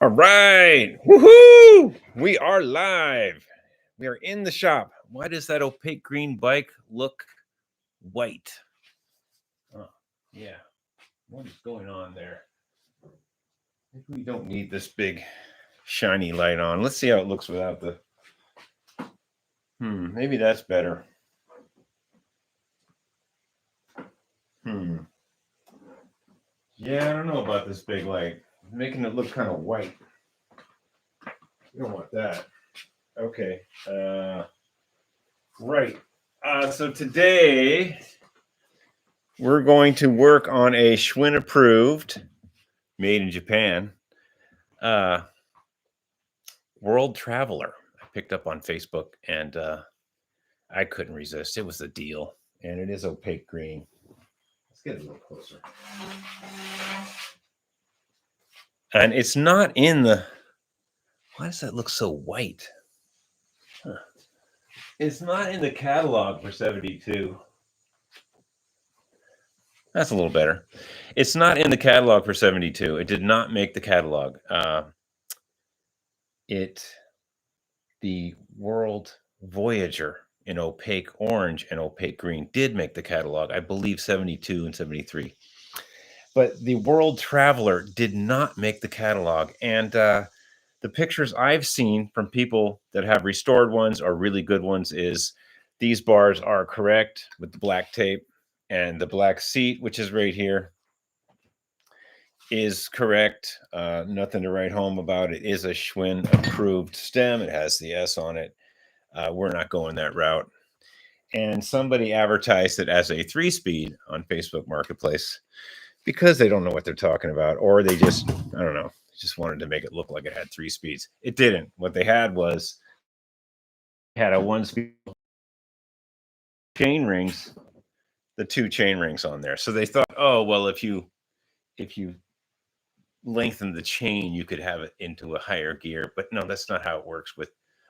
All right. Woohoo! We are live. We are in the shop. Why does that opaque green bike look white? Oh, yeah. What is going on there? Maybe we don't need this big shiny light on. Let's see how it looks without the. Maybe that's better. Yeah, I don't know about this big light. It's making it look kind of white. We don't want that. Okay. Right. So today we're going to work on a Schwinn approved, made in Japan, World Traveler. I picked up on Facebook and I couldn't resist. It was a deal, and it is opaque green. Let's get a little closer. And it's not in the. Why does that look so white? Huh. It's not in the catalog for 72. That's a little better. It's not in the catalog for 72. It did not make the catalog. The World Voyager in opaque orange and opaque green did make the catalog, I believe 72 and 73. But the World Traveler did not make the catalog. And the pictures I've seen from people that have restored ones or really good ones is these bars are correct with the black tape, and the black seat, which is right here, is correct. Nothing to write home about. It is a Schwinn approved stem. It has the S on it. We're not going that route. And somebody advertised it as a 3-speed on Facebook Marketplace because they don't know what they're talking about, or they just, I don't know, just wanted to make it look like it had 3 speeds. It didn't. What they had was had a 1-speed chain rings, the 2 chain rings on there. So they thought, oh well, if you lengthen the chain, you could have it into a higher gear. But no, that's not how it works.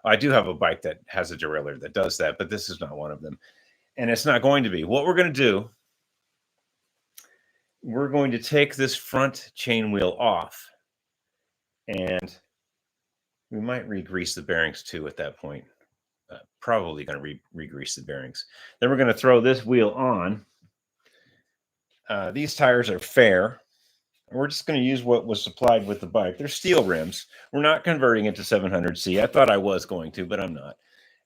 I do have a bike that has a derailleur that does that, but this is not one of them. And it's not going to be. What we're going to do, we're going to take this front chain wheel off, and we might re-grease the bearings too at that point. Probably going to re-grease the bearings. Then we're going to throw this wheel on. These tires are fair. We're just going to use what was supplied with the bike. They're steel rims. We're not converting it to 700C. I thought I was going to, but I'm not.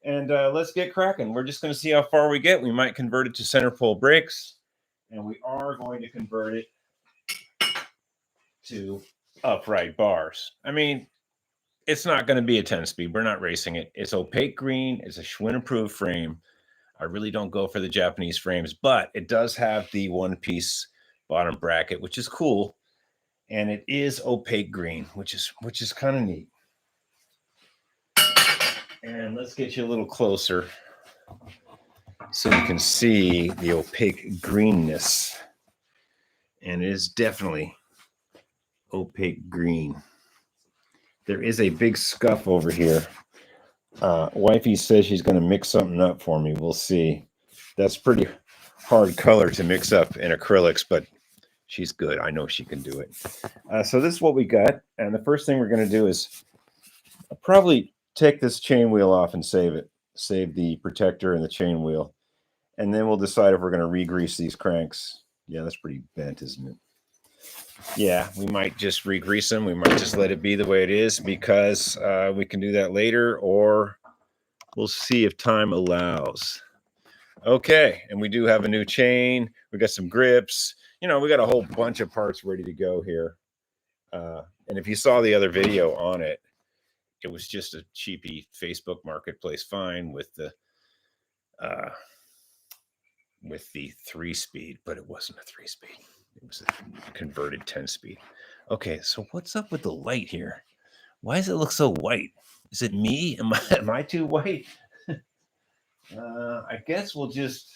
And let's get cracking. We're just going to see how far we get. We might convert it to center pole brakes, and we are going to convert it to upright bars. I mean, it's not going to be a 10-speed. We're not racing it. It's opaque green. It's a Schwinn approved frame. I really don't go for the Japanese frames, but it does have the one-piece bottom bracket, which is cool. And it is opaque green, which is kind of neat. And let's get you a little closer so you can see the opaque greenness. And it is definitely opaque green. There is a big scuff over here. Wifey says she's going to mix something up for me. We'll see. That's pretty hard color to mix up in acrylics, but she's good. I know she can do it. So this is what we got. And the first thing we're going to do is probably take this chain wheel off and save it. Save the protector and the chain wheel. And then we'll decide if we're going to re-grease these cranks. Yeah, that's pretty bent, isn't it? Yeah, we might just re-grease them. We might just let it be the way it is because we can do that later, or we'll see if time allows. Okay, and we do have a new chain. We got some grips. We got a whole bunch of parts ready to go here. And if you saw the other video on it, it was just a cheapy Facebook Marketplace find with the 3-speed, but it wasn't a 3-speed. It was a converted 10-speed. Okay, so what's up with the light here? Why does it look so white? Is it me? Am I too white? I guess we'll just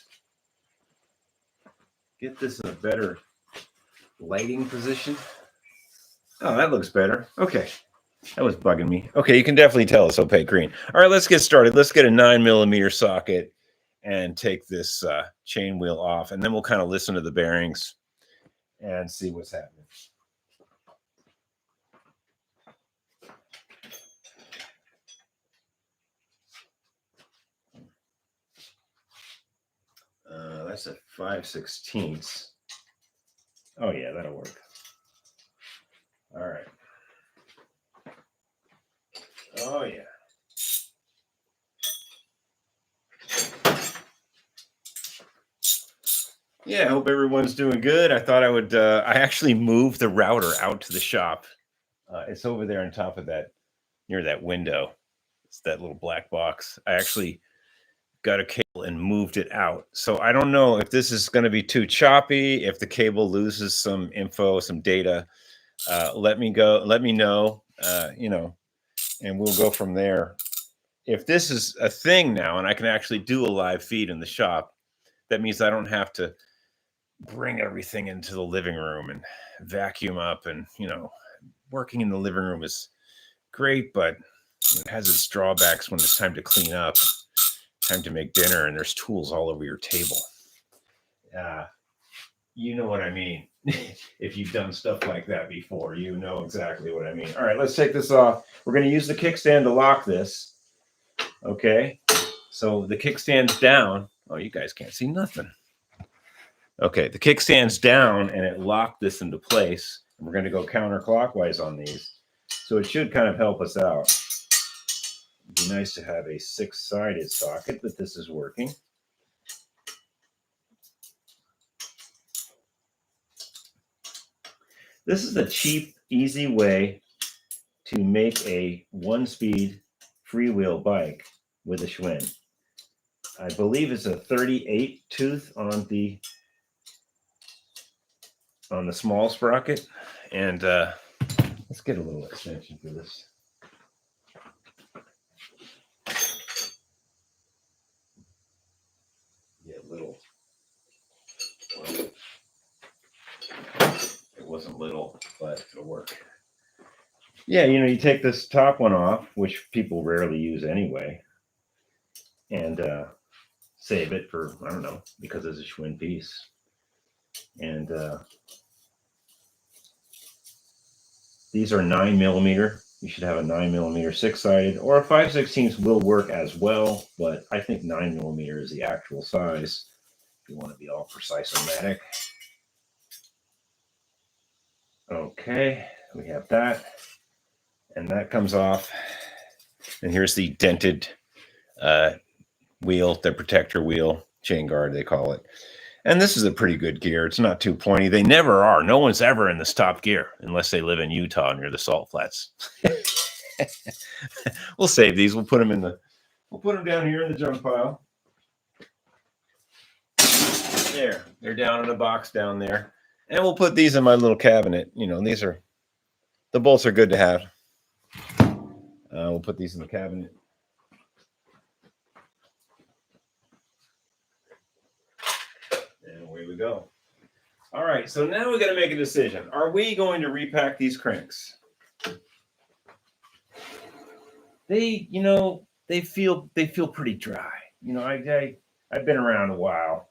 get this in a better lighting position. Oh, that looks better. Okay. That was bugging me. Okay, you can definitely tell it's opaque green. All right, let's get started. Let's get a 9mm socket and take this chain wheel off, and then we'll kind of listen to the bearings and see what's happening. that's a 5/16. Oh yeah, that'll work. All right. Oh yeah. Yeah, I hope everyone's doing good. I thought I would. I actually moved the router out to the shop. It's over there on top of that, near that window. It's that little black box. I actually got a cable and moved it out. So I don't know if this is going to be too choppy. If the cable loses some info, some data, let me know. And we'll go from there. If this is a thing now, and I can actually do a live feed in the shop, that means I don't have to bring everything into the living room and vacuum up. And working in the living room is great, but it has its drawbacks when it's time to clean up, time to make dinner, and there's tools all over your table. You know what I mean. If you've done stuff like that before, you know exactly what I mean. All right, let's take this off. We're going to use the kickstand to lock this. Okay, so the kickstand's down. Oh, you guys can't see nothing. Okay, the kickstand's down and it locked this into place. We're going to go counterclockwise on these. So it should kind of help us out. It'd be nice to have a 6-sided socket, but this is working. This is a cheap, easy way to make a 1-speed freewheel bike with a Schwinn. I believe it's a 38 tooth on the small sprocket, and let's get a little extension for this. Yeah, little. Well, it wasn't little, but it'll work. Yeah, you take this top one off, which people rarely use anyway, and save it for, I don't know, because it's a Schwinn piece. And these are 9mm. You should have a 9mm 6-sided, or a 5/16 will work as well, but I think 9mm is the actual size if you want to be all precise-o-matic. Okay, we have that, and that comes off. And here's the dented wheel, the protector wheel, chain guard they call it. And this is a pretty good gear. It's not too pointy. They never are. No one's ever in this top gear unless they live in Utah near the salt flats. We'll save these. We'll put them down here in the junk pile. There, they're down in a box down there. And we'll put these in my little cabinet. The bolts are good to have. We'll put these in the cabinet. And away we go. All right, so now we got to make a decision. Are we going to repack these cranks? They feel pretty dry. I've been around a while,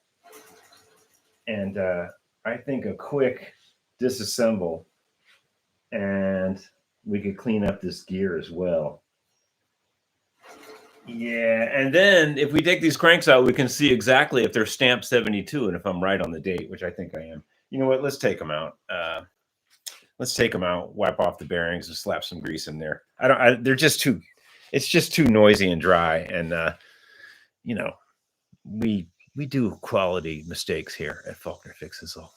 and I think a quick disassemble, and we could clean up this gear as well. Yeah, and then if we take these cranks out, we can see exactly if they're stamped 72 and if I'm right on the date, which I think I am. You know what? Let's take them out. Wipe off the bearings, and slap some grease in there. They're just too. It's just too noisy and dry, and we do quality mistakes here at Faulkner Fixes All.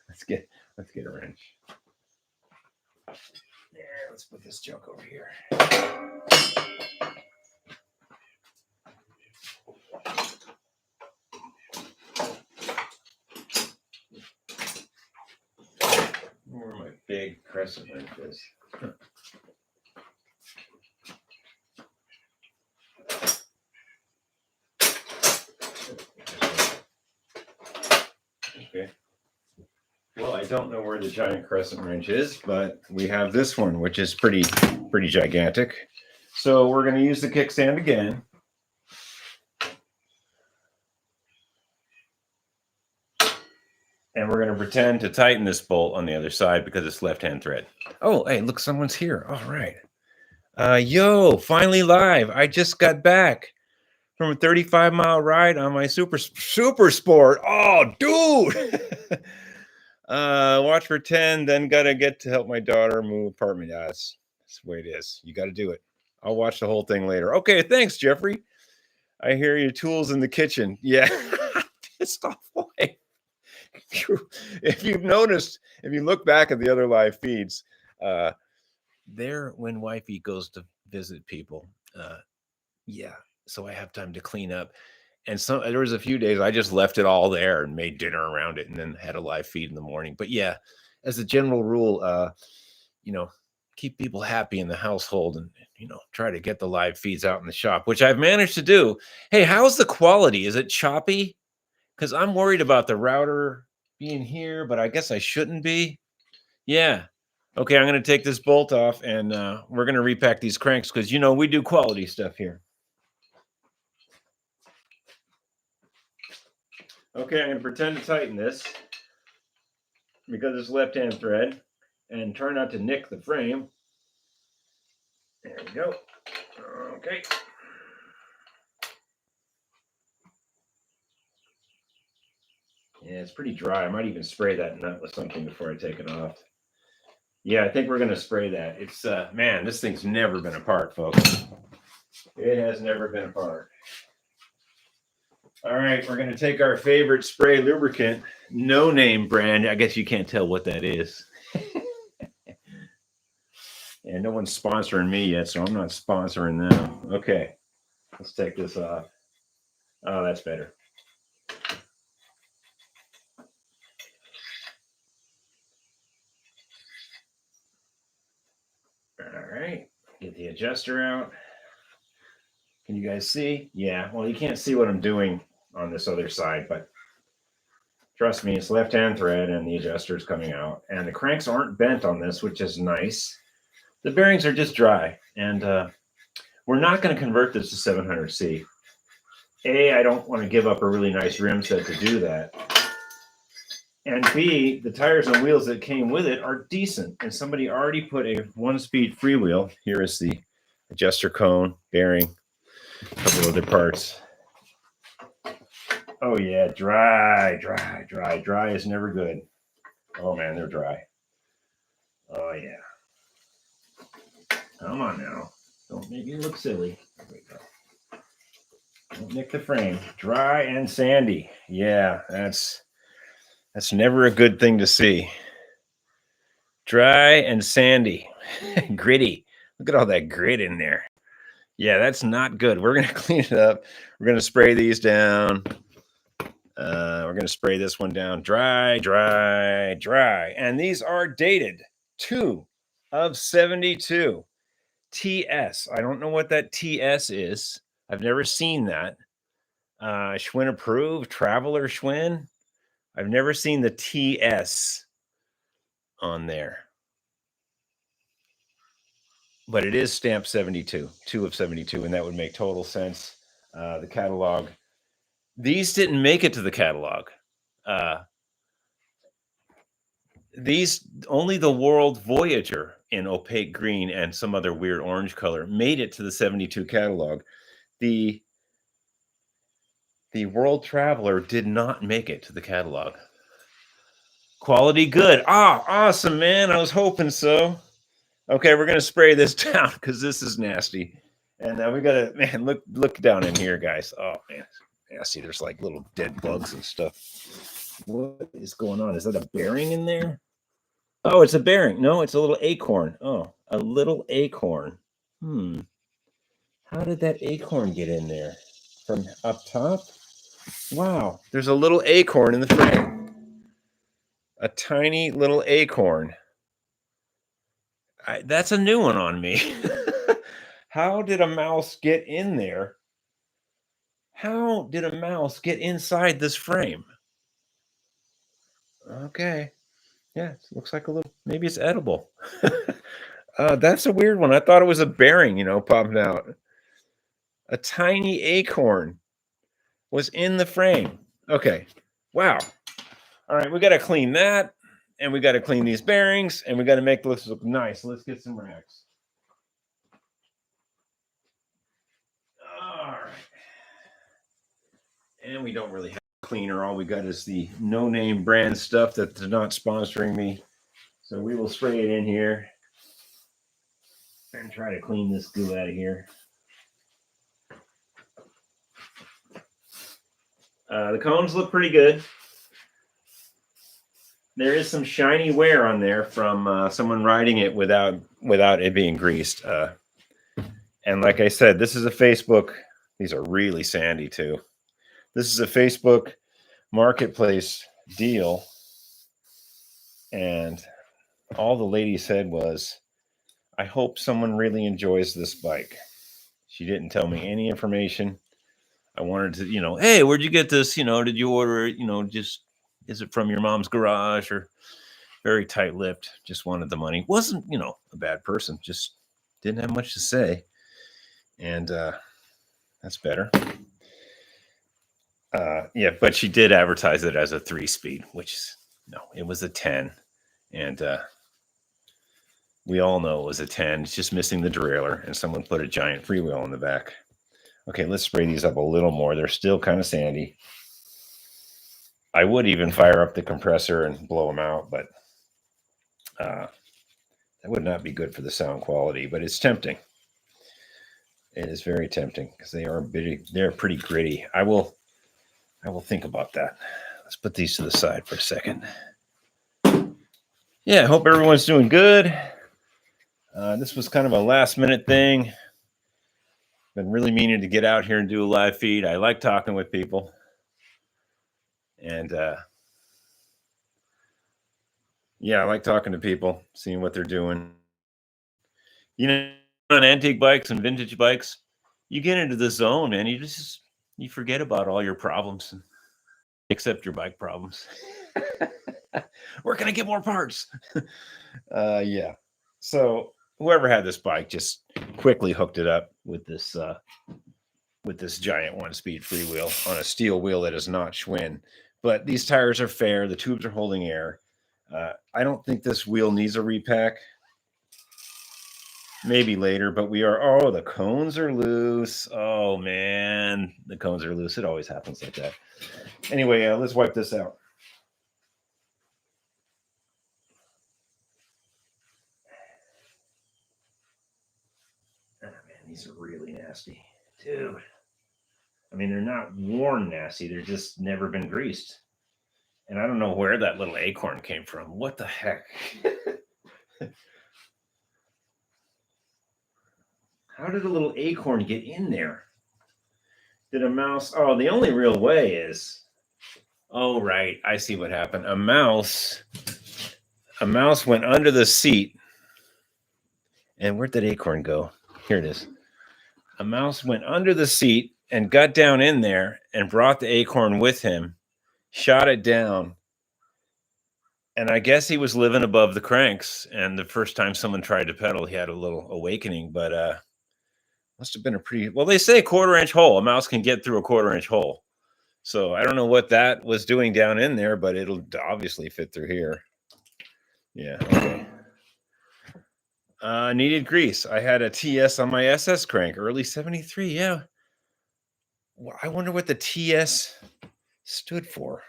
Let's get a wrench. Yeah, let's put this junk over here. Where my big crescent wrench is. Okay. Well, I don't know where the giant crescent wrench is, but we have this one, which is pretty gigantic. So we're going to use the kickstand again. And we're going to pretend to tighten this bolt on the other side because it's left-hand thread. Oh, hey, look, someone's here. All right. Yo, finally live. I just got back from a 35-mile ride on my super sport. Oh, dude. Watch for 10, then gotta get to help my daughter move apartment. Yeah, that's the way it is. You got to do it. I'll watch the whole thing later. Okay, thanks, Jeffrey. I hear your tools in the kitchen. Yeah. Pissed off wife. If you've noticed, if you look back at the other live feeds, there when wifey goes to visit people, yeah, so I have time to clean up. And so there was a few days I just left it all there and made dinner around it and then had a live feed in the morning. But yeah, as a general rule, you know, keep people happy in the household and, try to get the live feeds out in the shop, which I've managed to do. Hey, how's the quality? Is it choppy? Because I'm worried about the router being here, but I guess I shouldn't be. Yeah. Okay, I'm going to take this bolt off and we're going to repack these cranks because, we do quality stuff here. Okay, I'm going to pretend to tighten this because it's left-hand thread and try not to nick the frame. There we go. Okay. Yeah, it's pretty dry. I might even spray that nut with something before I take it off. Yeah, I think we're going to spray that. It's, man, this thing's never been apart, folks. It has never been apart. All right, we're going to take our favorite spray lubricant, No Name brand. I guess you can't tell what that is. And no one's sponsoring me yet, so I'm not sponsoring them. Okay, let's take this off. Oh, that's better. All right, get the adjuster out. Can you guys see? Yeah, well, you can't see what I'm doing on this other side, but trust me, it's left-hand thread and the adjuster is coming out. And the cranks aren't bent on this, which is nice. The bearings are just dry. And we're not going to convert this to 700C. A, I don't want to give up a really nice rim set to do that. And B, the tires and wheels that came with it are decent. And somebody already put a one-speed freewheel. Here is the adjuster cone, bearing, a couple other parts. Oh yeah, dry is never good. Oh man, they're dry. Oh yeah. Come on now. Don't make me look silly. There we go. Don't nick the frame. Dry and sandy. Yeah, that's never a good thing to see. Dry and sandy. Gritty. Look at all that grit in there. Yeah, that's not good. We're going to clean it up. We're going to spray these down. We're going to spray this one down. Dry. And these are dated 2 of 72. TS. I don't know what that TS is. I've never seen that. Schwinn approved. Traveler Schwinn. I've never seen the TS on there. But it is stamped 72. 2 of 72. And that would make total sense. The catalog. These didn't make it to the catalog. These only the World Voyager in opaque green and some other weird orange color made it to the 72 catalog. The World Traveler did not make it to the catalog. Quality good. Ah, awesome, man. I was hoping so. Okay, we're gonna spray this down because this is nasty. And we gotta, man, look down in here, guys. Oh man, nasty. There's like little dead bugs and stuff. What is going on? Is that a bearing in there? Oh, it's a bearing. No, it's a little acorn. Oh, a little acorn. How did that acorn get in there? From up top? Wow, there's a little acorn in the frame. A tiny little acorn. That's a new one on me. How did a mouse get in there? How did a mouse get inside this frame? Okay. Yeah, it looks like a little, maybe it's edible. That's a weird one. I thought it was a bearing, popping out. A tiny acorn was in the frame. Okay. Wow. All right, we got to clean that, and we got to clean these bearings, and we got to make this look nice. Let's get some racks. All right. And we don't really have a cleaner. All we got is the no-name brand stuff that's not sponsoring me. So we will spray it in here and try to clean this goo out of here. The cones look pretty good. There is some shiny wear on there from someone riding it without it being greased. And like I said, this is a Facebook. These are really sandy too. This is a Facebook marketplace deal. And all the lady said was, I hope someone really enjoys this bike. She didn't tell me any information. I wanted to, hey, where'd you get this? Did you order it? Just, is it from your mom's garage? Or very tight-lipped, just wanted the money. Wasn't, a bad person, just didn't have much to say. And that's better. Yeah, but she did advertise it as a 3-speed, which no, it was a 10. And we all know it was a 10. It's just missing the derailleur, and someone put a giant freewheel on the back. Okay, let's spray these up a little more. They're still kind of sandy. I would even fire up the compressor and blow them out, but that would not be good for the sound quality, but it's tempting. It is very tempting because they're pretty gritty. I will think about that. Let's put these to the side for a second. Yeah, I hope everyone's doing good. This was kind of a last minute thing. Been really meaning to get out here and do a live feed. I like talking with people. And yeah, I like talking to people, seeing what they're doing. On antique bikes and vintage bikes, you get into the zone, man. You forget about all your problems, except your bike problems. Where can I get more parts? Yeah. So whoever had this bike just quickly hooked it up with this giant 1-speed freewheel on a steel wheel that is not Schwinn. But these tires are fair. The tubes are holding air. I don't think this wheel needs a repack. Maybe later, but the cones are loose. Oh, man. The cones are loose. It always happens like that. Anyway, let's wipe this out. Oh, man, these are really nasty. Dude. I mean, they're not worn nasty. They're just never been greased. And I don't know where that little acorn came from. What the heck? How did a little acorn get in there? Did a mouse? Oh, the only real way is, oh, right. I see what happened. A mouse went under the seat. And where'd that acorn go? Here it is. A mouse went under the seat and got down in there and brought the acorn with him, shot it down. And I guess he was living above the cranks. And the first time someone tried to pedal, he had a little awakening. But must have been a pretty, well, they say 1/4-inch hole. A mouse can get through a 1/4-inch hole. So I don't know what that was doing down in there, but it'll obviously fit through here. Yeah, okay. Needed grease. I had a TS on my SS crank, early 73. Yeah. Well, I wonder what the TS stood for.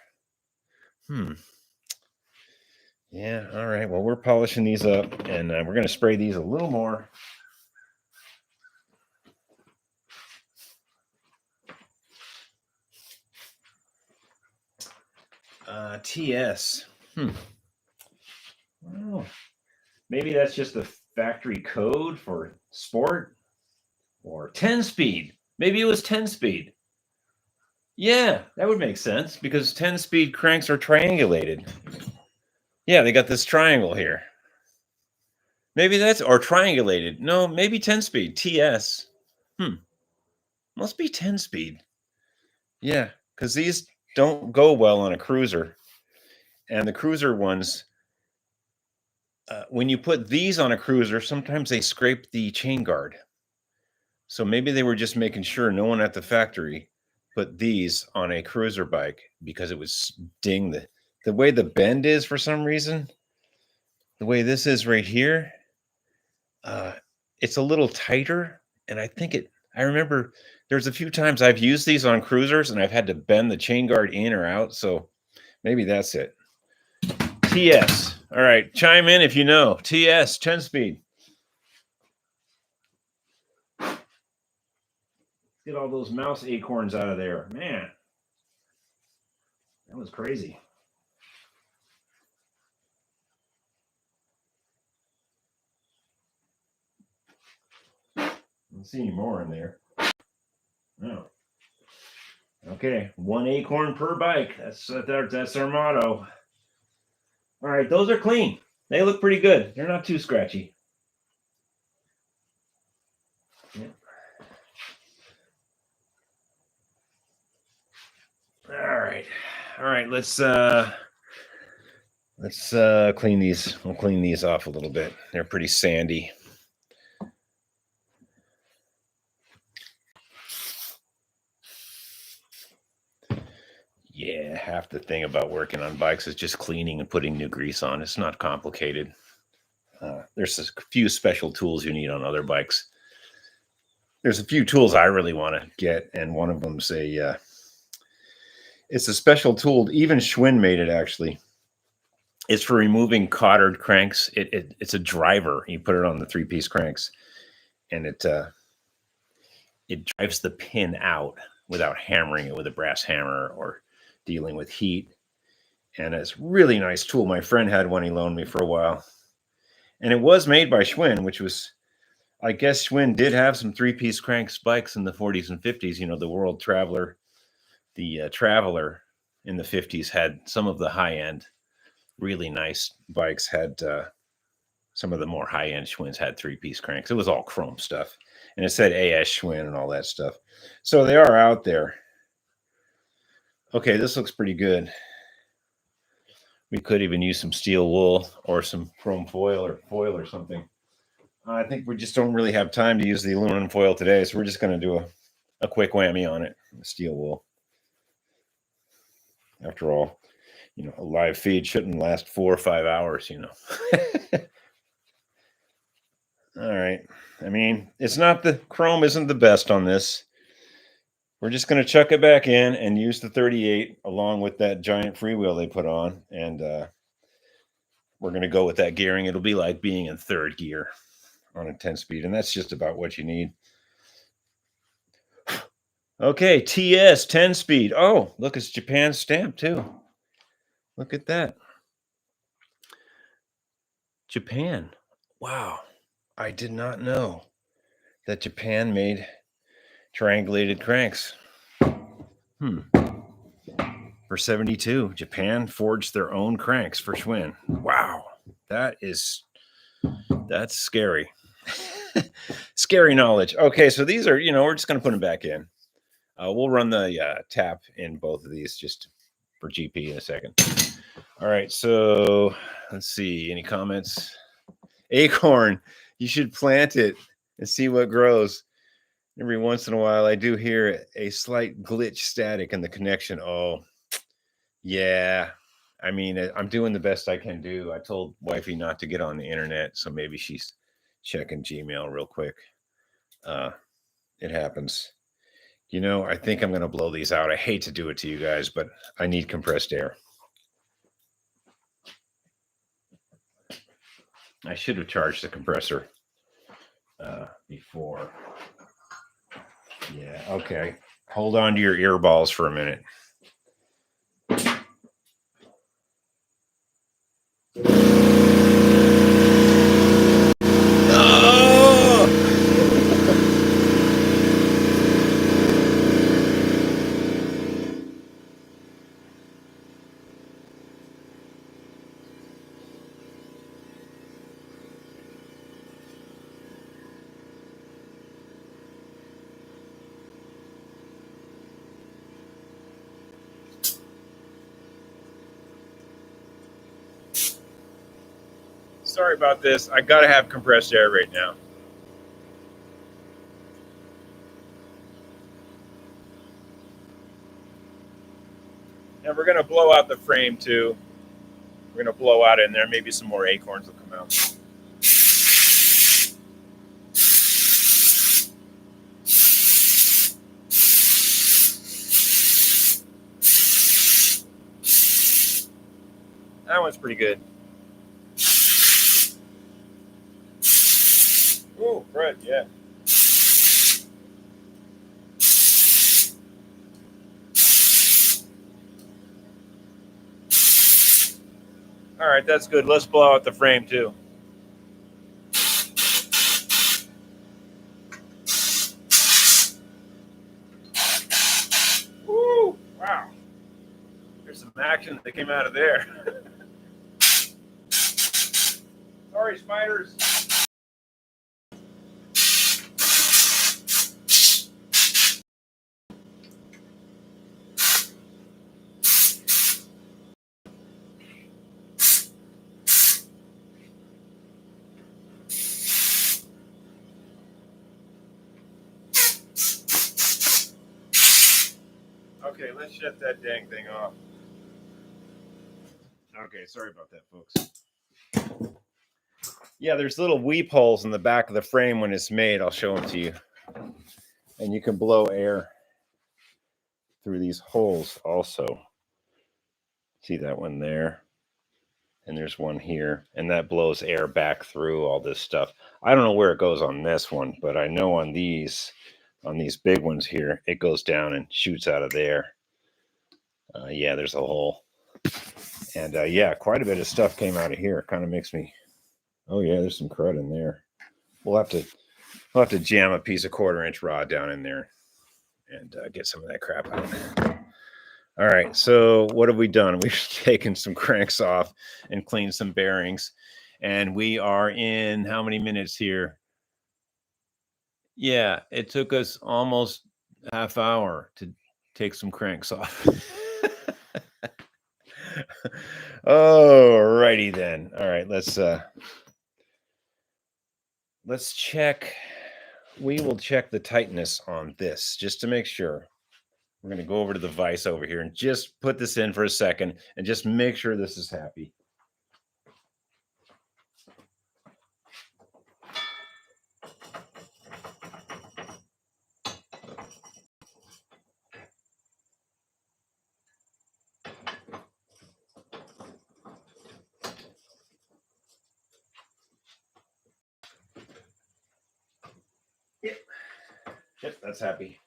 Yeah, all right. Well, we're polishing these up, and we're going to spray these a little more. TS. Well, maybe that's just the factory code for sport, or 10-speed. Maybe it was 10-speed. Yeah, that would make sense because 10-speed cranks are triangulated. Yeah, they got this triangle here. Maybe that's, or triangulated. No, maybe 10-speed. TS. Must be 10-speed. Yeah, because these don't go well on a cruiser. And the cruiser ones, when you put these on a cruiser, sometimes they scrape the chain guard. So maybe they were just making sure no one at the factory put these on a cruiser bike because it would ding the way the bend is for some reason. The way this is right here, it's a little tighter, and I think it I remember there's a few times I've used these on cruisers and I've had to bend the chain guard in or out. So maybe that's it. TS. All right. Chime in if you know. TS, 10 speed. Get all those mouse acorns out of there. Man, that was crazy. I don't see any more in there. No. Okay, 1 acorn per bike. That's our motto. All right, those are clean. They look pretty good. They're not too scratchy. Yeah. All right. Let's clean these. We'll clean these off a little bit. They're pretty sandy. Yeah, half the thing about working on bikes is just cleaning and putting new grease on. It's not complicated. There's a few special tools you need on other bikes. There's a few tools I really want to get, and one of them's it's a special tool. Even Schwinn made it, actually. It's for removing cothered cranks. It's a driver. You put it on the 3-piece cranks, and it drives the pin out without hammering it with a brass hammer or dealing with heat. And it's a really nice tool. My friend had one he loaned me for a while. And it was made by Schwinn, which was, I guess Schwinn did have some 3-piece crank bikes in the 40s and 50s. You know, the World Traveler, the Traveler in the 50s had some of the high-end, really nice bikes, had some of the more high-end Schwinns had 3-piece cranks. It was all chrome stuff. And it said AS Schwinn and all that stuff. So they are out there. Okay, this looks pretty good. We could even use some steel wool or some chrome foil or something. I think we just don't really have time to use the aluminum foil today, so we're just going to do a quick whammy on it, steel wool. After all, you know, a live feed shouldn't last 4 or 5 hours, you know. All right. I mean, it's not the chrome isn't the best on this. We're just going to chuck it back in and use the 38 along with that giant freewheel they put on. And we're going to go with that gearing. It'll be like being in 3rd gear on a 10 speed. And that's just about what you need. Okay, TS 10 speed. Oh, look, it's Japan stamp too. Look at that. Japan. Wow. I did not know that Japan made triangulated cranks. For 72, Japan forged their own cranks for Schwinn. Wow. That's scary. Scary knowledge. Okay, so these are, you know, we're just going to put them back in. We'll run the tap in both of these just for GP in a second. All right, so let's see. Any comments? Acorn, you should plant it and see what grows. Every once in a while, I do hear a slight glitch static in the connection. Oh, yeah. I mean, I'm doing the best I can do. I told wifey not to get on the internet, so maybe she's checking Gmail real quick. It happens. You know, I think I'm going to blow these out. I hate to do it to you guys, but I need compressed air. I should have charged the compressor before. Yeah, okay. Hold on to your ear balls for a minute. Sorry about this. I got to have compressed air right now. And we're going to blow out the frame too. We're going to blow out in there. Maybe some more acorns will come out. That one's pretty good. Oh, Fred, yeah. All right, that's good. Let's blow out the frame too. Woo! Wow. There's some action that came out of there. Sorry, spiders. Okay, let's shut that dang thing off. Okay, sorry about that, folks. Yeah, there's little weep holes in the back of the frame when it's made. I'll show them to you. And you can blow air through these holes also. See that one there? And there's one here. And that blows air back through all this stuff. I don't know where it goes on this one, but I know on these big ones here, it goes down and shoots out of there. Yeah, there's a hole. And yeah, quite a bit of stuff came out of here. It kind of makes me, oh yeah, there's some crud in there. We'll have to jam a piece of 1/4-inch rod down in there and get some of that crap out. All right, so what have we done? We've taken some cranks off and cleaned some bearings, and we are in how many minutes here? Yeah, it took us almost half hour to take some cranks off. Alrighty then. All right, let's check. We will check the tightness on this just to make sure. We're going to go over to the vise over here and just put this in for a second and just make sure this is happy. Yep, that's happy.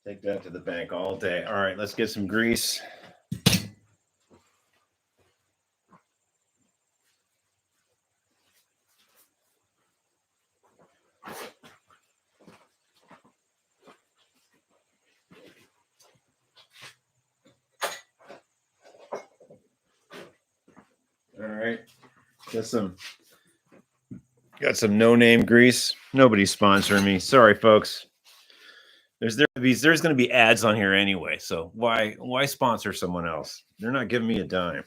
Take that to the bank all day. All right, let's get some grease. All right, got some no-name grease. Nobody's sponsoring me. Sorry, folks. There's going to be ads on here anyway, so why sponsor someone else? They're not giving me a dime.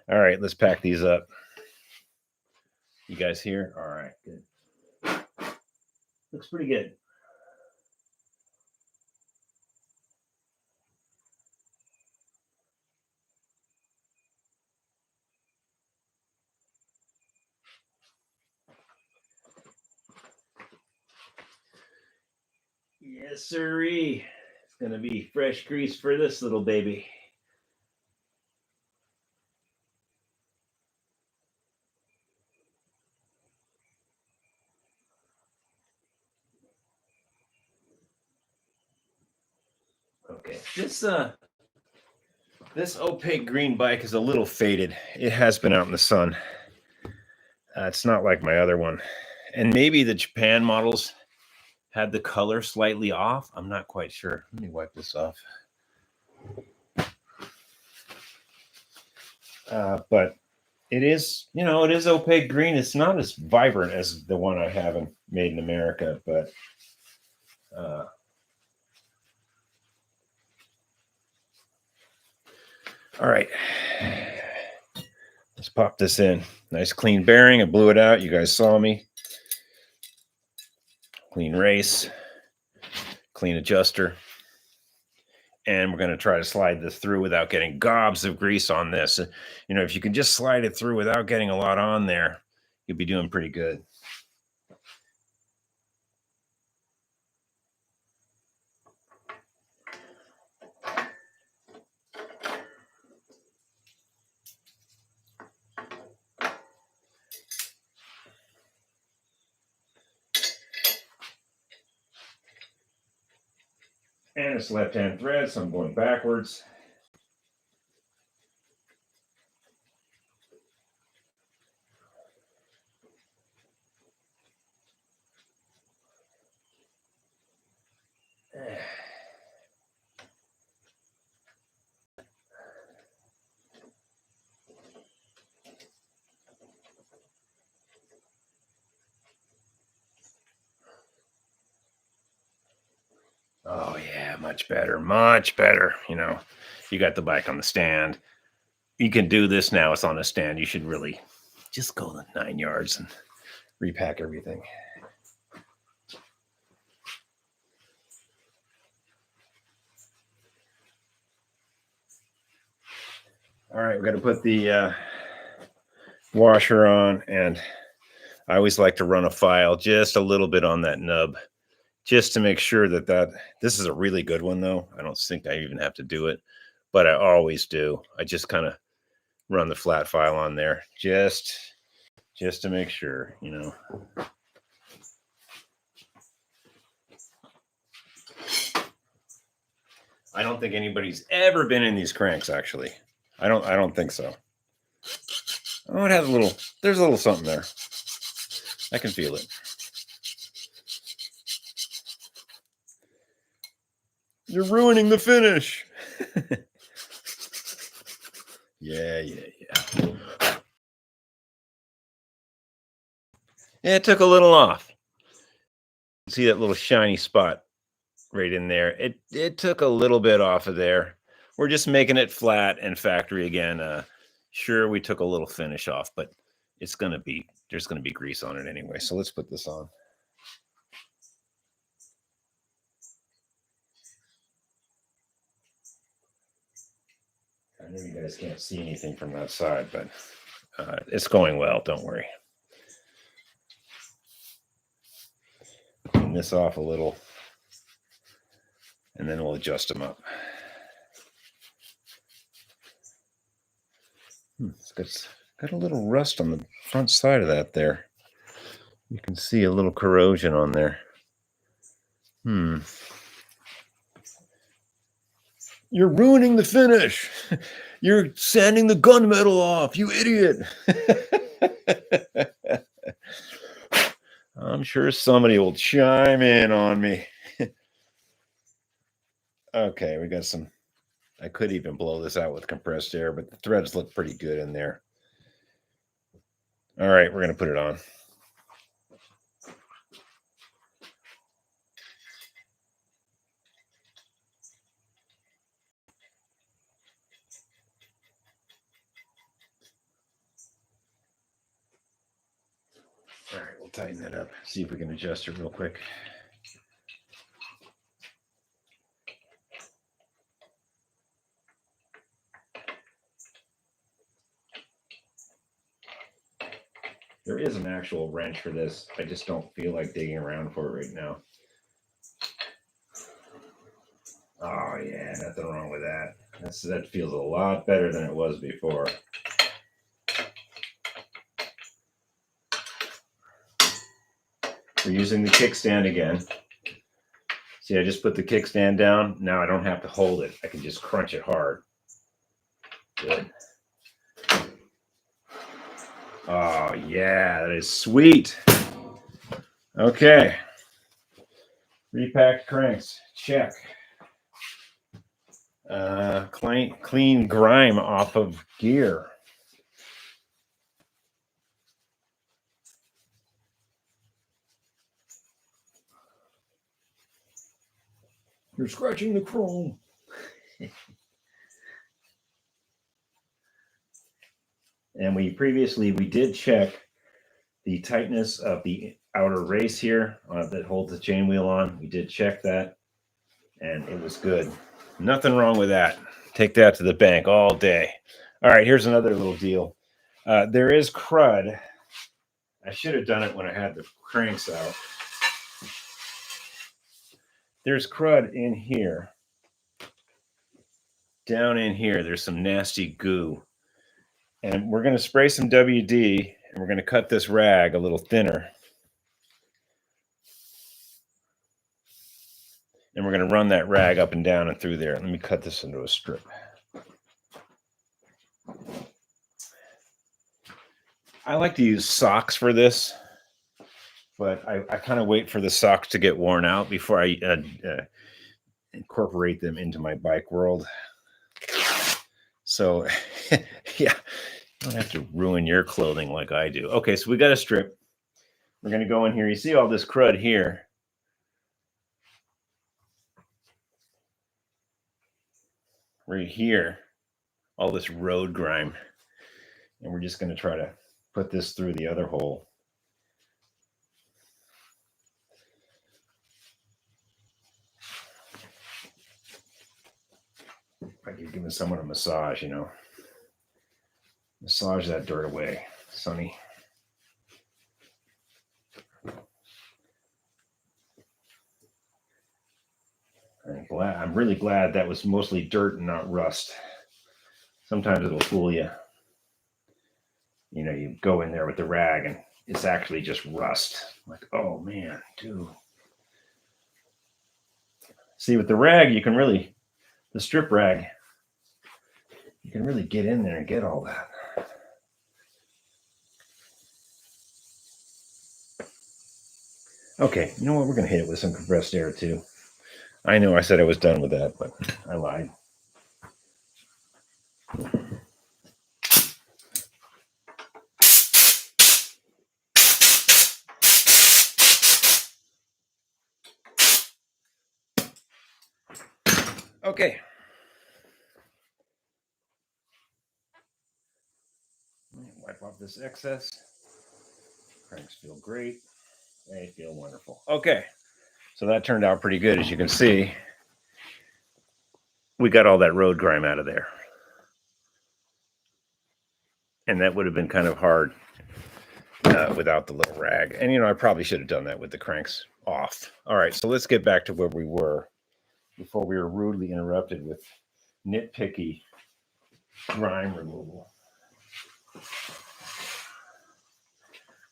All right, let's pack these up. You guys here? All right, good. Looks pretty good. Yes, sirree. It's going to be fresh grease for this little baby. Okay, this opaque green bike is a little faded. It has been out in the sun. It's not like my other one. And maybe the Japan models had the color slightly off. I'm not quite sure. Let me wipe this off. But it is, it is opaque green. It's not as vibrant as the one I have made in America, but all right. Let's pop this in. Nice clean bearing. I blew it out. You guys saw me. Clean race. Clean adjuster. And we're going to try to slide this through without getting gobs of grease on this. If you can just slide it through without getting a lot on there, you'll be doing pretty good. And it's left-hand thread, so I'm going backwards. Oh yeah, much better, much better. You know, you got the bike on the stand. You can do this now. It's on a stand. You should really just go the 9 yards and repack everything. All right, we got to put the washer on, and I always like to run a file just a little bit on that nub, just to make sure that this is a really good one though. I don't think I even have to do it, but I always do. I just kind of run the flat file on there just to make sure, you know. I don't think anybody's ever been in these cranks, actually. I don't think so. Oh, it has there's a little something there. I can feel it. You're ruining the finish. Yeah. Yeah, it took a little off. See that little shiny spot right in there? It took a little bit off of there. We're just making it flat and factory again. Sure, we took a little finish off, but there's gonna be grease on it anyway. So let's put this on. I know you guys can't see anything from that side, but it's going well. Don't worry. Clean this off a little, and then we'll adjust them up. It's got a little rust on the front side of that there. You can see a little corrosion on there. You're ruining the finish. You're sanding the gunmetal off, you idiot. I'm sure somebody will chime in on me. Okay, we got some. I could even blow this out with compressed air, but the threads look pretty good in there. All right, we're going to put it on. All right, we'll tighten that up. See if we can adjust it real quick. There is an actual wrench for this. I just don't feel like digging around for it right now. Oh yeah, nothing wrong with that. That feels a lot better than it was before. We're using the kickstand again. See, I just put the kickstand down. Now I don't have to hold it. I can just crunch it hard. Good. Oh yeah, that is sweet. Okay. Repacked cranks. Check. Clean grime off of gear. You're scratching the chrome. And we did check the tightness of the outer race here that holds the chain wheel on. We did check that, and it was good. Nothing wrong with that. Take that to the bank all day. All right, here's another little deal. There is crud. I should have done it when I had the cranks out. There's crud in here. Down in here, there's some nasty goo. And we're going to spray some WD, and we're going to cut this rag a little thinner. And we're going to run that rag up and down and through there. Let me cut this into a strip. I like to use socks for this, but I kind of wait for the socks to get worn out before I incorporate them into my bike world. So, yeah, you don't have to ruin your clothing like I do. Okay, so we got a strip. We're going to go in here. You see all this crud here. Right here, all this road grime. And we're just going to try to put this through the other hole. Like you're giving someone a massage, you know. Massage that dirt away, Sonny. I'm really glad that was mostly dirt and not rust. Sometimes it'll fool you. You know, you go in there with the rag and it's actually just rust. Like, oh man, dude. See, with the rag, you can really, the strip rag, you can really get in there and get all that. Okay, you know what? We're going to hit it with some compressed air too. I know I said I was done with that, but I lied. Okay. Wipe off this excess. Cranks feel great. They feel wonderful. Okay. So that turned out pretty good. As you can see, we got all that road grime out of there. And that would have been kind of hard without the little rag. And, you know, I probably should have done that with the cranks off. All right, so let's get back to where we were before we were rudely interrupted with nitpicky grime removal.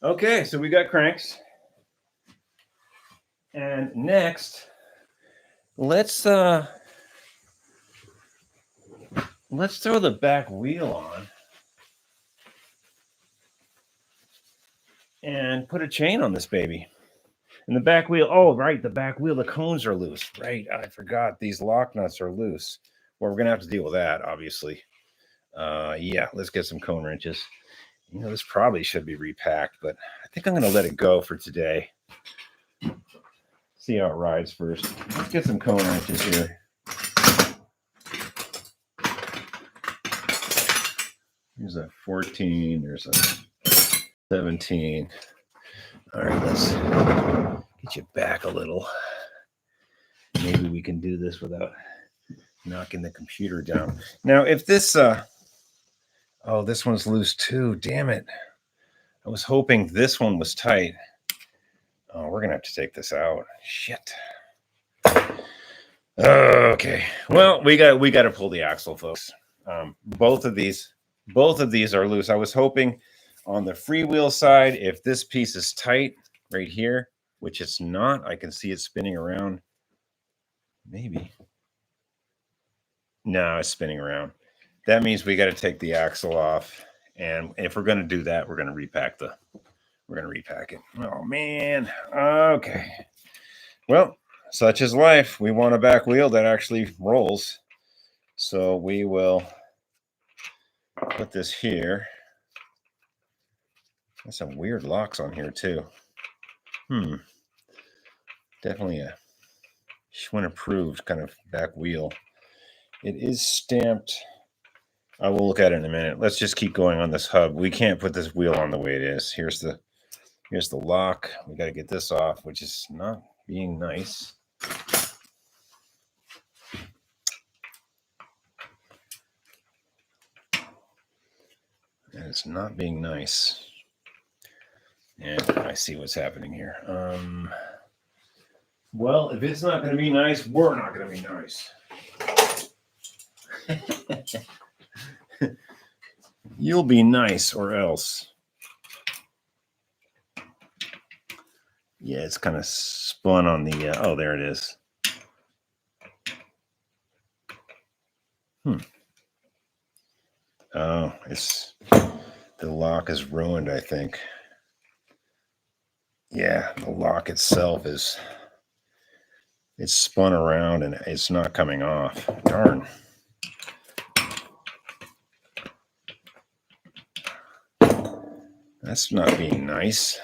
Okay, so we got cranks. And next, let's throw the back wheel on and put a chain on this baby. And the back wheel, oh, right, the back wheel, the cones are loose. Right, I forgot these lock nuts are loose. Well, we're going to have to deal with that, obviously. Yeah, let's get some cone wrenches. You know, this probably should be repacked, but I think I'm going to let it go for today. See how it rides first. Let's get some cone wrenches here. Here's a 14. There's a 17. All right, let's get you back a little. Maybe we can do this without knocking the computer down. Now, if this, oh, this one's loose too. Damn it. I was hoping this one was tight. Oh, we're going to have to take this out. Shit. Okay. Well, we got to pull the axle, folks. Both of these are loose. I was hoping on the freewheel side, if this piece is tight right here, which it's not, I can see it spinning around. Maybe. No, it's spinning around. That means we got to take the axle off. And if we're going to do that, we're going to repack it. Oh, man. Okay. Well, such is life. We want a back wheel that actually rolls. So we will put this here. There's some weird locks on here, too. Definitely a Schwinn approved kind of back wheel. It is stamped. I will look at it in a minute. Let's just keep going on this hub. We can't put this wheel on the way it is. Here's the lock. We got to get this off, which is not being nice. And it's not being nice. And I see what's happening here. Well, if it's not going to be nice, we're not going to be nice. You'll be nice or else. Yeah, it's kind of spun on the, oh, there it is. Oh, the lock is ruined, I think. Yeah, the lock itself it's spun around and it's not coming off. Darn. That's not being nice.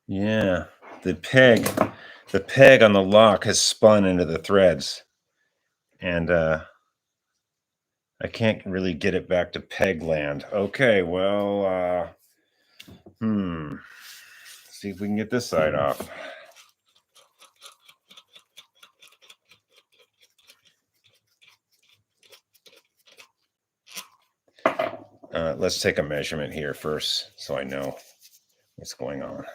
Yeah, the peg on the lock has spun into the threads, and I can't really get it back to peg land. Okay, well, see if we can get this side off. Let's take a measurement here first so I know what's going on.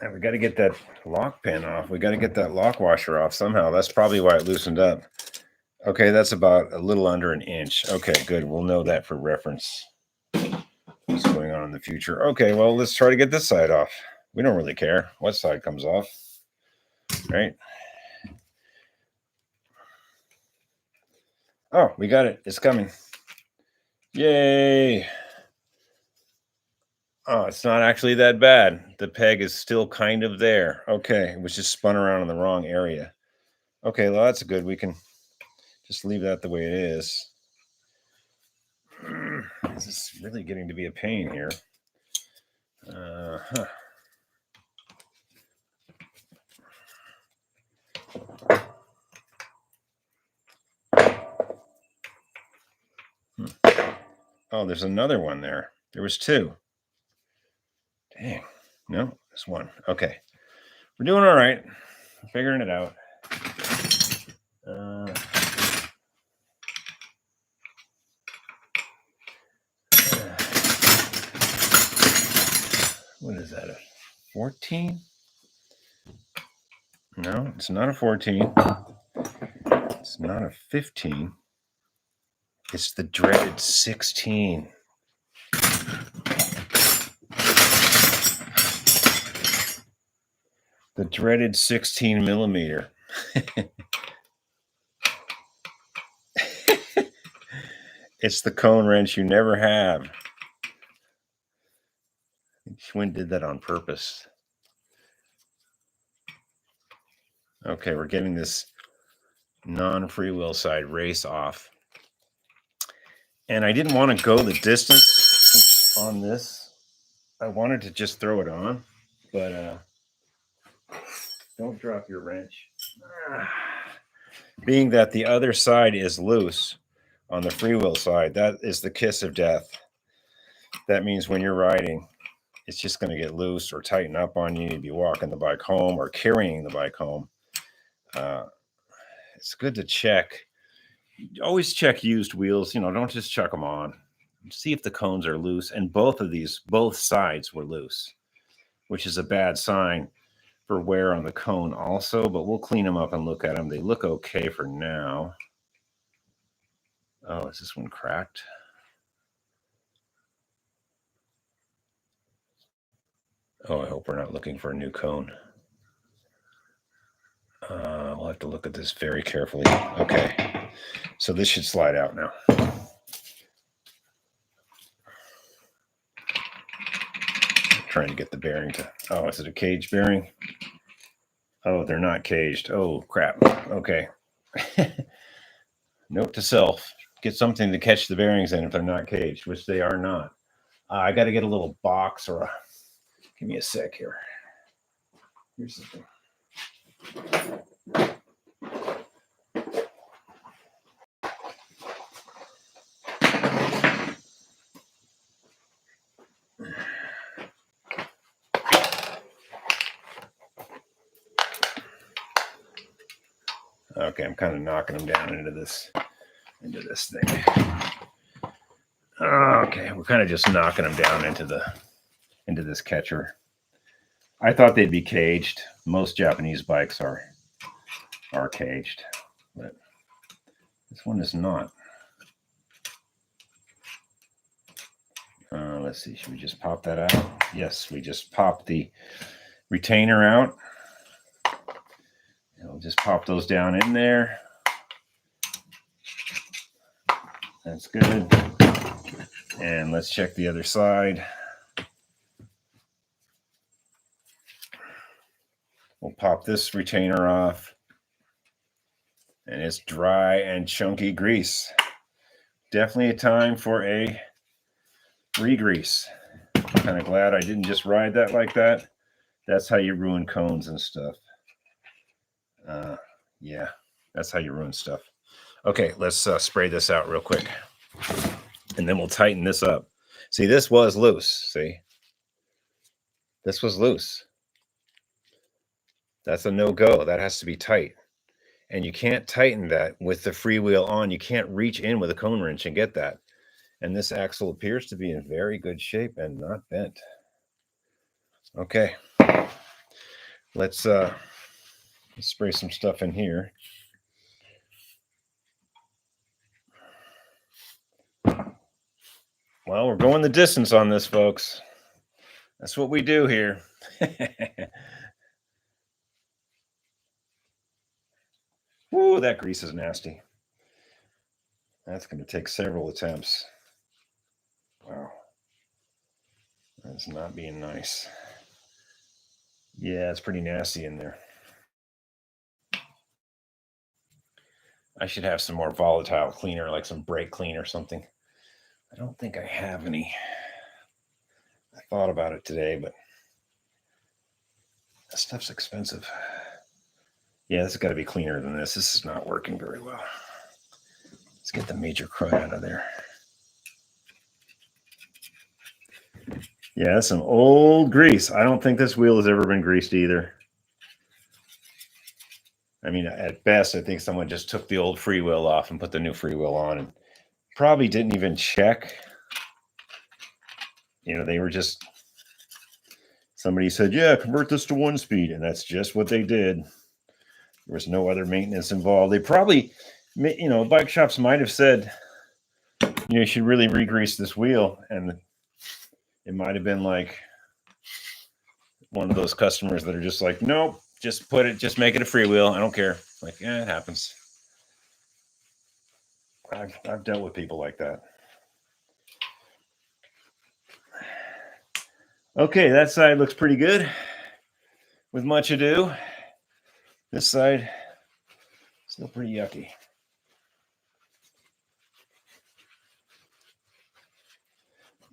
And we got to get that lock pin off. We got to get that lock washer off somehow. That's probably why it loosened up. Okay, that's about a little under an inch. Okay, good. We'll know that for reference. What's going on in the future. Okay, well, let's try to get this side off. We don't really care what side comes off, right? Oh, we got it. It's coming. Yay. Oh, it's not actually that bad. The peg is still kind of there. Okay, it was just spun around in the wrong area. Okay, well, that's good. We can just leave that the way it is. This is really getting to be a pain here. Oh, there's another one there. There was two. Dang. No, there's one. Okay. We're doing all right. Figuring it out. What is that? A 14? No, it's not a 14. It's not a 15. It's the dreaded 16. The dreaded 16 millimeter. It's the cone wrench you never have. Schwinn did that on purpose. Okay, we're getting this non-freewheel side race off. And I didn't want to go the distance on this. I wanted to just throw it on, but don't drop your wrench. Being that the other side is loose on the freewheel side, that is the kiss of death. That means when you're riding, it's just going to get loose or tighten up on you. You'd be walking the bike home or carrying the bike home. It's good to check. Always check used wheels. Don't just chuck them on. See if the cones are loose. And both sides were loose, which is a bad sign for wear on the cone also. But we'll clean them up and look at them. They look okay for now. Oh, is this one cracked? Oh, I hope we're not looking for a new cone. We'll have to look at this very carefully. Okay, so this should slide out now. Trying to get the bearing to. Oh, is it a cage bearing? Oh, they're not caged. Oh, crap. Okay. Note to self: get something to catch the bearings in if they're not caged, which they are not. I got to get a little box or a. Give me a sec here. Here's the thing. Okay, I'm kind of knocking them down into this thing. Okay, we're kind of just knocking them down into this catcher. I thought they'd be caged. Most Japanese bikes are caged, but this one is not. Let's see. Should we just pop that out? Yes, we just popped the retainer out. And we'll just pop those down in there. That's good. And let's check the other side. We'll pop this retainer off. And it's dry and chunky grease. Definitely a time for a re-grease. Kind of glad I didn't just ride that like that. That's how you ruin cones and stuff. Yeah, that's how you ruin stuff. Okay, let's spray this out real quick. And then we'll tighten this up. See, this was loose. See? This was loose. That's a no-go. That has to be tight. And you can't tighten that with the freewheel on. You can't reach in with a cone wrench and get that. And this axle appears to be in very good shape and not bent. Okay. Let's spray some stuff in here. Well, we're going the distance on this, folks. That's what we do here. Ooh, that grease is nasty. That's going to take several attempts. Wow. That's not being nice. Yeah, it's pretty nasty in there. I should have some more volatile cleaner, like some brake clean or something. I don't think I have any. I thought about it today, but that stuff's expensive. Yeah, this has got to be cleaner than this. This is not working very well. Let's get the major crud out of there. Yeah, that's some old grease. I don't think this wheel has ever been greased either. I mean, at best, I think someone just took the old freewheel off and put the new freewheel on and probably didn't even check. You know, they were just, somebody said, yeah, convert this to 1-speed. And that's just what they did. There was no other maintenance involved. They probably, you know, bike shops might have said, you know, you should really re-grease this wheel. And it might have been like one of those customers that are just like, nope, just make it a freewheel. I don't care. Like, yeah, it happens. I've dealt with people like that. Okay, that side looks pretty good. With much ado, this side still pretty yucky.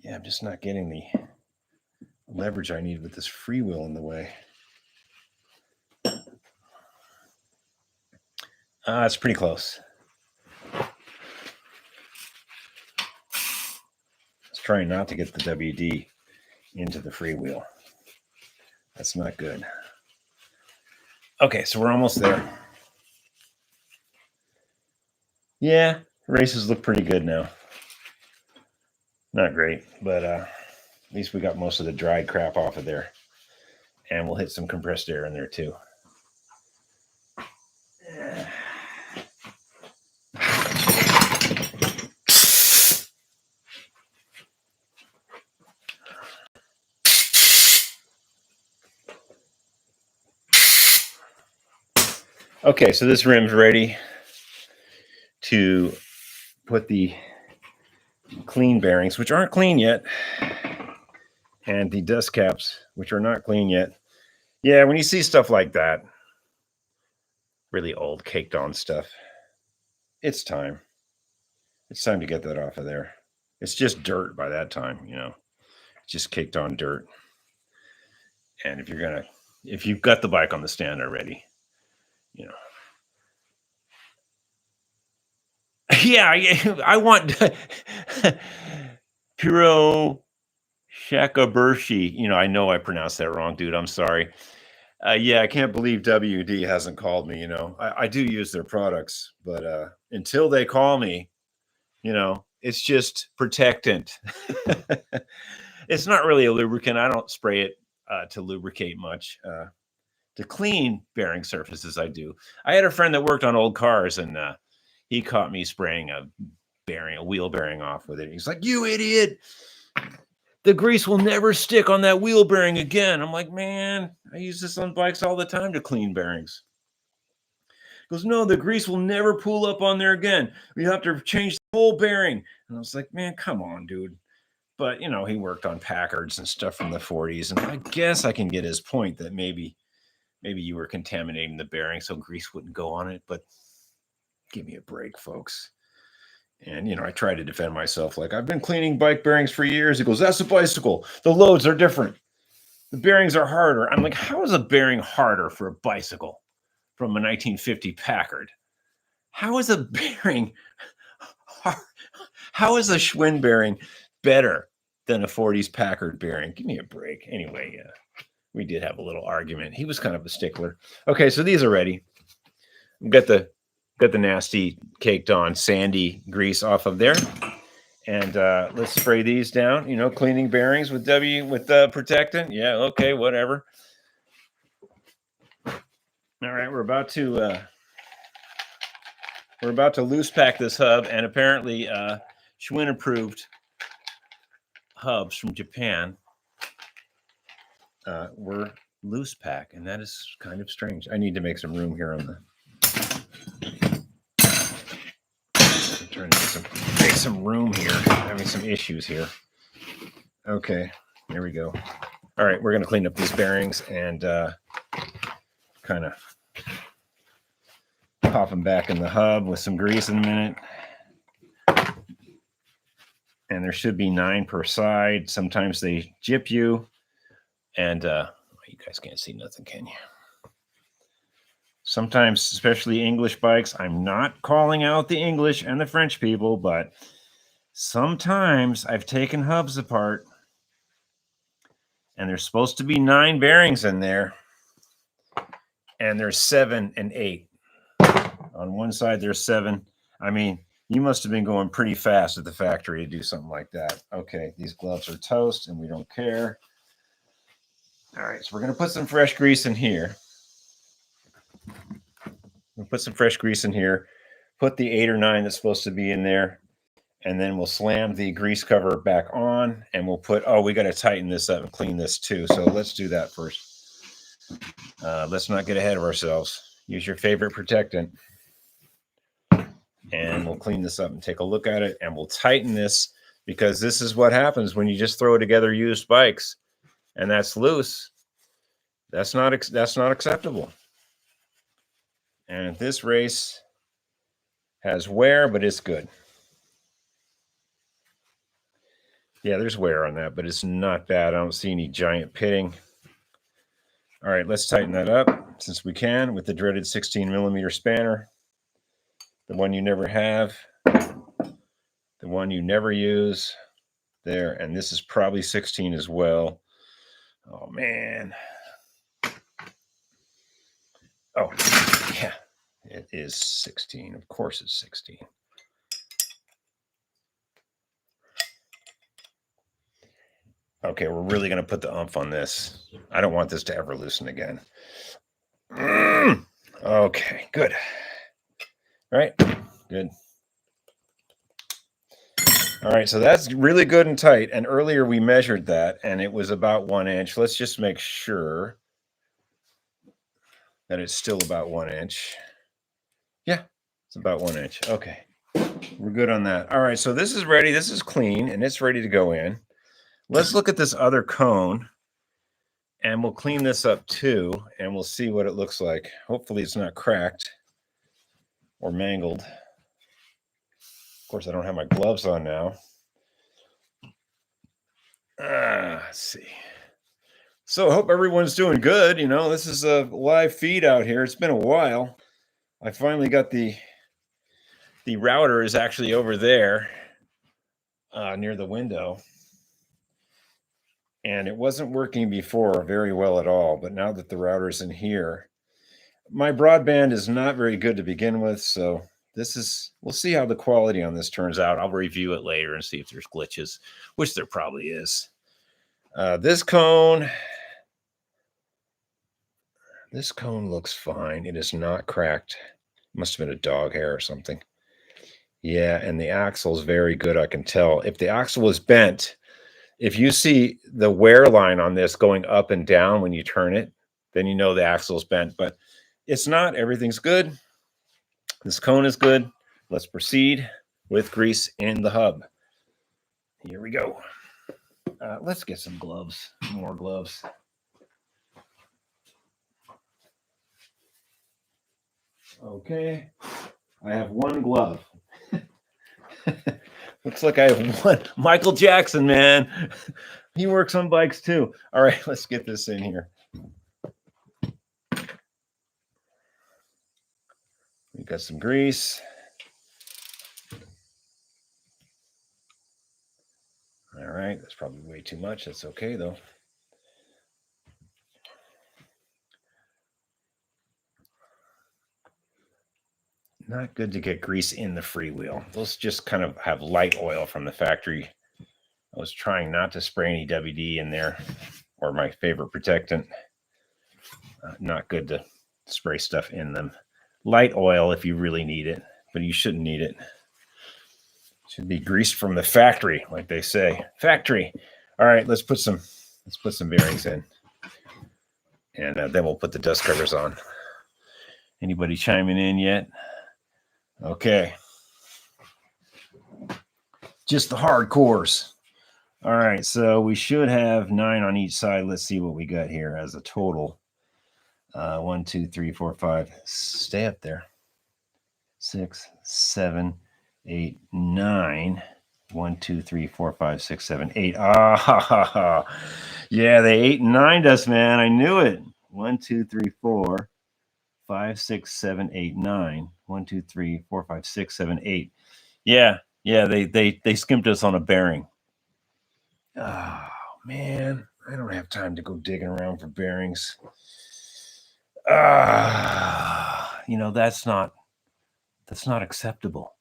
Yeah, I'm just not getting the leverage I need with this freewheel in the way. It's pretty close. Let's try not to get the WD into the freewheel. That's not good. Okay, so we're almost there. Yeah, races look pretty good now. Not great, but at least we got most of the dried crap off of there. And we'll hit some compressed air in there too. Okay, so this rim's ready to put the clean bearings, which aren't clean yet, and the dust caps, which are not clean yet. Yeah, when you see stuff like that, really old, caked on stuff, it's time. It's time to get that off of there. It's just dirt by that time, you know. It's just caked on dirt. And if you've got the bike on the stand already, you know. Yeah, I want Piro Shakabershi. You know, I know I pronounced that wrong, dude. I'm sorry. Yeah, I can't believe WD hasn't called me. You know, I do use their products, but until they call me, you know, it's just protectant. It's not really a lubricant. I don't spray it to lubricate much. To clean bearing surfaces, I do. I had a friend that worked on old cars, and he caught me spraying a wheel bearing off with it. He's like, "You idiot! the grease will never stick on that wheel bearing again. I'm like, man, I use this on bikes all the time to clean bearings. He goes, no, the grease will never pool up on there again. We have to change the whole bearing. And I was like, man, come on, dude. But, you know, he worked on Packards and stuff from the 40s. And I guess I can get his point that maybe you were contaminating the bearing so grease wouldn't go on it. But give me a break, folks. And, you know, I tried to defend myself. Like, I've been cleaning bike bearings for years. He goes, that's a bicycle. The loads are different. The bearings are harder. I'm like, how is a bearing harder for a bicycle from a 1950 Packard? How is a bearing hard? How is a Schwinn bearing better than a 40s Packard bearing? Give me a break. Anyway, we did have a little argument. He was kind of a stickler. Okay, so these are ready. We've got the nasty caked on sandy grease off of there. And let's spray these down, you know, cleaning bearings with protectant. Yeah, okay, whatever. All right, we're about to loose pack this hub, and apparently Schwinn approved hubs from Japan were loose pack, and that is kind of strange. I need to make some room here on the. I'm trying to make some room here. I'm having some issues here. Okay, there we go. All right, we're going to clean up these bearings and kind of pop them back in the hub with some grease in a minute. And there should be 9 per side. Sometimes they jip you. And you guys can't see nothing, can you? Sometimes, especially English bikes, I'm not calling out the English and the French people, but sometimes I've taken hubs apart and there's supposed to be 9 bearings in there. And there's 7 and 8. On one side, there's 7. I mean, you must have been going pretty fast at the factory to do something like that. Okay, these gloves are toast and we don't care. All right, so we're going to put some fresh grease in here. We'll put some fresh grease in here. Put the 8 or 9 that's supposed to be in there. And then we'll slam the grease cover back on. And we'll put, we got to tighten this up and clean this too. So let's do that first. Let's not get ahead of ourselves. Use your favorite protectant. And we'll clean this up and take a look at it. And we'll tighten this, because this is what happens when you just throw together used bikes and that's loose. That's not acceptable. And this race has wear, but it's good. Yeah, there's wear on that, but it's not bad. I don't see any giant pitting. All right, let's tighten that up since we can with the dreaded 16mm spanner. The one you never have. The one you never use. There, and this is probably 16 as well. Oh, man. Oh, yeah, it is 16. Of course it's 16. Okay, we're really going to put the oomph on this. I don't want this to ever loosen again. Okay, good. All right, good. All right, so that's really good and tight. And earlier we measured that, and it was about 1 inch. Let's just make sure that it's still about 1 inch. Yeah, it's about 1 inch. Okay, we're good on that. All right, so this is ready. This is clean, and it's ready to go in. Let's look at this other cone, and we'll clean this up too, and we'll see what it looks like. Hopefully it's not cracked or mangled. Of course, I don't have my gloves on now. Let's see. So I hope everyone's doing good. You know, this is a live feed out here. It's been a while. I finally got the router is actually over there near the window. And it wasn't working before very well at all. But now that the router's in here, my broadband is not very good to begin with. So we'll see how the quality on this turns out. I'll review it later and see if there's glitches, which there probably is. This cone looks fine. It is not cracked. Must have been a dog hair or something. Yeah, and the axle is very good. I can tell. If the axle was bent, If you see the wear line on this going up and down when you turn it, then you know the axle's bent, but it's not. Everything's good. This cone is good. Let's proceed with grease in the hub. Here we go. Let's get some gloves, more gloves. Okay, I have one glove. Looks like I have one. Michael Jackson, man. He works on bikes too. All right, let's get this in here. We got some grease. All right, that's probably way too much. That's okay though. Not good to get grease in the freewheel. Those just kind of have light oil from the factory. I was trying not to spray any WD in there, or my favorite protectant. Not good to spray stuff in them. Light oil if you really need it, but you shouldn't need it. Should be greased from the factory, like they say. Factory. All right, let's put some bearings in, and then we'll put the dust covers on. Anybody chiming in yet? Okay. Just the hardcores. All right, so we should have 9 on each side. Let's see what we got here as a total. 1, 2, 3, 4, 5. Stay up there. 6, 7, 8, 9. 1, 2, 3, 4, 5, 6, 7, 8. Ah, ha, ha, ha. Yeah, they 8 and 9 us, man. I knew it. 1, 2, 3, 4, 5, 6, 7, 8, 9. 1, 2, 3, 4, 5, 6, 7, 8. Yeah, they skimped us on a bearing. Oh man, I don't have time to go digging around for bearings. That's not acceptable.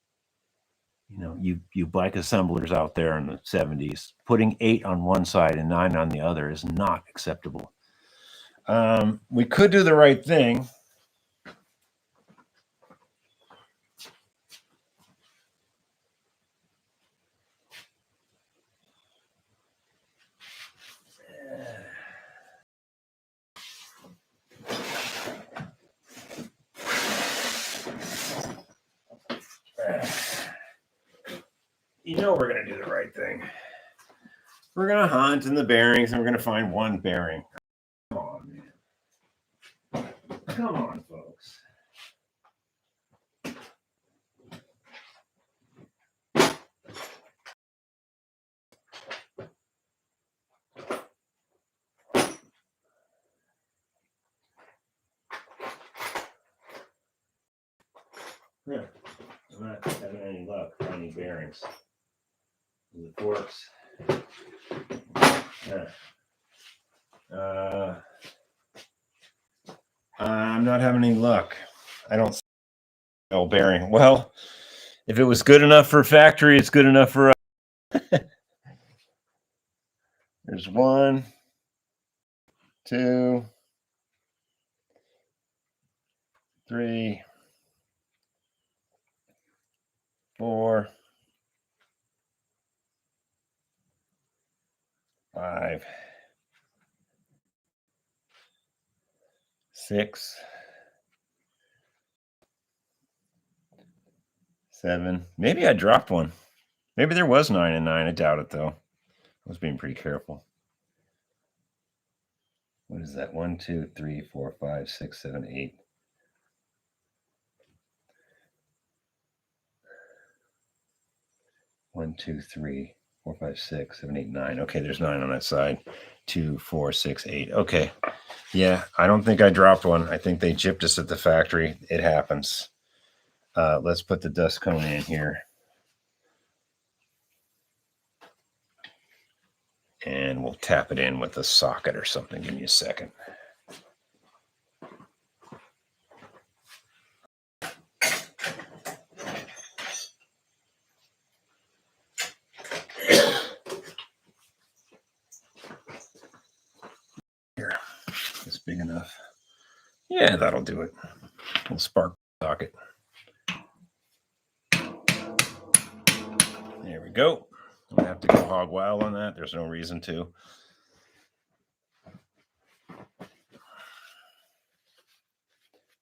You bike assemblers out there in the 70s, putting 8 on one side and 9 on the other is not acceptable. We could do the right thing. We're going to do the right thing. We're going to hunt in the bearings, and we're going to find one bearing. Come on, man. Come on, folks. Yeah, I'm not having any luck finding bearings. The forks. I'm not having any luck. I don't see no bearing. Well, if it was good enough for factory, it's good enough for us. There's 1, 2, 3, 4, 5, 6, 7. Maybe I dropped one. Maybe there was 9 and 9. I doubt it though. I was being pretty careful. What is that? 1, 2, 3, 4, 5, 6, 7, 8. 1, 2, 3, 4, 5, 6, 7, 8, 9. Okay, there's 9 on that side. 2, 4, 6, 8. Okay. Yeah, I don't think I dropped one. I think they gypped us at the factory. It happens. Let's put the dust cone in here. And we'll tap it in with a socket or something. Give me a second. Here, it's big enough. Yeah, that'll do it. Little spark socket. There we go. don't have to go hog wild on that. There's no reason to.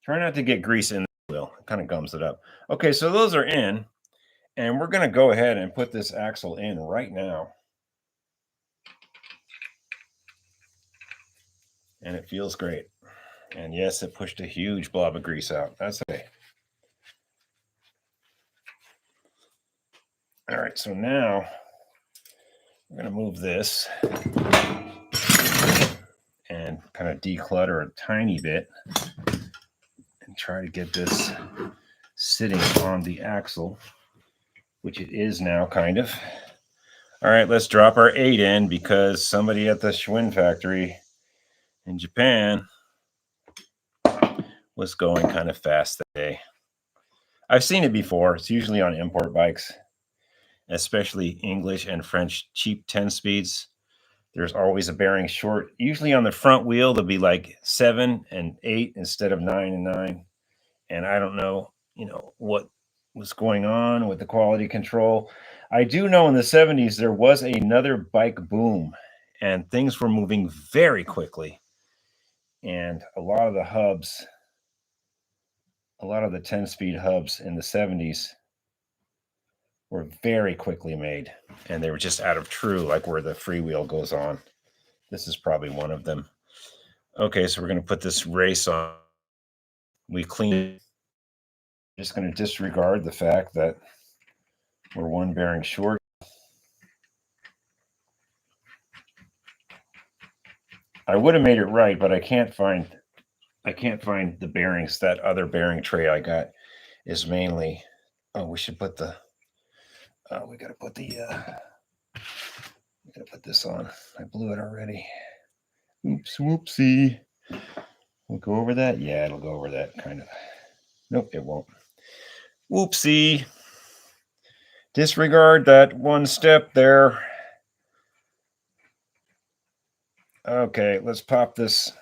Try not to get grease in the wheel. It kind of gums it up. Okay, so those are in. And we're going to go ahead and put this axle in right now. And it feels great. And yes, it pushed a huge blob of grease out. That's okay. All right, so now we're going to move this and kind of declutter a tiny bit and try to get this sitting on the axle, which it is now kind of. All right, let's drop our 8 in because somebody at the Schwinn factory in Japan was going kind of fast that day. I've seen it before. It's usually on import bikes, especially English and French cheap 10 speeds. There's always a bearing short. Usually on the front wheel, there'll be like 7 and 8 instead of 9 and 9. And I don't know, what was going on with the quality control. I do know in the 70s, there was another bike boom and things were moving very quickly. And a lot of the hubs, a lot of the 10-speed hubs in the 70s were very quickly made. And they were just out of true, like where the freewheel goes on. This is probably one of them. Okay, so we're going to put this race on. We clean it. Just going to disregard the fact that we're one bearing short. I would have made it right, but I can't find the bearings. That other bearing tray I got is mainly. Oh, we should put the. We got to put the. We got to put this on. I blew it already. Oops, whoopsie. We'll go over that. Yeah, it'll go over that kind of. Nope, it won't. Whoopsie. Disregard that one step there. Okay, let's pop this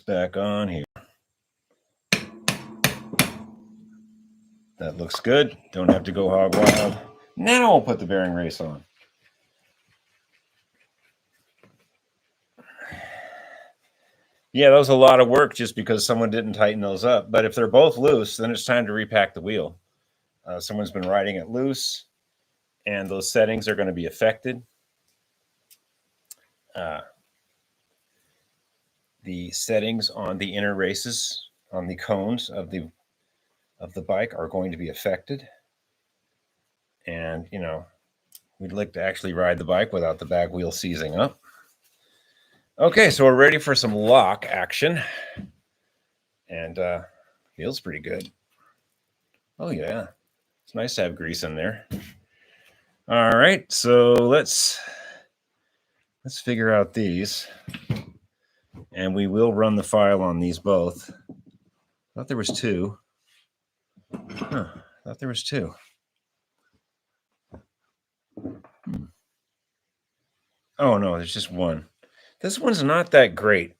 back on here. That looks good. Don't have to go hog wild. Now I'll put the bearing race on. Yeah, that was a lot of work just because someone didn't tighten those up. But if they're both loose, then it's time to repack the wheel. Someone's been riding it loose, and those settings are going to be affected. The settings on the inner races, on the cones of the bike are going to be affected. And, we'd like to actually ride the bike without the back wheel seizing up. Okay, so we're ready for some lock action. And feels pretty good. Oh, yeah. It's nice to have grease in there. All right, so let's figure out these. And we will run the file on these both. I thought there was 2. Huh, I thought there was 2. Oh, no, there's just 1. This one's not that great.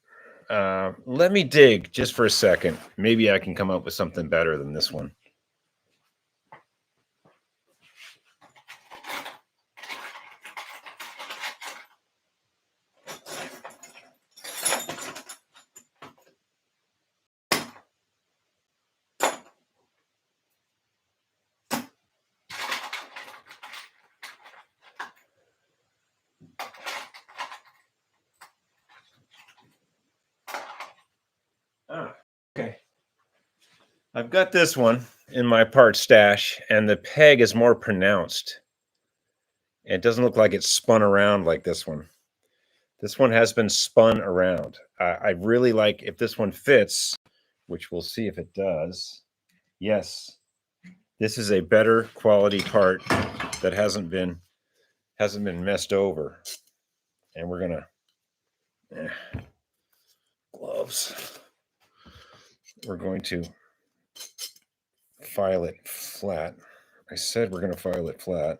Let me dig just for a second. Maybe I can come up with something better than this one. Okay. I've got this one in my part stash, and the peg is more pronounced. It doesn't look like it's spun around like this one. This one has been spun around. I really like if this one fits, which we'll see if it does. Yes, this is a better quality part that hasn't been messed over. And we're gonna gloves. We're going to file it flat. I said we're going to file it flat.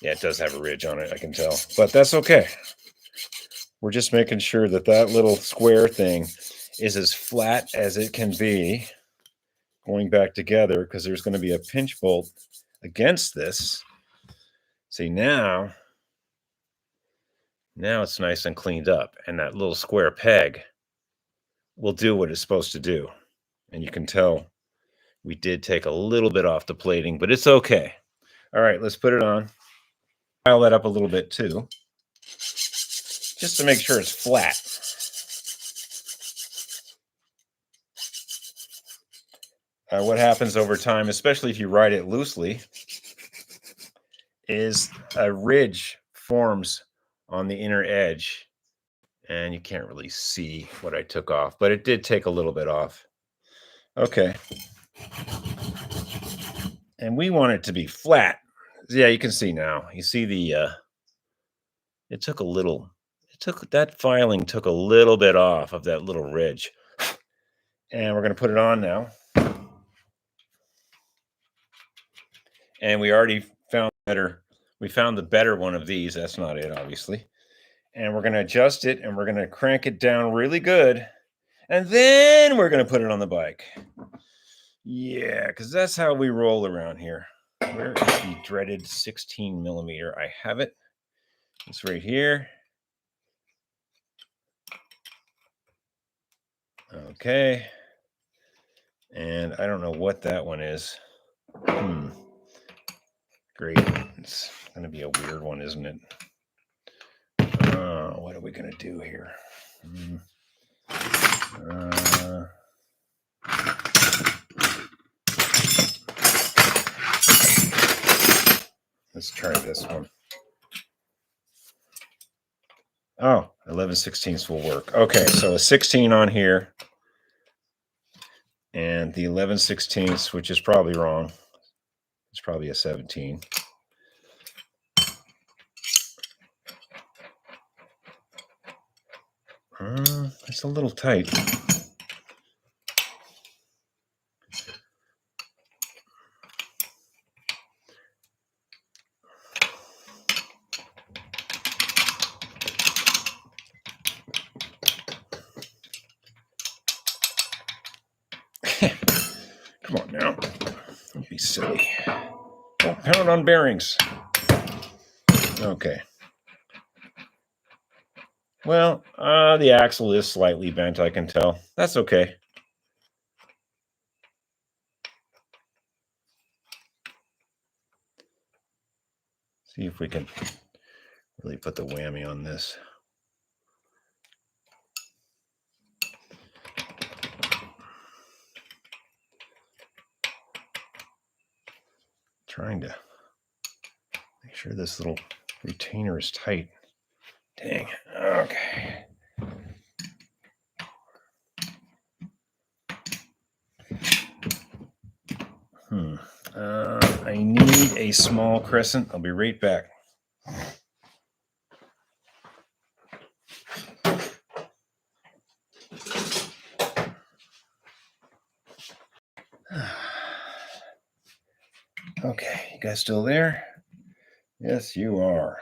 Yeah, it does have a ridge on it, I can tell. But that's okay. We're just making sure that that little square thing is as flat as it can be. going back together because there's going to be a pinch bolt against this. See, now it's nice and cleaned up, and that little square peg will do what it's supposed to do. And you can tell we did take a little bit off the plating, but it's okay. All right, let's put it on. Pile that up a little bit too, just to make sure it's flat. What happens over time, especially if you ride it loosely, is a ridge forms on the inner edge. And you can't really see what I took off, but it did take a little bit off. Okay. And we want it to be flat. Yeah, you can see now. You see that filing took a little bit off of that little ridge. And we're going to put it on now. And we already found we found the better one of these. That's not it, obviously. And we're going to adjust it, and we're going to crank it down really good. And then we're going to put it on the bike. Yeah, because that's how we roll around here. Where is the dreaded 16 millimeter? I have it. It's right here. Okay. And I don't know what that one is. Great. It's going to be a weird one, isn't it? What are we going to do here? Let's try this one. Oh, 11/16 will work. Okay, so a 16 on here. And the 11/16, which is probably wrong. It's probably a 17. It's a little tight. Come on now. Don't be silly. Don't pound on bearings. Okay. Well, the axle is slightly bent, I can tell. That's okay. See if we can really put the whammy on this. Trying to make sure this little retainer is tight. Dang. Okay. I need a small crescent. I'll be right back. Okay, you guys still there? Yes, you are.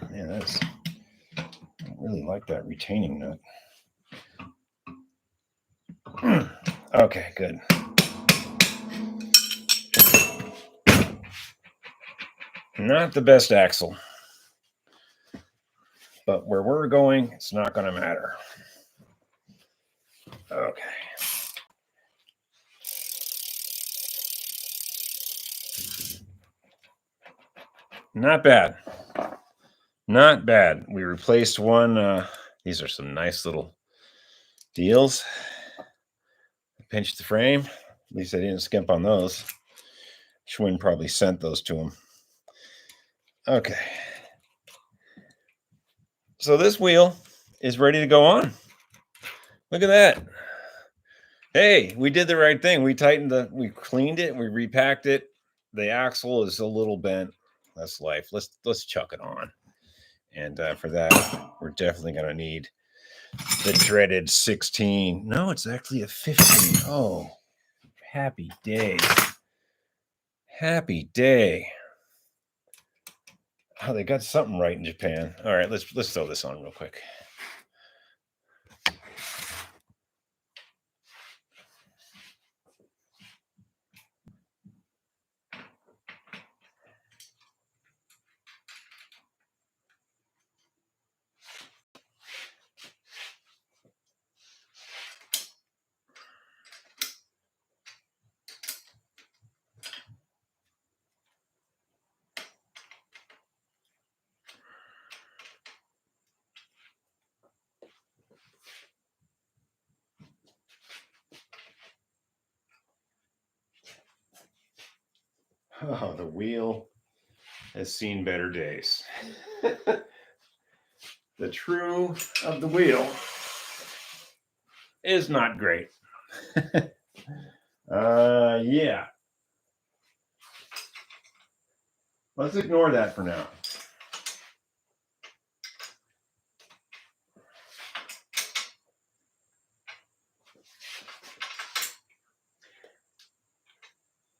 Man, I really like that retaining nut. Okay, good. Not the best axle, but where we're going, it's not going to matter. Okay. Not bad. Not bad. We replaced one. These are some nice little deals. I pinched the frame. At least I didn't skimp on those. Schwinn probably sent those to him. Okay. So this wheel is ready to go on. Look at that. Hey, we did the right thing. We we cleaned it, we repacked it. The axle is a little bent. That's life. Let's chuck it on. And for that, we're definitely going to need the dreaded 16. No, it's actually a 15. Oh, happy day. Happy day. Oh, they got something right in Japan. All right, let's throw this on real quick. Oh, the wheel has seen better days. The true of the wheel is not great. Yeah. Let's ignore that for now.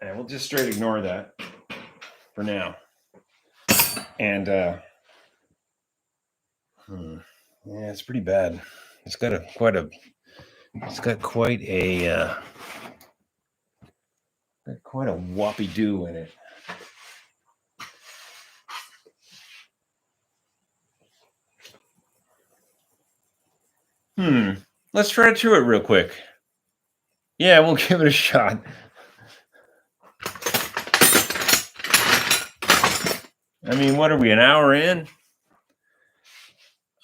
And we'll just straight ignore that for now. And yeah, it's pretty bad. It's got quite a whoppy-doo in it. Let's try to chew it real quick. Yeah, we'll give it a shot. I mean, what are we, an hour in?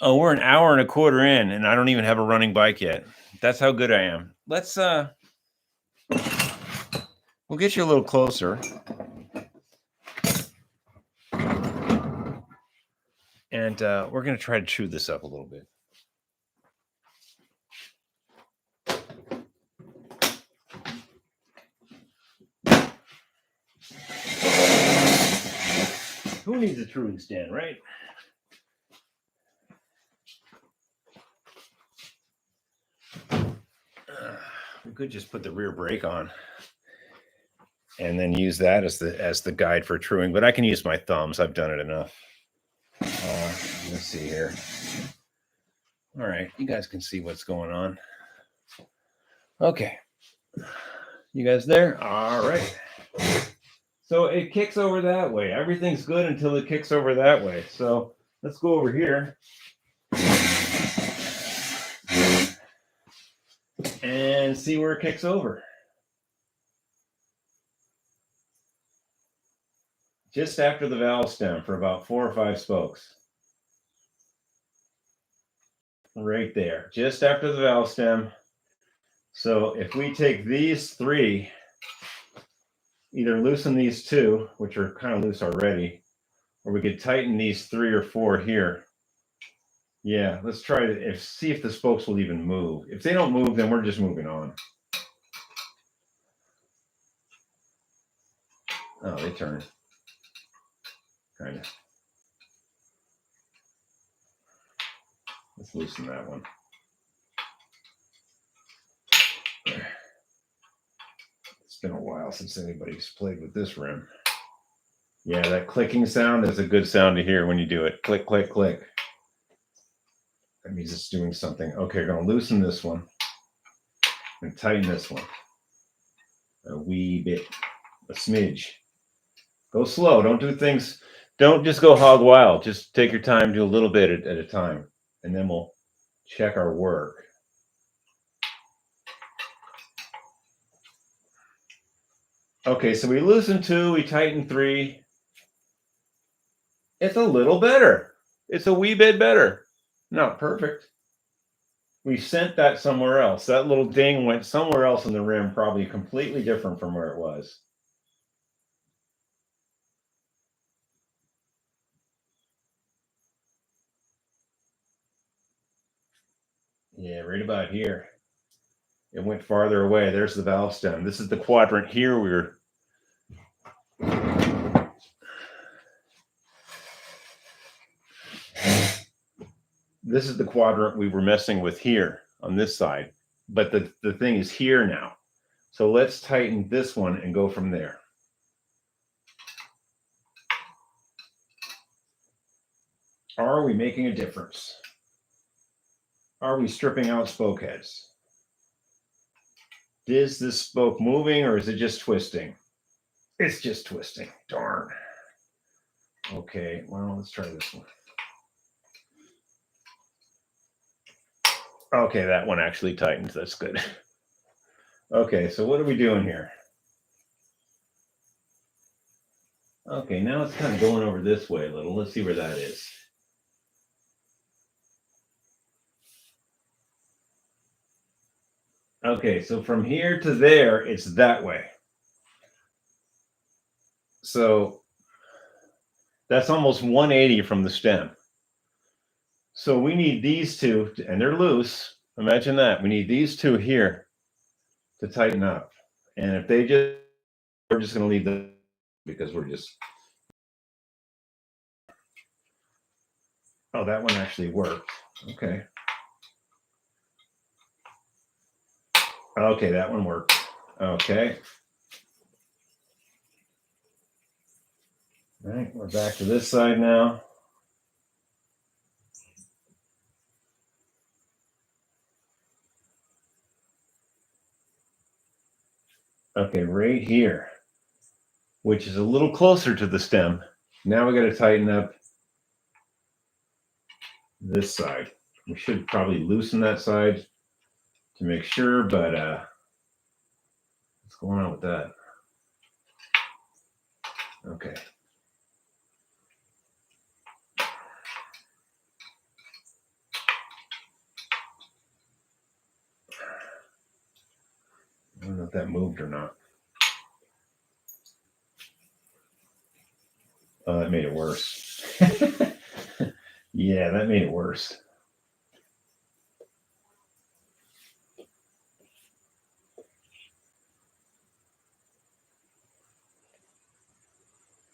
Oh, we're an hour and a quarter in, and I don't even have a running bike yet. That's how good I am. Let's, we'll get you a little closer. And we're going to try to chew this up a little bit. Who needs a chewing stand, right? We could just put the rear brake on and then use that as the guide for truing, but I can use my thumbs. I've done it enough. Let's see here. All right, you guys can see what's going on. Okay, you guys there? All right. So it kicks over that way. Everything's good until it kicks over that way. So let's go over here and see where it kicks over. Just after the valve stem for about 4 or 5 spokes. Right there, just after the valve stem. So if we take these 3, either loosen these 2, which are kind of loose already, or we could tighten these 3 or 4 here. Yeah, let's try to see if the spokes will even move. If they don't move, then we're just moving on. Oh, they turn. Kind of. Let's loosen that one. It's been a while since anybody's played with this rim. Yeah, that clicking sound is a good sound to hear when you do it. Click, click, click. That means it's doing something. Okay, we're going to loosen this one and tighten this one a wee bit, a smidge. Go slow. Don't do things. Don't just go hog wild. Just take your time, do a little bit at a time, and then we'll check our work. Okay, so we loosened 2, we tightened 3. It's a little better. It's a wee bit better. Not perfect. We sent that somewhere else. That little ding went somewhere else in the rim, probably completely different from where it was. Yeah, right about here. It went farther away. There's the valve stem. This is the quadrant here we were. This is the quadrant we were messing with here on this side. But the thing is here now. So let's tighten this one and go from there. Are we making a difference? Are we stripping out spoke heads? Is this spoke moving or is it just twisting? It's just twisting. Darn. Okay, well, let's try this one. Okay, that one actually tightens. That's good. Okay, so what are we doing here? Okay, now it's kind of going over this way a little. Let's see where that is. Okay, so from here to there, it's that way. So that's almost 180 from the stem. So we need these two, and they're loose. Imagine that. We need these two here to tighten up. And if they just, we're just going to leave them because we're just, oh, that one actually worked. Okay. Okay, that one worked. Okay. All right, we're back to this side now. Okay, right here, which is a little closer to the stem. Now we got to tighten up this side. We should probably loosen that side to make sure, but what's going on with that? Okay. I don't know if that moved or not. Oh, that made it worse. Yeah, that made it worse.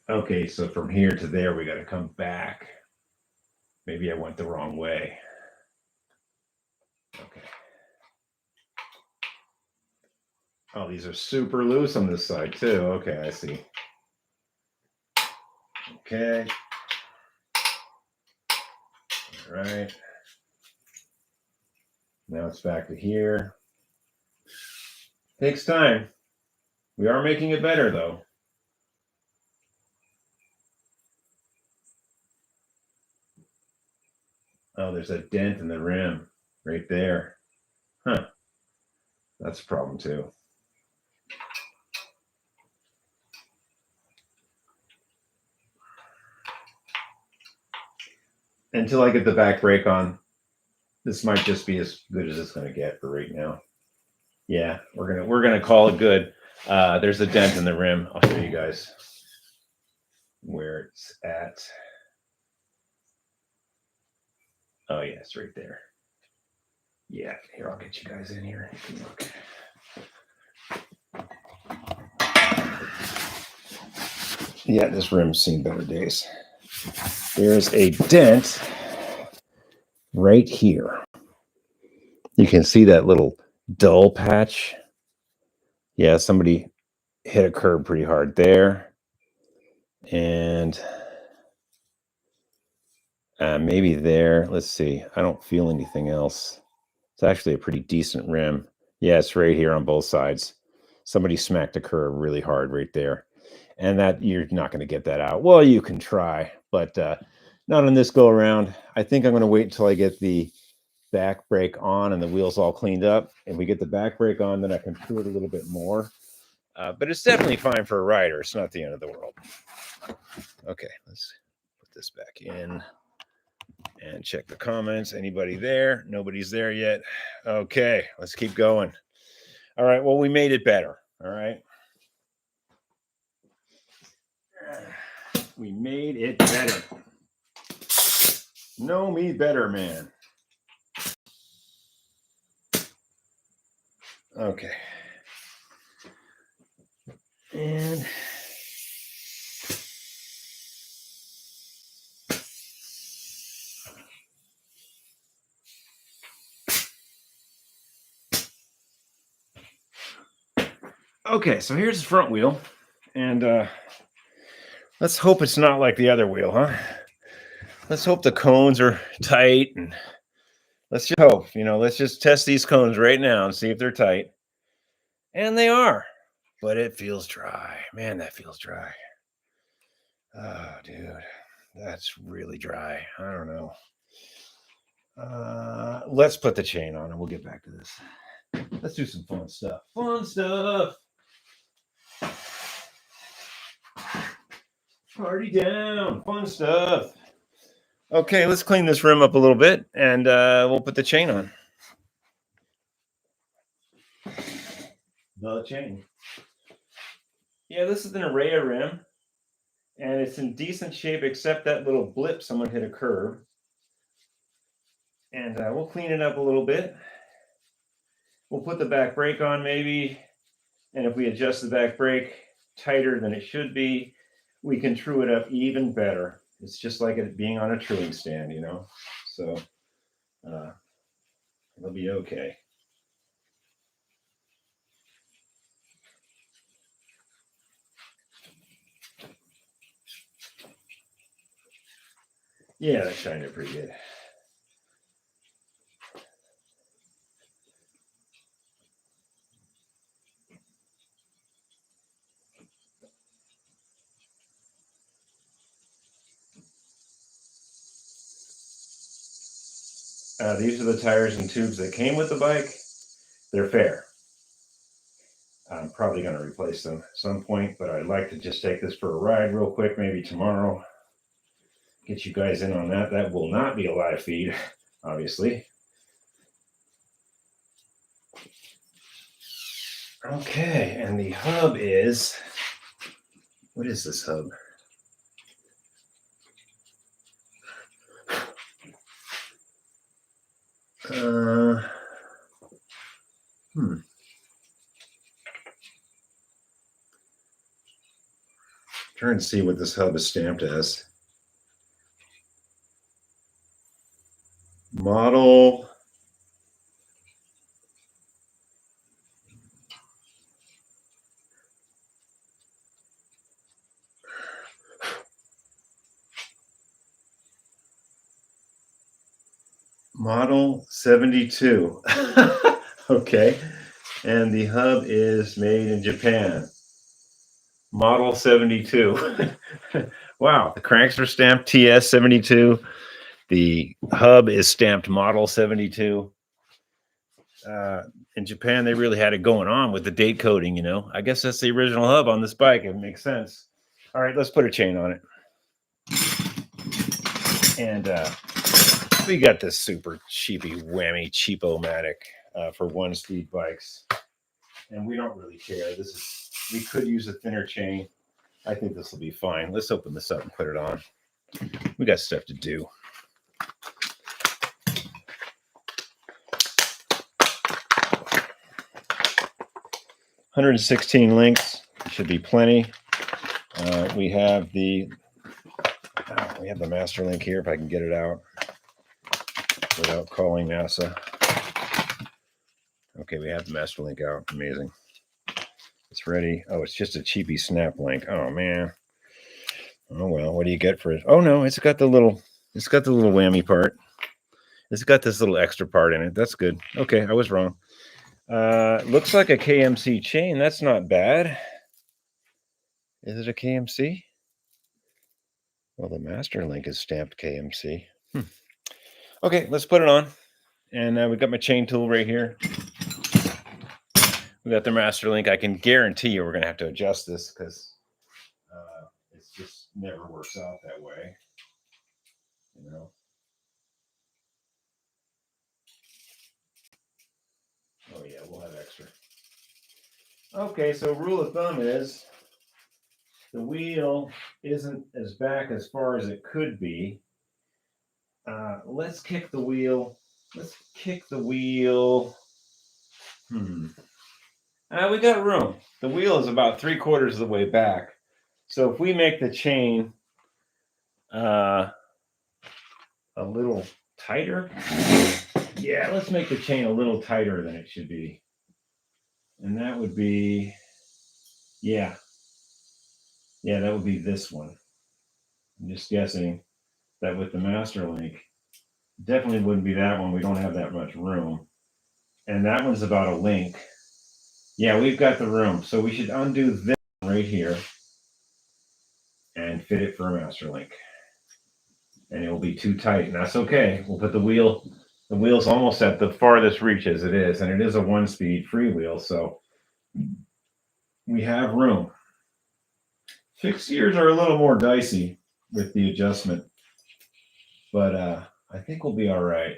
Okay, so from here to there, we got to come back. Maybe I went the wrong way. Okay. Oh, these are super loose on this side too. Okay, I see. Okay. All right. Now it's back to here. Takes time. We are making it better though. Oh, there's a dent in the rim right there. Huh. That's a problem too. Until I get the back brake on, this might just be as good as it's going to get for right now. Yeah, we're gonna call it good. There's a dent in the rim. I'll show you guys where it's at. Oh yeah, it's right there. Yeah, here, I'll get you guys in here. You can look. Yeah, this rim's seen better days. There's a dent right here. You can see that little dull patch. Yeah, somebody hit a curb pretty hard there. And maybe there. Let's see. I don't feel anything else. It's actually a pretty decent rim. Yeah, it's right here on both sides. Somebody smacked a curb really hard right there. And that you're not going to get that out. Well, you can try, but not on this go around. I think I'm going to wait until I get the back brake on and the wheels all cleaned up. If we get the back brake on, then I can do it a little bit more. But it's definitely fine for a rider. It's not the end of the world. Okay, let's put this back in and check the comments. Anybody there? Nobody's there yet. Okay, let's keep going. All right, well, we made it better. All right. We made it better. Know me better, man. Okay. And okay, so here's the front wheel. And let's hope it's not like the other wheel, huh? Let's hope the cones are tight, and let's just hope, let's just test these cones right now and see if they're tight. And they are, but it feels dry. Man, that feels dry. Oh, dude, that's really dry. I don't know. Let's put the chain on and we'll get back to this. Let's do some fun stuff. Fun stuff. Party down. Fun stuff. Okay, let's clean this rim up a little bit and we'll put the chain on. The chain. Yeah, this is an Araya rim. And it's in decent shape, except that little blip, someone hit a curb. And we'll clean it up a little bit. We'll put the back brake on maybe. And if we adjust the back brake tighter than it should be, we can true it up even better. It's just like it being on a truing stand, you know? So it'll be okay. Yeah, that shined it pretty good. These are the tires and tubes that came with the bike. They're fair. I'm probably going to replace them at some point, but I'd like to just take this for a ride real quick, maybe tomorrow. Get you guys in on that. That will not be a live feed, obviously. Okay, and the hub is, what is this hub? Trying to see what this hub is stamped as. Model Model 72. Okay. And the hub is made in Japan. Model 72. Wow. The cranks are stamped TS 72. The hub is stamped Model 72. In Japan, they really had it going on with the date coding, you know. I guess that's the original hub on this bike. It makes sense. All right, let's put a chain on it. And we got this super cheapy whammy cheapo-matic for one-speed bikes. And we don't really care. We could use a thinner chain. I think this will be fine. Let's open this up and put it on. We got stuff to do. $116 links should be plenty. We have the master link here if I can get it out without calling NASA. Okay, we have the master link out. Amazing. It's ready. Oh, it's just a cheapy snap link. Oh man. Oh well, what do you get for it? Oh no, it's got the little whammy part. It's got this little extra part in it. That's good. Okay, I was wrong. Looks like a KMC chain. That's not bad. Is it a KMC? Well, the master link is stamped KMC. Okay, let's put it on. And we got my chain tool right here. We got the master link. I can guarantee you we're going to have to adjust this because it just never works out that way. You know. Oh yeah, we'll have extra. Okay, so rule of thumb is the wheel isn't as back as far as it could be. Let's kick the wheel. Let's kick the wheel. We got room. The wheel is about 3/4 of the way back. So if we make the chain a little tighter, yeah, let's make the chain a little tighter than it should be. And that would be, yeah, that would be this one. I'm just guessing that with the master link, definitely wouldn't be that one. We don't have that much room. And that one's about a link. Yeah, we've got the room. So we should undo this right here and fit it for a master link. And it will be too tight, and that's okay. We'll put the wheel's almost at the farthest reach as it is, and it is a one-speed freewheel, so we have room. Fixed gears are a little more dicey with the adjustment, but I think we'll be all right.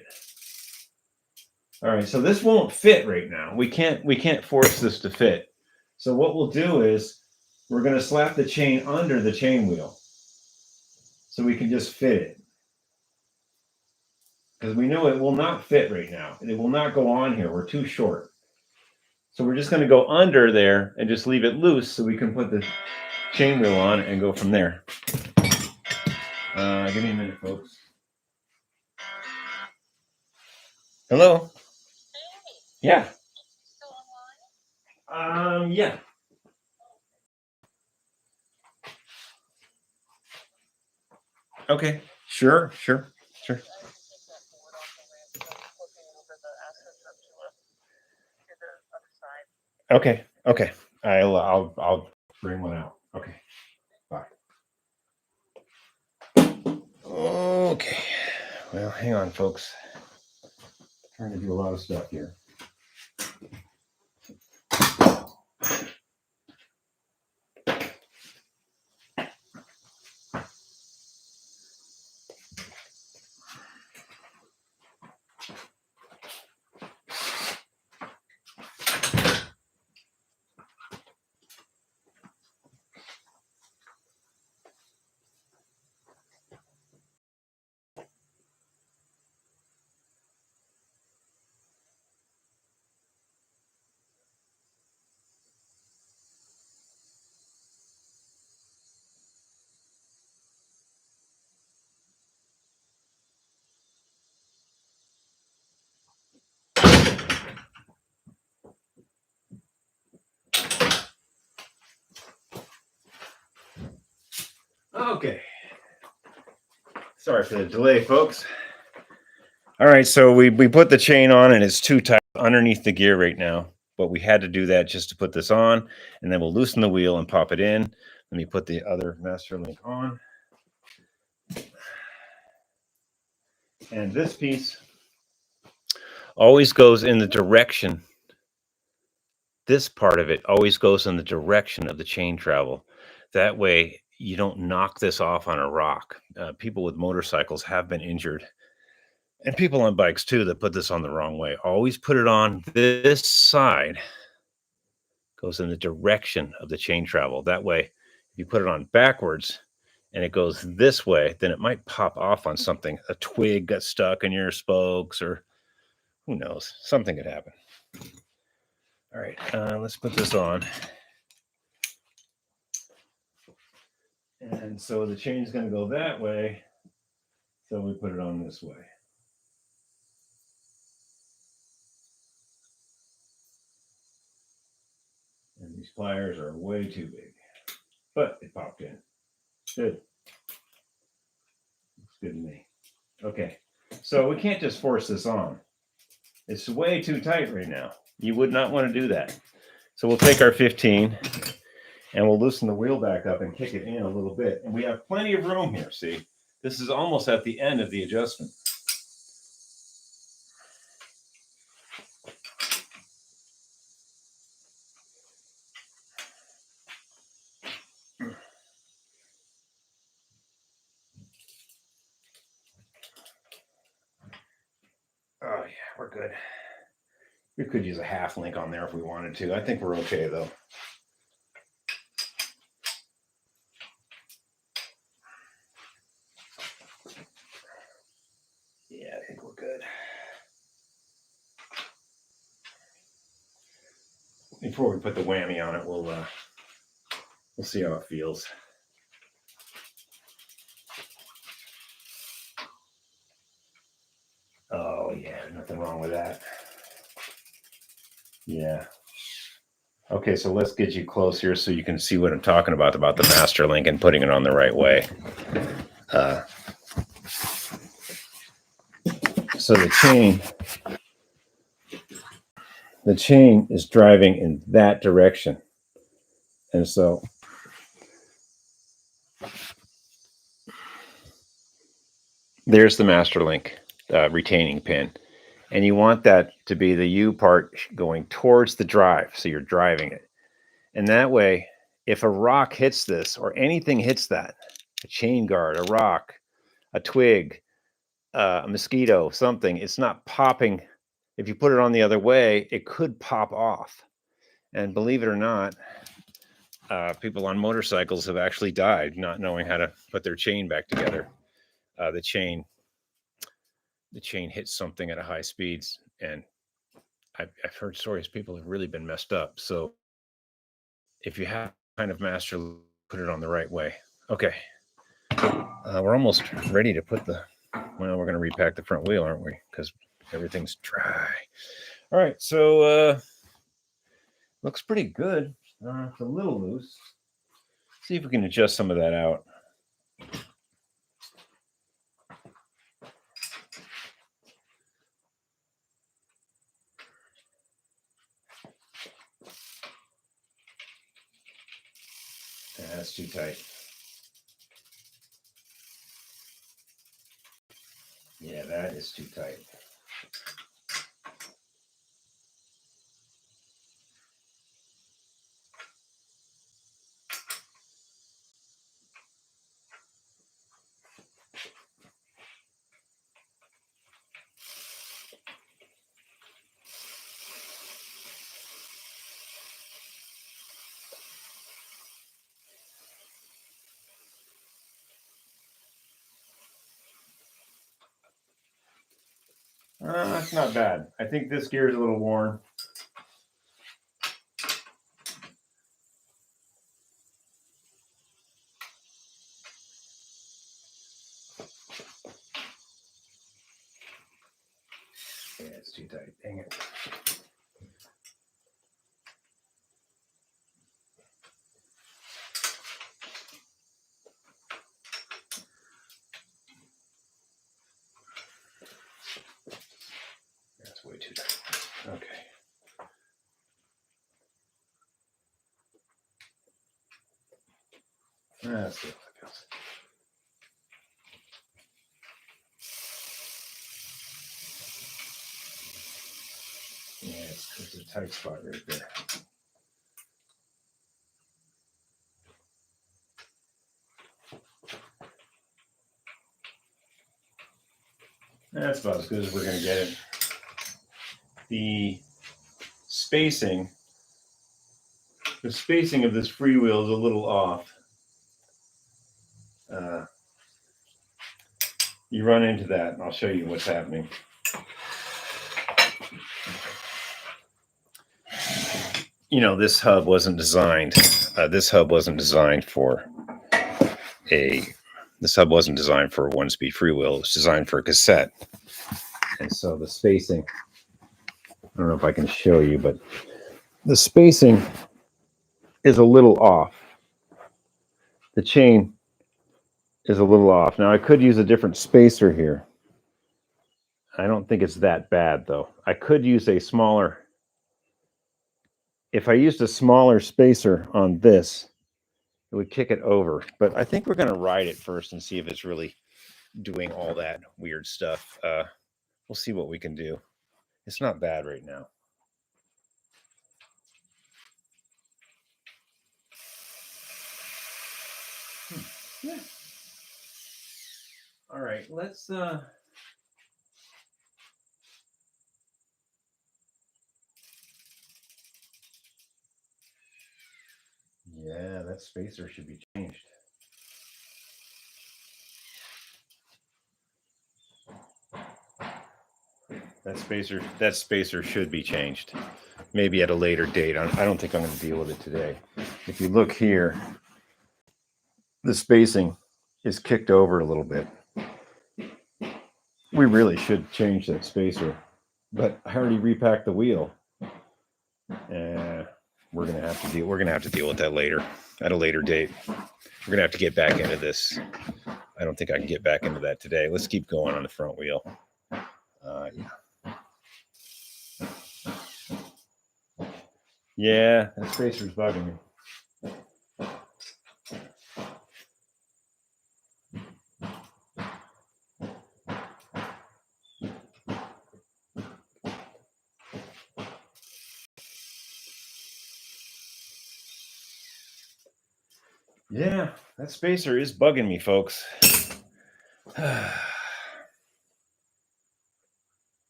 All right, so this won't fit right now. We can't force this to fit. So what we'll do is we're going to slap the chain under the chain wheel. so we can just fit it. Because we know it will not fit right now. It will not go on here. We're too short. So we're just going to go under there and just leave it loose so we can put the chain wheel on and go from there. Give me a minute, folks. Hello? Yeah. Yeah. Okay. Sure. Okay. I'll bring one out. Okay. Bye. Okay. Well, hang on, folks. Trying to do a lot of stuff here. Okay. Sorry for the delay, folks. All right, so we put the chain on and it's too tight underneath the gear right now, but we had to do that just to put this on, and then we'll loosen the wheel and pop it in. Let me put the other master link on. And this piece always goes in the direction. This part of it always goes in the direction of the chain travel. That way you don't knock this off on a rock. People with motorcycles have been injured, and people on bikes too, that put this on the wrong way. Always put it on this side, goes in the direction of the chain travel. That way, if you put it on backwards and it goes this way, then it might pop off on something. A twig got stuck in your spokes, or who knows, something could happen. All right, let's put this on. And so the chain's going to go that way, so we put it on this way. And these pliers are way too big, but it popped in. Good. Looks good to me. Okay, so we can't just force this on. It's way too tight right now. You would not want to do that. So we'll take our 15 and we'll loosen the wheel back up and kick it in a little bit. And we have plenty of room here, see? This is almost at the end of the adjustment. Oh yeah, we're good. We could use a half link on there if we wanted to. I think we're okay though. Yeah, I think we're good. Before we put the whammy on it, we'll see how it feels. Oh yeah, nothing wrong with that. Yeah. Okay, so let's get you close here so you can see what I'm talking about the master link and putting it on the right way. So the chain is driving in that direction. And so there's the master link retaining pin. And you want that to be the U part going towards the drive. So you're driving it. And that way, if a rock hits this or anything hits that, a chain guard, a rock, a twig, a mosquito, something, it's not popping. If you put it on the other way, it could pop off. And believe it or not, people on motorcycles have actually died not knowing how to put their chain back together. The chain hits something at a high speeds, and I've heard stories people have really been messed up. So if you have kind of master, put it on the right way. Okay, we're almost ready to put the. Well, we're going to repack the front wheel, aren't we? Because everything's dry. All right, so looks pretty good. It's a little loose. See if we can adjust some of that out. Yeah, that's too tight. Yeah, that is too tight. That's not bad. I think this gear is a little worn. Yeah, it's too tight. Dang it. That's way too tight. Okay. Let's see how that feels. Yeah, it's a tight spot right there. That's about as good as we're going to get it. The spacing of this freewheel is a little off. You run into that, and I'll show you what's happening. You know, this hub wasn't designed. This hub wasn't designed for a one-speed freewheel. It was designed for a cassette, and so the spacing. I don't know if I can show you, but the spacing is a little off. The chain is a little off. Now I could use a different spacer here. I don't think it's that bad though. I could use a smaller. If I used a smaller spacer on this, it would kick it over. But I think we're going to ride it first and see if it's really doing all that weird stuff. We'll see what we can do. It's not bad right now. Yeah. All right, let's yeah, that spacer should be changed. That spacer should be changed. Maybe at a later date. I don't think I'm going to deal with it today. If you look here, the spacing is kicked over a little bit. We really should change that spacer, but I already repacked the wheel. We're gonna have to deal. We're gonna have to deal with that later, at a later date. We're gonna have to get back into this. I don't think I can get back into that today. Let's keep going on the front wheel. Yeah, that spacer's bugging me. Yeah, that spacer is bugging me, folks.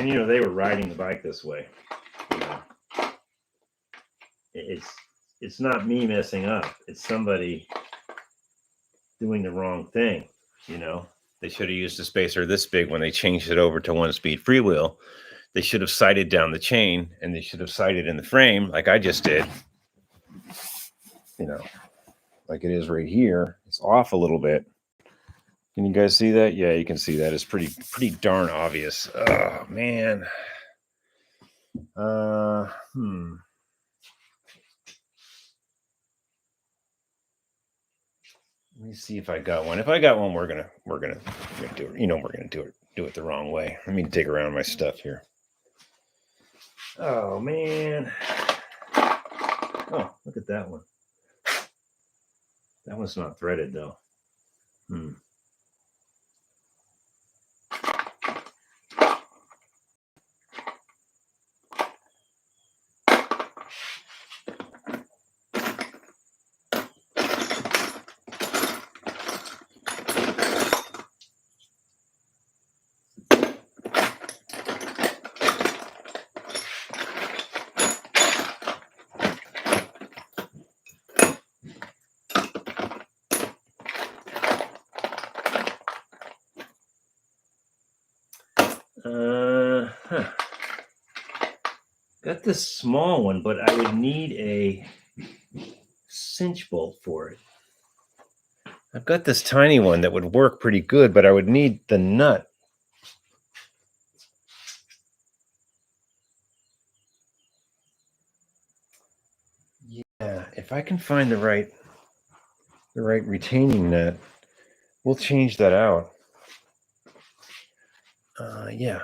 And you know, they were riding the bike this way. You know, it's not me messing up. It's somebody doing the wrong thing. You know, they should have used a spacer this big when they changed it over to 1-speed freewheel. They should have sighted down the chain, and they should have sighted in the frame like I just did. You know, like it is right here. It's off a little bit. Can you guys see that? Yeah, you can see that. It's pretty darn obvious. Oh man. Let me see if I got one. If I got one, we're gonna do it. You know, we're gonna do it the wrong way. Let me dig around my stuff here. Oh man. Oh, look at that one. That one's not threaded though. Got this small one, but I would need a cinch bolt for it. I've got this tiny one that would work pretty good, but I would need the nut. Yeah, if I can find the right retaining nut, we'll change that out. Yeah.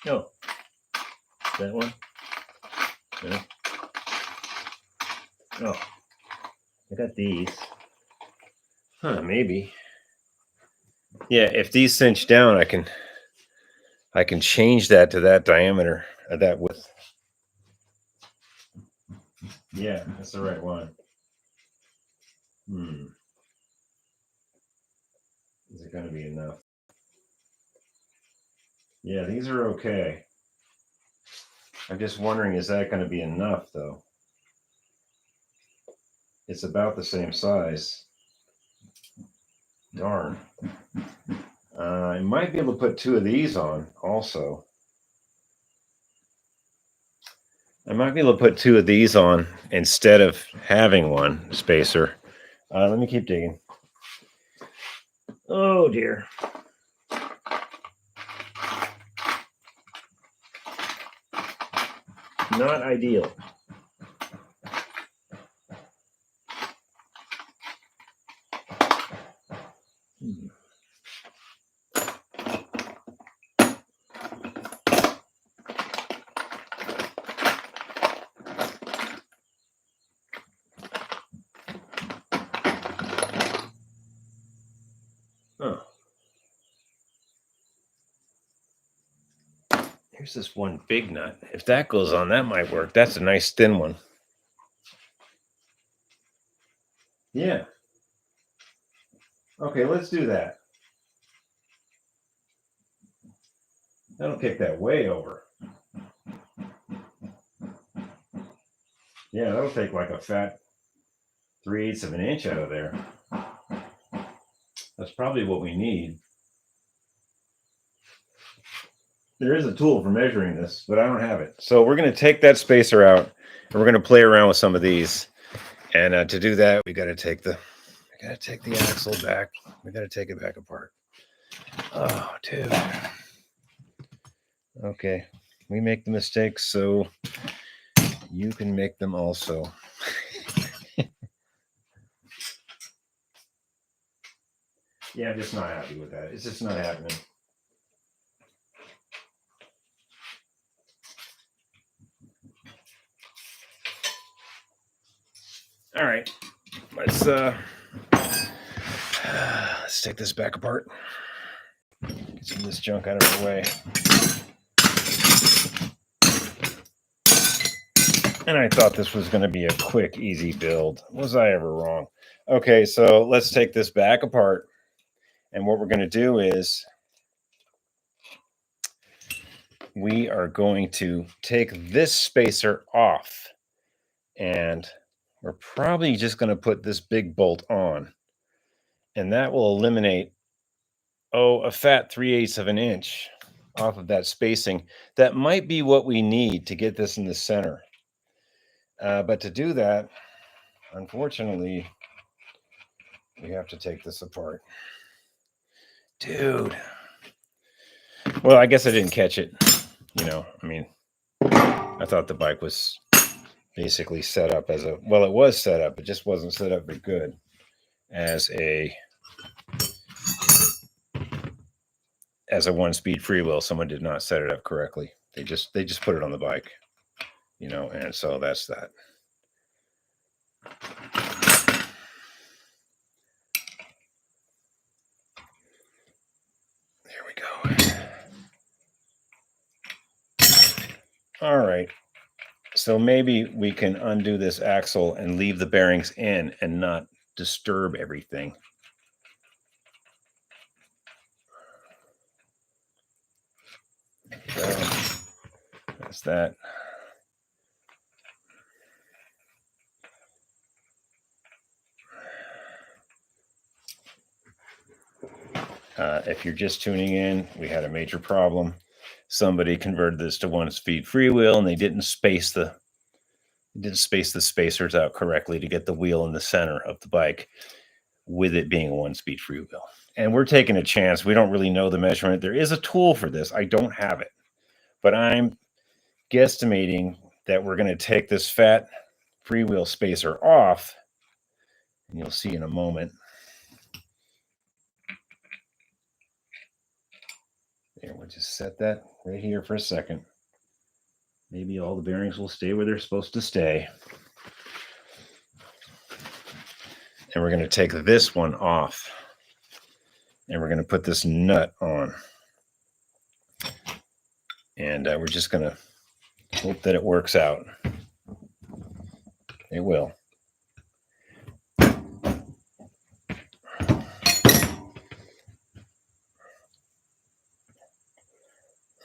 Oh, that one? Yeah. Oh, I got these. Huh, maybe. Yeah, if these cinch down, I can change that to that diameter, that width. Yeah, that's the right one. Is it going to be enough? Yeah, these are okay. I'm just wondering, is that going to be enough, though? It's about the same size. Darn. I might be able to put 2 of these on also. I might be able to put 2 of these on instead of having one spacer. Let me keep digging. Oh dear. Not ideal. Huh. Here's this one big nut. If that goes on, that might work. That's a nice thin one. Yeah. Okay, let's do that. That'll kick that way over. Yeah, that'll take like a fat 3/8 of an inch out of there. That's probably what we need. There is a tool for measuring this, but I don't have it. So we're going to take that spacer out, and we're going to play around with some of these. And to do that, we got to take the axle back. We got to take it back apart. Oh, dude. Okay, we make the mistakes, so you can make them also. Yeah, I'm just not happy with that. It's just not happening. All right, let's take this back apart. Get some of this junk out of the way. And I thought this was going to be a quick, easy build. Was I ever wrong? Okay, so let's take this back apart. And what we're going to do is we are going to take this spacer off. And we're probably just going to put this big bolt on. And that will eliminate, a fat 3/8 of an inch off of that spacing. That might be what we need to get this in the center. But to do that, unfortunately, we have to take this apart. Dude. Well, I guess I didn't catch it. I mean, I thought the bike was basically set up as it was set up. It just wasn't set up very good as a one-speed freewheel. Someone did not set it up correctly. They just put it on the bike, and so that's that. There we go. All right. So maybe we can undo this axle and leave the bearings in and not disturb everything. So that's that. If you're just tuning in, we had a major problem. Somebody converted this to one-speed freewheel, and they didn't space the spacers out correctly to get the wheel in the center of the bike, with it being a one-speed freewheel. And we're taking a chance. We don't really know the measurement. There is a tool for this. I don't have it, but I'm guesstimating that we're going to take this fat freewheel spacer off, and you'll see in a moment. There, we'll just set that right here for a second. Maybe all the bearings will stay where they're supposed to stay. And we're going to take this one off. And we're going to put this nut on. And we're just going to hope that it works out. It will.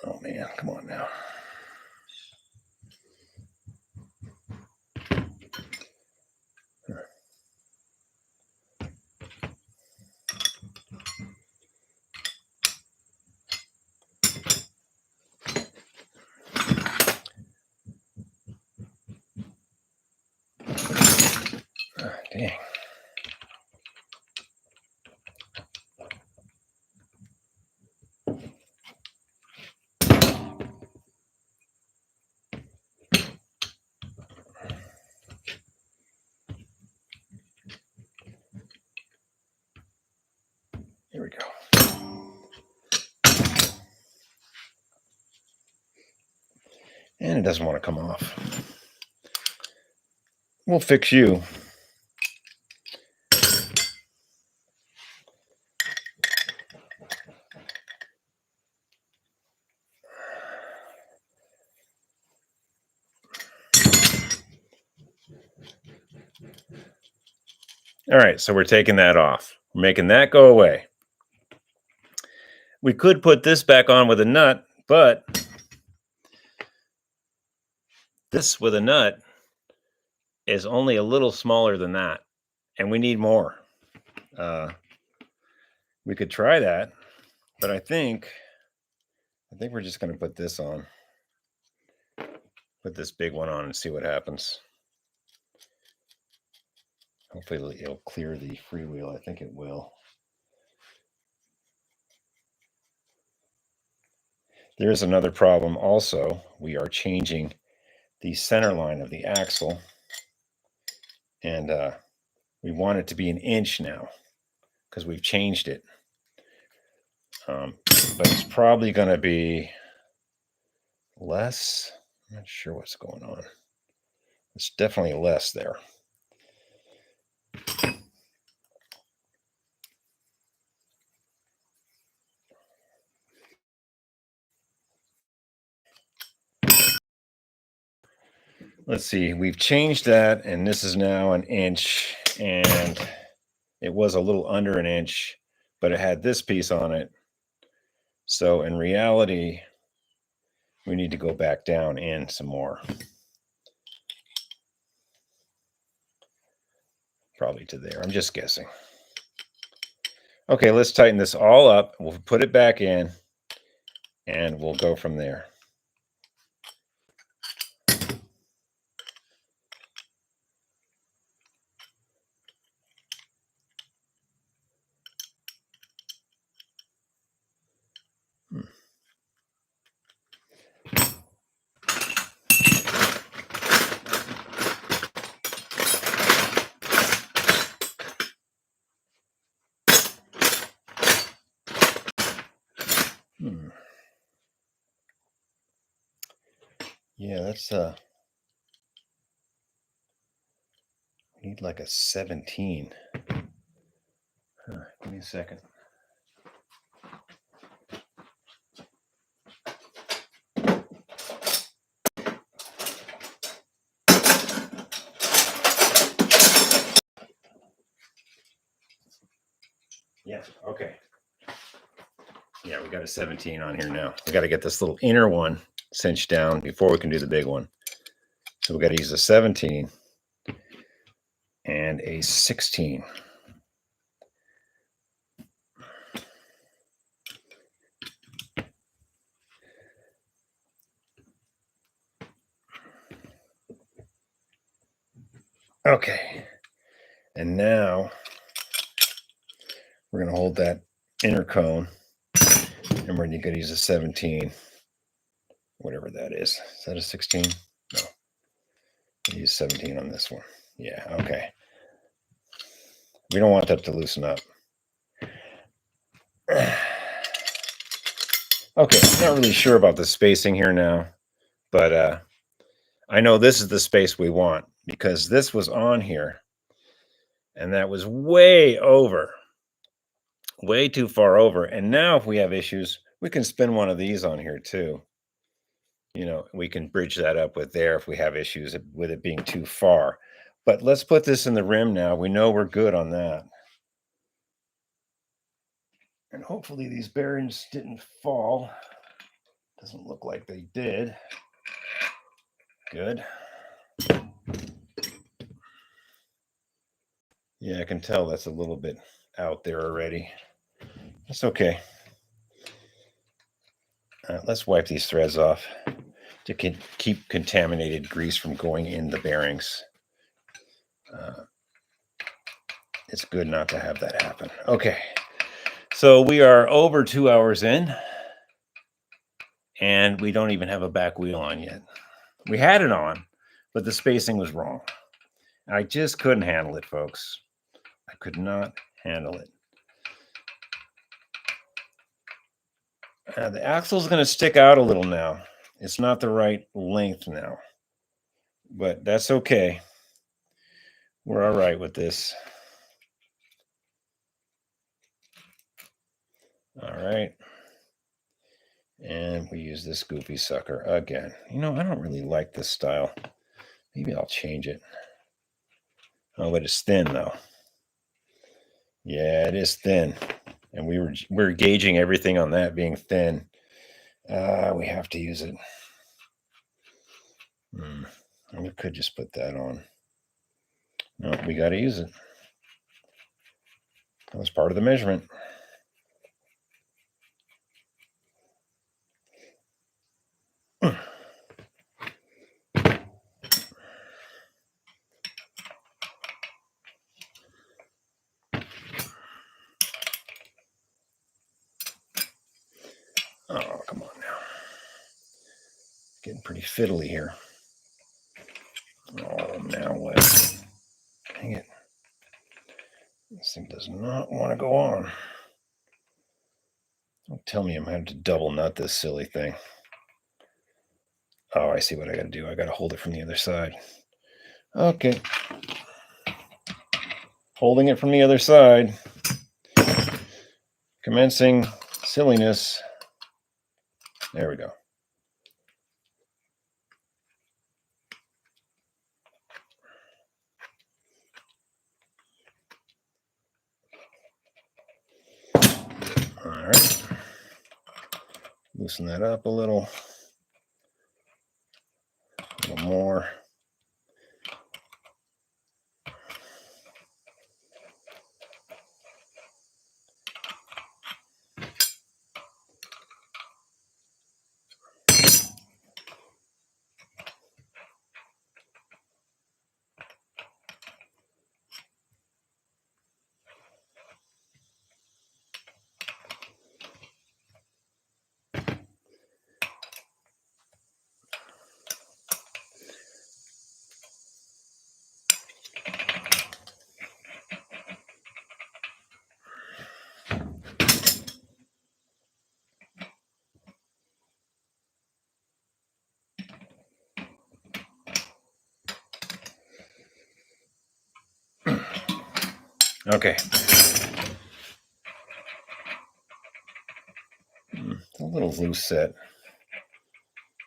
Oh, man. Come on now. Dang. Here we go. And it doesn't want to come off. We'll fix you. All right, so we're taking that off. We're making that go away. We could put this back on with a nut, but this with a nut is only a little smaller than that, and we need more. We could try that, but I think we're just going to put this on. Put this big one on and see what happens. Hopefully it'll clear the freewheel. I think it will. There is another problem also. We are changing the center line of the axle, and we want it to be 1 inch now because we've changed it. But it's probably going to be less. I'm not sure what's going on. It's definitely less there. let's see, we've changed that, and this is now 1 inch, and it was a little under 1 inch, but it had this piece on it. So in reality, we need to go back down in some more. Probably to there. I'm just guessing. Okay, let's tighten this all up. We'll put it back in, and we'll go from there. Yeah, that's we need like a 17. Give me a second. Yeah, okay. Yeah, we got a 17 on here now. We got to get this little inner one cinched down before we can do the big one. So we got to use a 17 and a 16. Okay. And now we're going to hold that inner cone, and we're going to use a 17, whatever that is. Is that a 16? No. I'll use 17 on this one. Yeah, okay. We don't want that to loosen up. Okay, I'm not really sure about the spacing here now, but I know this is the space we want because this was on here, and that was way over, way too far over. And now if we have issues, we can spin one of these on here too. You know, we can bridge that up with there if we have issues with it being too far. But let's put this in the rim now. We know we're good on that. And hopefully these bearings didn't fall. Doesn't look like they did. Good. Yeah, I can tell that's a little bit out there already. That's okay. Let's wipe these threads off to keep contaminated grease from going in the bearings. It's good not to have that happen. Okay, so we are over 2 hours in, and we don't even have a back wheel on yet. We had it on, but the spacing was wrong. I just couldn't handle it, folks. I could not handle it. The axle is going to stick out a little now. It's not the right length now, but that's okay. We're all right with this. All right. And we use this goofy sucker again. You know, I don't really like this style. Maybe I'll change it. Oh, but it's thin though. Yeah, it is thin. And we're gauging everything on that being thin. We have to use it. We could just put that on. No, we got to use it. That was part of the measurement. Oh, come on now. Getting pretty fiddly here. Oh, now what? Dang it. This thing does not want to go on. Don't tell me I'm having to double nut this silly thing. Oh, I see what I got to do. I got to hold it from the other side. Okay. Holding it from the other side. Commencing silliness. There we go. Loosen that up a little more. Okay. A little loose set.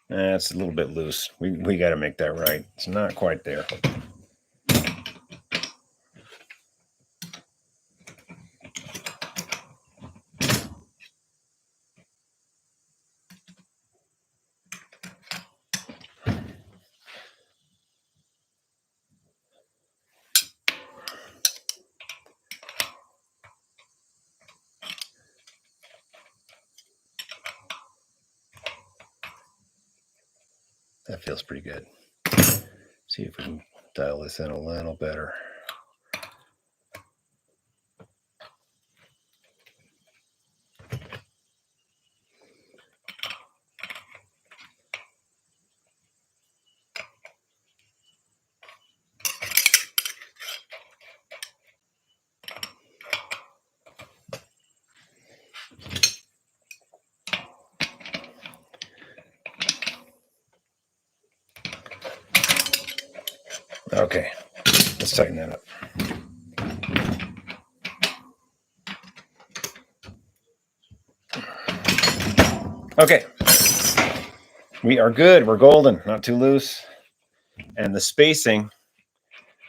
It's a little bit loose. We got to make that right. It's not quite there. That feels pretty good. See if we can dial this in a little better. Okay, let's tighten that up. Okay, we are good. We're golden, not too loose. And the spacing,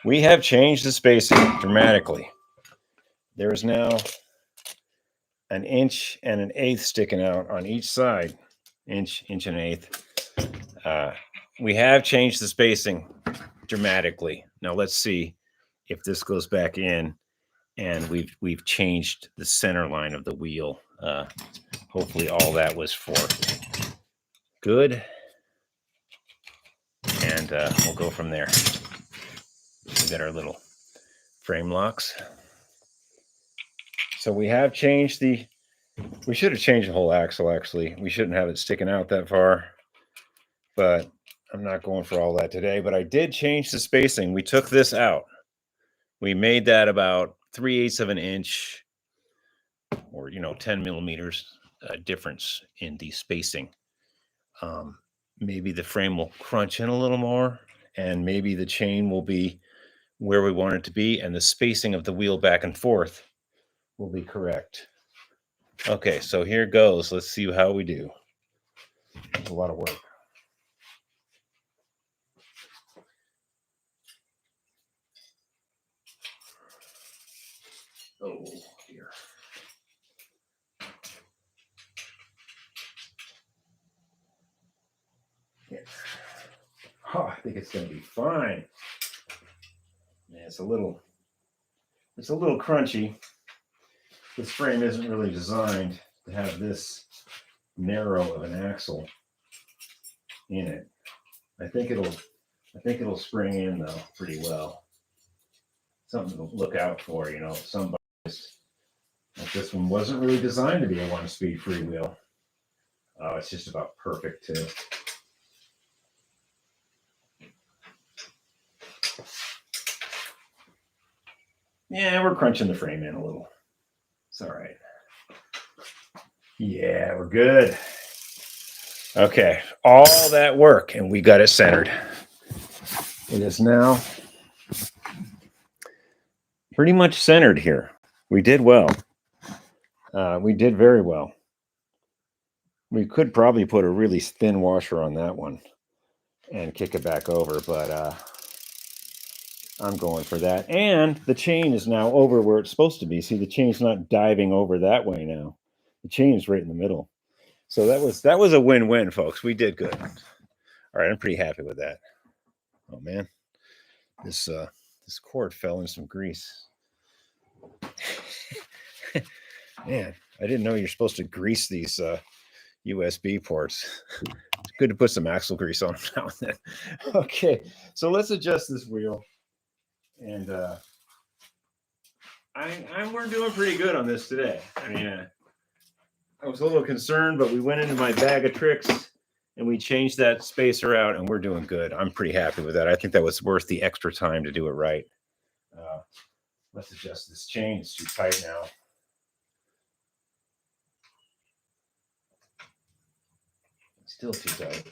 we have changed the spacing dramatically. There is now 1 1/8 inches sticking out on each side. Inch and 1/8. We have changed the spacing dramatically. Now let's see if this goes back in, and we've changed the center line of the wheel. Hopefully all that was for good, and we'll go from there. We got our little frame locks. So we have changed we should have changed the whole axle, actually. We shouldn't have it sticking out that far, but I'm not going for all that today. But I did change the spacing. We took this out. We made that about 3/8 of an inch, or 10 millimeters difference in the spacing. Maybe the frame will crunch in a little more, and maybe the chain will be where we want it to be, and the spacing of the wheel back and forth will be correct. Okay, so here goes. Let's see how we do. It's a lot of work. Oh dear. Yeah. Oh, I think it's going to be fine. Yeah, it's a little crunchy. This frame isn't really designed to have this narrow of an axle in it. I think it'll spring in though pretty well. Something to look out for, some bikes like this one wasn't really designed to be a 1-speed freewheel. Oh, it's just about perfect too. Yeah, we're crunching the frame in a little. It's all right. Yeah, we're good. Okay, all that work, and we got it centered. It is now pretty much centered here. We did well. We did very well. We could probably put a really thin washer on that one and kick it back over, but I'm going for that. And the chain is now over where it's supposed to be. See, the chain's not diving over that way now. The chain is right in the middle. So that was a win-win, folks. We did good. All right, I'm pretty happy with that. Oh man, this cord fell in some grease. Man, I didn't know you're supposed to grease these USB ports. It's good to put some axle grease on them now and then. Okay, so let's adjust this wheel, and we're doing pretty good on this today. I mean, I was a little concerned, but we went into my bag of tricks and we changed that spacer out, and we're doing good. I'm pretty happy with that. I think that was worth the extra time to do it right. Let's adjust this chain. It's too tight now. Still too tight.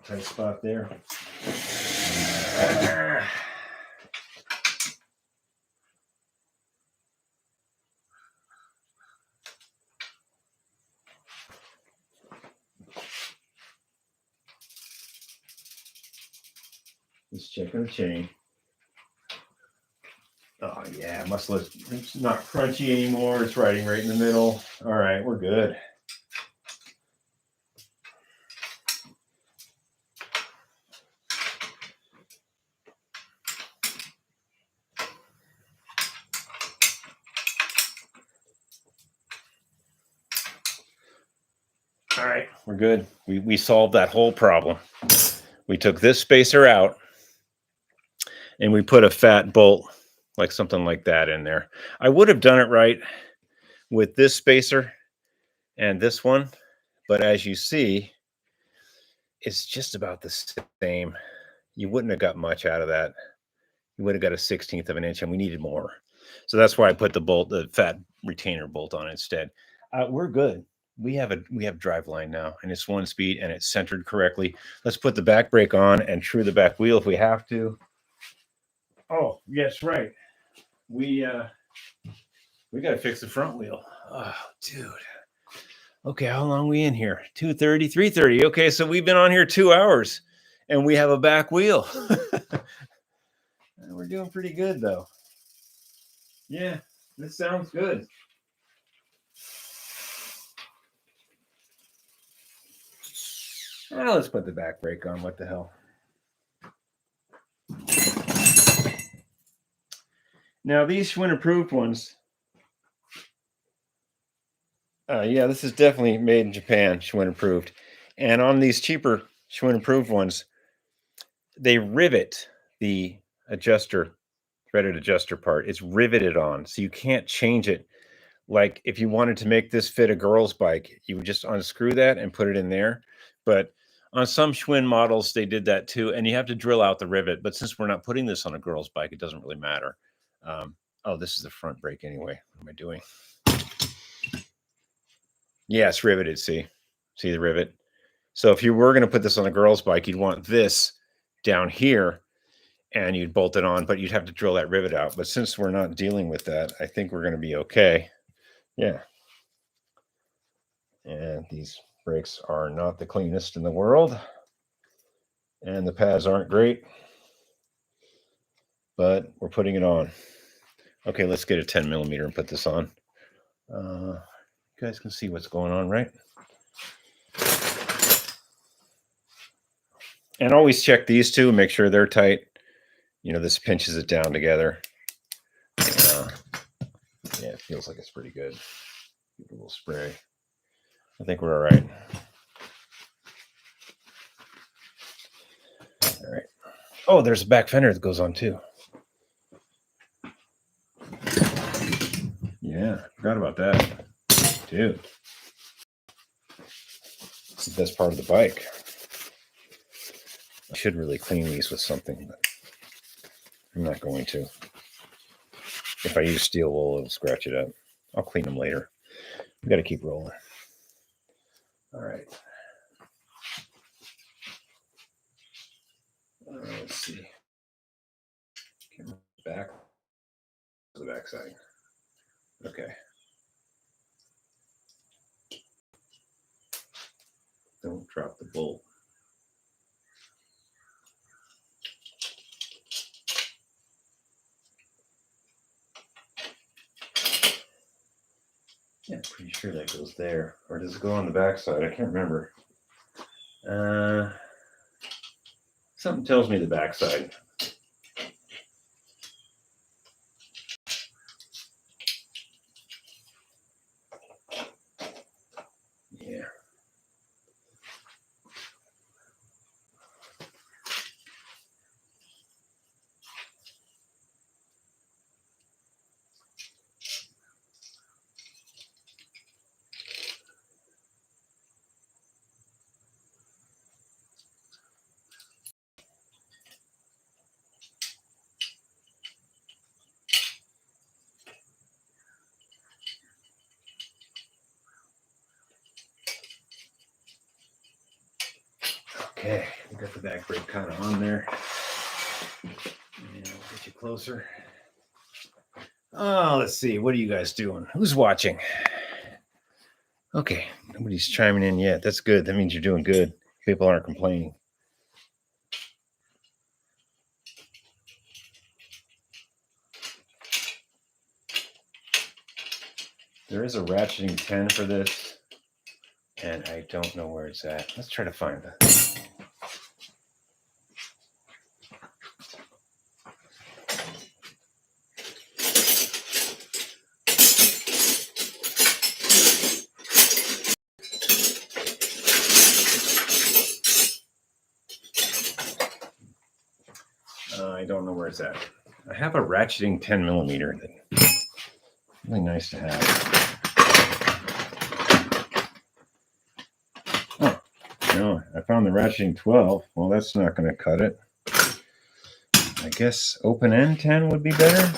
Tight spot there. Let's check on the chain. Oh yeah, it's not crunchy anymore. It's riding right in the middle. All right, we're good. All right, we're good. We solved that whole problem. We took this spacer out and we put a fat bolt, like something like that, in there. I would have done it right with this spacer and this one, but as you see, it's just about the same. You wouldn't have got much out of that. You would have got a 1/16 of an inch, and we needed more. So that's why I put the fat retainer bolt on instead. We're good. We have drive line now, and it's 1 speed, and it's centered correctly. Let's put the back brake on and true the back wheel if we have to. Oh, yes, right. We got to fix the front wheel. Oh, dude. Okay, how long are we in here? 2:30, 3:30. Okay, so we've been on here 2 hours, and we have a back wheel. We're doing pretty good, though. Yeah, this sounds good. Let's put the back brake on. What the hell? Now, these Schwinn approved ones. Yeah, this is definitely made in Japan, Schwinn approved. And on these cheaper Schwinn approved ones, they rivet the threaded adjuster part. It's riveted on, so you can't change it. Like if you wanted to make this fit a girl's bike, you would just unscrew that and put it in there. But on some Schwinn models, they did that too, and you have to drill out the rivet. But since we're not putting this on a girl's bike, it doesn't really matter. Oh, this is the front brake anyway. What am I doing? Yeah, it's riveted. See the rivet? So if you were going to put this on a girl's bike, you'd want this down here and you'd bolt it on, but you'd have to drill that rivet out. But since we're not dealing with that, I think we're going to be okay. Yeah. And these brakes are not the cleanest in the world. And the pads aren't great. But we're putting it on. Okay, let's get a 10mm and put this on. You guys can see what's going on, right? And always check these two, make sure they're tight. You know, this pinches it down together. Yeah, it feels like it's pretty good. Give it a little spray. I think we're all right. All right. Oh, there's a back fender that goes on too. Yeah, forgot about that. Dude. It's the best part of the bike. I should really clean these with something, but I'm not going to. If I use steel wool, it'll scratch it up. I'll clean them later. We got to keep rolling. All right. Let's see. Back to the back side. Okay. Don't drop the bolt. Yeah, I'm pretty sure that goes there. Or does it go on the back side? I can't remember. Something tells me the back side. Yeah. Okay, we got the back brake kind of on there. And I'll get you closer. Oh, let's see. What are you guys doing? Who's watching? Okay, nobody's chiming in yet. That's good. That means you're doing good. People aren't complaining. There is a ratcheting 10 for this, and I don't know where it's at. Let's try to find that. I don't know where it's at. I have a ratcheting 10 millimeter that's really nice to have. Oh, no, I found the ratcheting 12. Well, that's not going to cut it. I guess open end 10 would be better.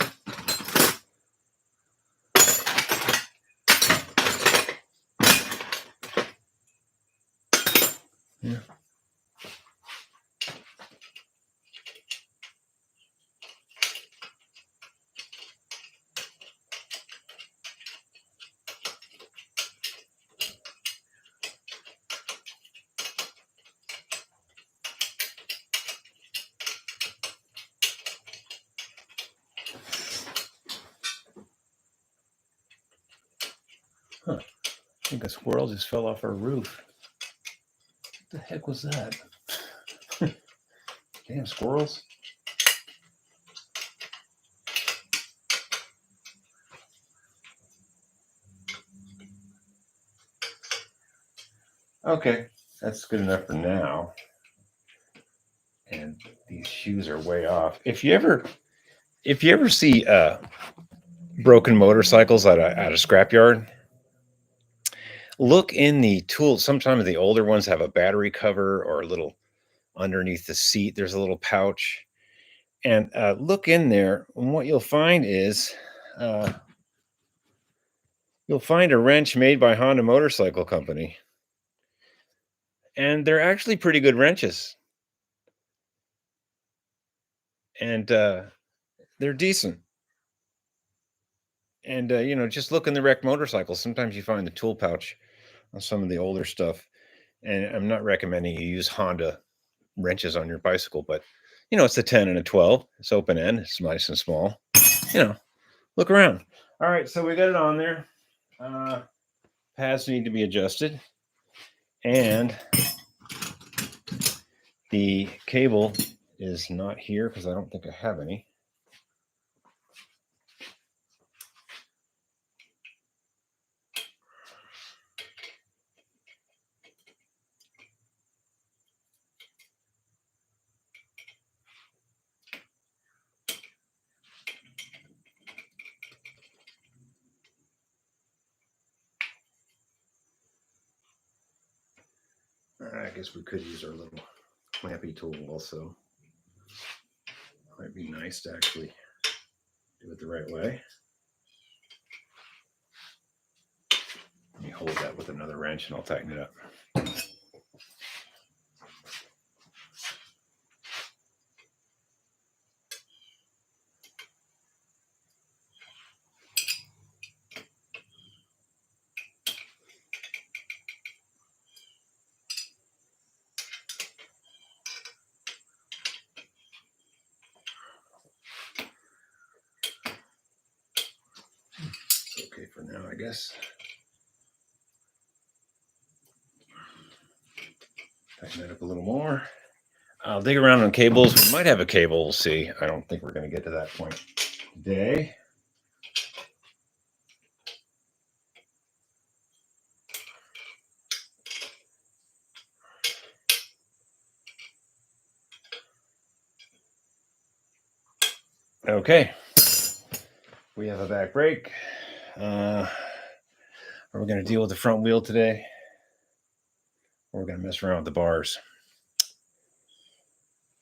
Yeah. Huh. I think a squirrel just fell off our roof. What the heck was that? Damn squirrels. Okay, that's good enough for now. And these shoes are way off. If you ever see broken motorcycles at a scrapyard, look in the tools. Sometimes the older ones have a battery cover or a little underneath the seat. There's a little pouch, and look in there. And what you'll find is you'll find a wrench made by Honda Motorcycle Company, and they're actually pretty good wrenches, and they're decent. And just look in the wrecked motorcycles. Sometimes you find the tool pouch on some of the older stuff. And I'm not recommending you use Honda wrenches on your bicycle, but it's a 10 and a 12. It's open end. It's nice and small. Look around. All right, so we got it on there. Pads need to be adjusted, and the cable is not here because I don't think I have any. I guess we could use our little clampy tool also. Might be nice to actually do it the right way. Let me hold that with another wrench and I'll tighten it up. Okay for now, I guess. Tighten that up a little more. I'll dig around on cables. We might have a cable. We'll see. I don't think we're going to get to that point today. Okay. We have a back brake. Are we going to deal with the front wheel today? Or we're going to mess around with the bars?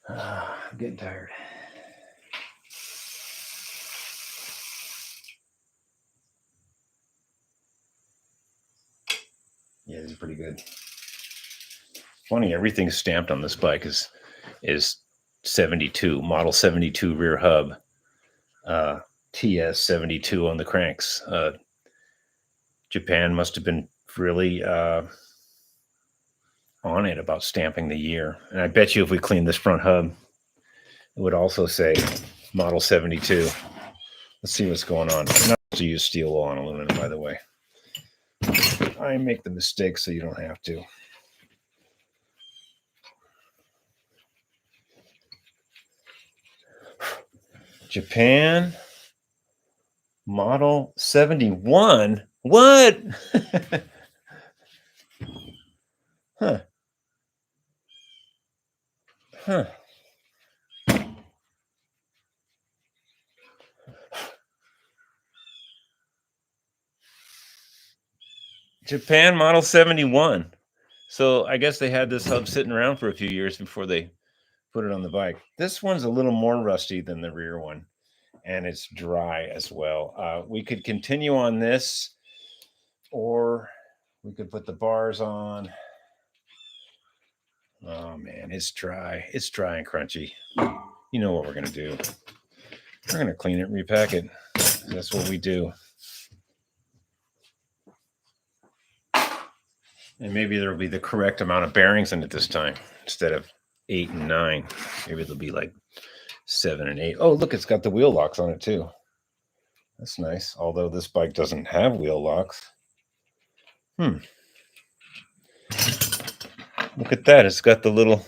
I'm getting tired. Yeah, this is pretty good. Funny, everything stamped on this bike is 72, model 72 rear hub, TS 72 on the cranks. Japan must have been really on it about stamping the year. And I bet you if we clean this front hub, it would also say model 72. Let's see what's going on. I'm not supposed to use steel wool on aluminum, by the way. I make the mistake so you don't have to. Japan model 71. What? Huh. Huh. Japan model 71. So I guess they had this hub sitting around for a few years before they put it on the bike. This one's a little more rusty than the rear one, and it's dry as well. We could continue on this, or we could put the bars on. Oh man, it's dry. It's dry and crunchy. You know what we're going to do. We're going to clean it, repack it. That's what we do. And maybe there'll be the correct amount of bearings in it this time. Instead of 8 and 9, maybe it'll be like 7 and 8. Oh, look, it's got the wheel locks on it too. That's nice. Although this bike doesn't have wheel locks. Look at that. It's got the little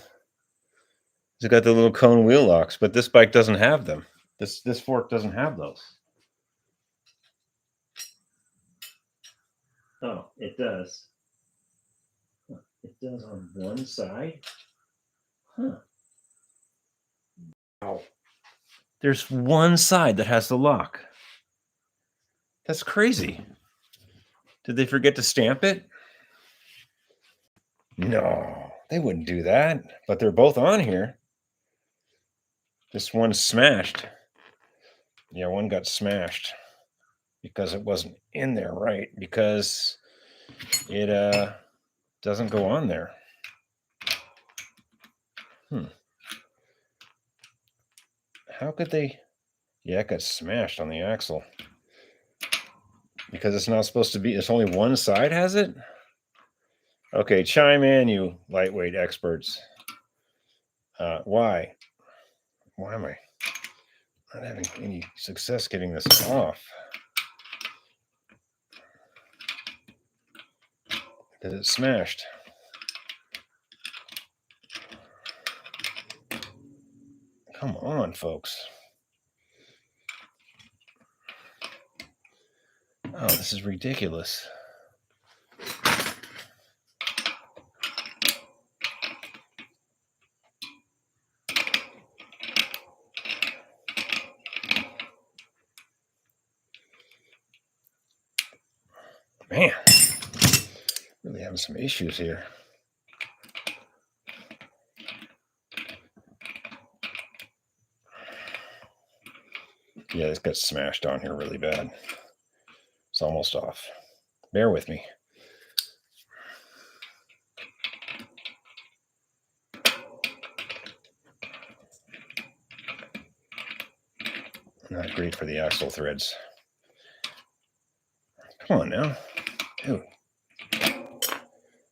cone wheel locks, but this bike doesn't have them. This fork doesn't have those. Oh, it does. It does on one side. Huh. Wow. There's one side that has the lock. That's crazy. Did they forget to stamp it? No, they wouldn't do that. But they're both on here. This one's smashed. Yeah, one got smashed because it wasn't in there right, because it doesn't go on there. How could they? Yeah, it got smashed on the axle. Because it's not supposed to be, it's only one side has it? Okay, chime in, you lightweight experts. Why? Why am I not having any success getting this off? Because it smashed. Come on, folks. Oh, this is ridiculous. Man, really having some issues here. Yeah, this got smashed on here really bad. It's almost off. Bear with me. Not great for the axle threads. Come on now. Dude.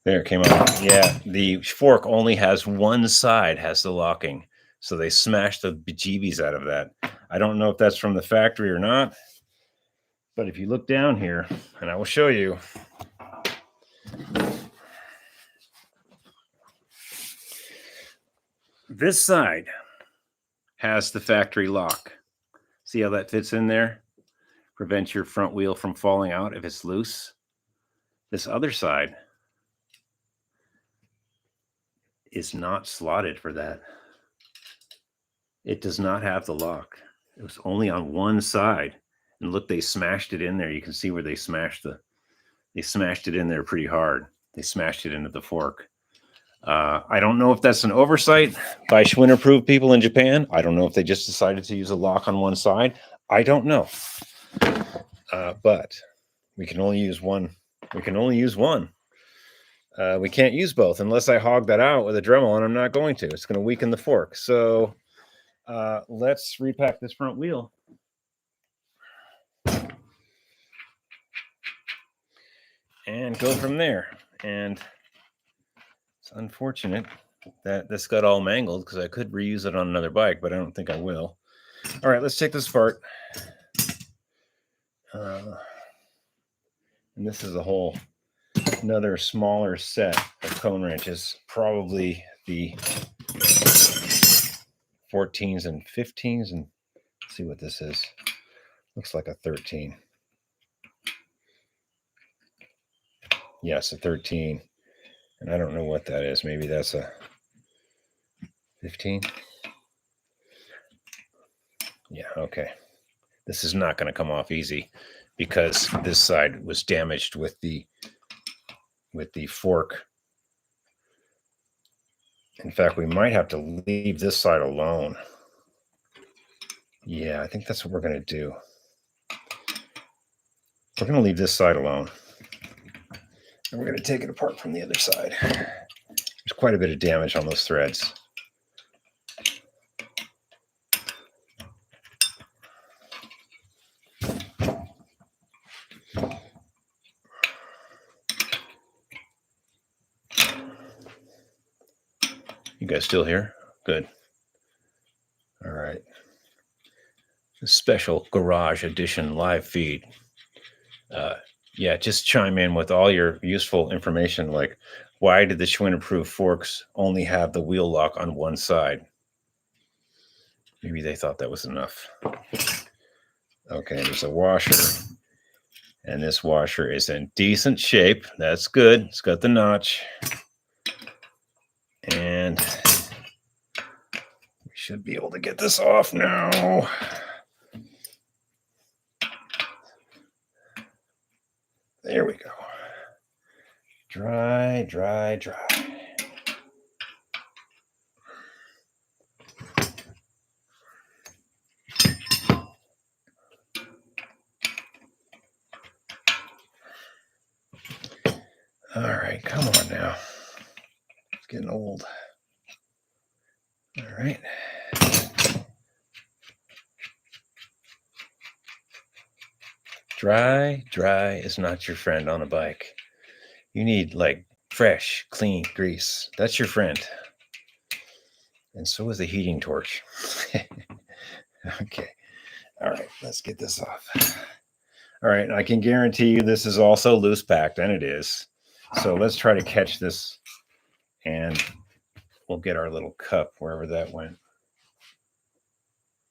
There, it came out. Yeah, the fork only has one side has the locking. So they smashed the bejeebies out of that. I don't know if that's from the factory or not. But if you look down here, and I will show you. This side has the factory lock. See how that fits in there? Prevents your front wheel from falling out if it's loose. This other side is not slotted for that. It does not have the lock. It was only on one side. And look, they smashed it in there. You can see where they smashed it in there pretty hard. They smashed it into the fork. I don't know if that's an oversight by Schwinn approved people in Japan. I don't know if they just decided to use a lock on one side. I don't know. But we can only use one. We can only use one. We can't use both unless I hog that out with a Dremel, and I'm not going to. It's going to weaken the fork. So let's repack this front wheel. And go from there. And it's unfortunate that this got all mangled because I could reuse it on another bike, but I don't think I will. All right, let's take this apart. And this is another smaller set of cone wrenches, probably the 14s and 15s. And let's see what this is. Looks like a 13. Yes, a 13. And I don't know what that is. Maybe that's a 15. Yeah, okay. This is not going to come off easy because this side was damaged with the fork. In fact, we might have to leave this side alone. Yeah, I think that's what we're going to do. We're going to leave this side alone. And we're going to take it apart from the other side. There's quite a bit of damage on those threads. You guys still here? Good. All right. A special garage edition live feed. Yeah, just chime in with all your useful information, like why did the Schwinn approved forks only have the wheel lock on one side? Maybe they thought that was enough. Okay, there's a washer, and this washer is in decent shape. That's good. It's got the notch. And we should be able to get this off now. There we go. Dry, dry, dry. All right, come on now. It's getting old. All right. Dry, dry is not your friend on a bike. You need like fresh, clean grease. That's your friend. And so is the heating torch. Okay. All right, let's get this off. All right, I can guarantee you this is also loose packed, and it is. So let's try to catch this, and we'll get our little cup wherever that went.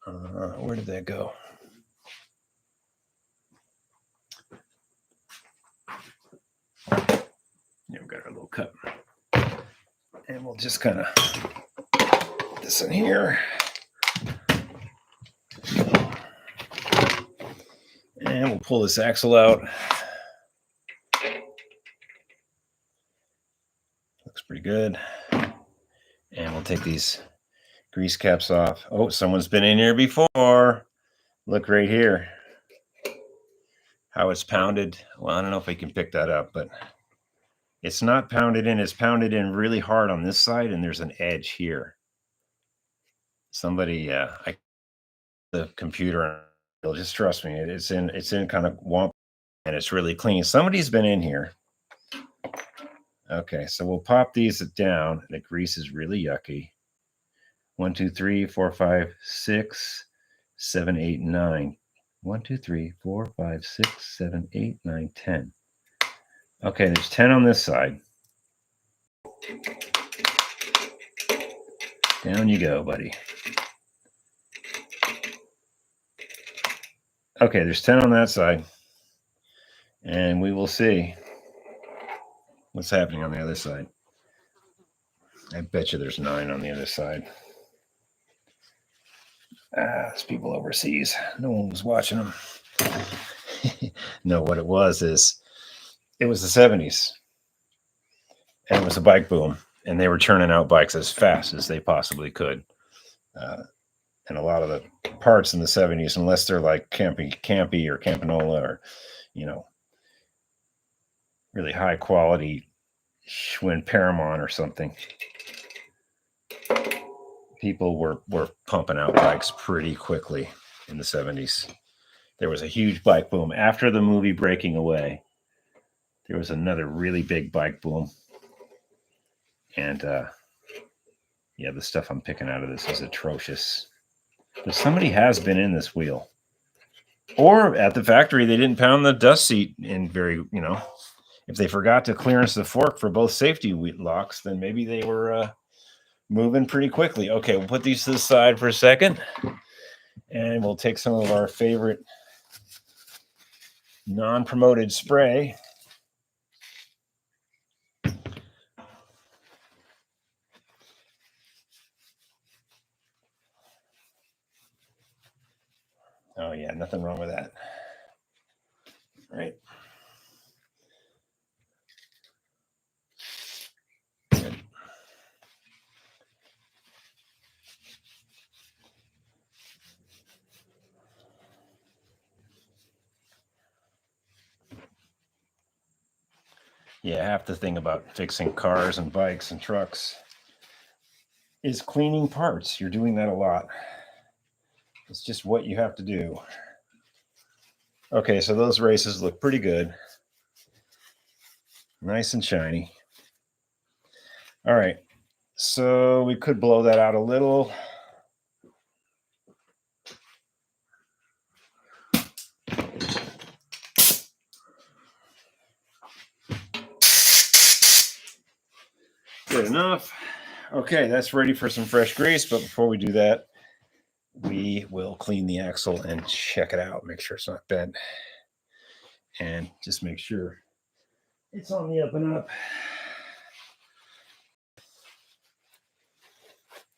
Where did that go? Yeah, we've got our little cup. And we'll just kind of put this in here. And we'll pull this axle out. Looks pretty good. And we'll take these grease caps off. Oh, someone's been in here before. Look right here. How it's pounded. Well, I don't know if I can pick that up, but it's not pounded in. It's pounded in really hard on this side, and there's an edge here. Somebody, the computer, just trust me. It's in kind of womp, and it's really clean. Somebody's been in here. Okay, so we'll pop these down. The grease is really yucky. 1, 2, 3, 4, 5, 6, 7, 8, 9. 1, 2, 3, 4, 5, 6, 7, 8, 9, 10. Okay, there's 10 on this side. Down you go, buddy. Okay, there's 10 on that side. And we will see what's happening on the other side. I bet you there's 9 on the other side. It's people overseas. No one was watching them. No, what it was is it was the 70s. And it was a bike boom. And they were churning out bikes as fast as they possibly could. And a lot of the parts in the 70s, unless they're like Campy or Campanola or, really high quality Schwinn Paramount or something, people were pumping out bikes pretty quickly in the 70s. There was a huge bike boom. After the movie Breaking Away, there was another really big bike boom. And yeah, the stuff I'm picking out of this is atrocious. But somebody has been in this wheel. Or at the factory, they didn't pound the dust seat in very, if they forgot to clearance the fork for both safety locks, then maybe they were moving pretty quickly. Okay, we'll put these to the side for a second. And we'll take some of our favorite non-promoted spray. Oh, yeah, nothing wrong with that. Right. Good. Yeah, half the thing about fixing cars and bikes and trucks is cleaning parts. You're doing that a lot. It's just what you have to do. Okay, so those races look pretty good. Nice and shiny. All right, so we could blow that out a little. Good enough. Okay, that's ready for some fresh grease, but before we do that, we will clean the axle and check it out, make sure it's not bent, and just make sure it's on the up and up.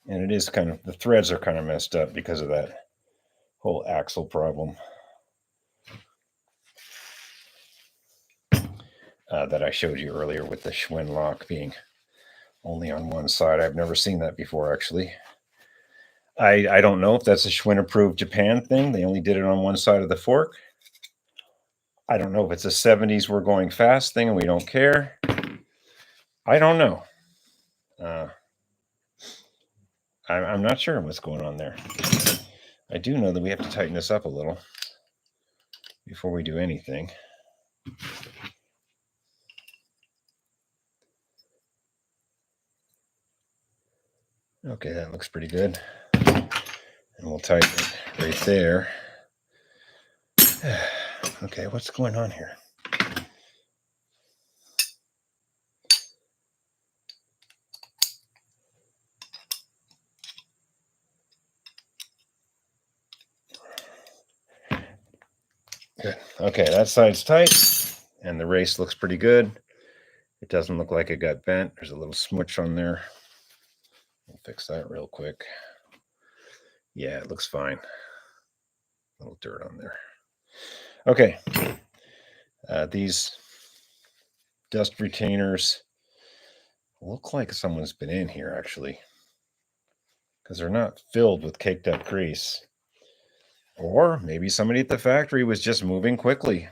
And it is the threads are kind of messed up because of that whole axle problem that I showed you earlier with the Schwinn lock being only on one side. I've never seen that before, actually. I don't know if that's a Schwinn approved Japan thing. They only did it on one side of the fork. I don't know if it's a 70s we're going fast thing and we don't care. I don't know. I'm not sure what's going on there. I do know that we have to tighten this up a little before we do anything. Okay, that looks pretty good. And we'll tighten it right there. Okay, what's going on here? Good. Okay, that side's tight, and the race looks pretty good. It doesn't look like it got bent. There's a little smooch on there. We'll fix that real quick. Yeah, it looks fine. A little dirt on there. Okay. These dust retainers look like someone's been in here, actually, because they're not filled with caked up grease. Or maybe somebody at the factory was just moving quickly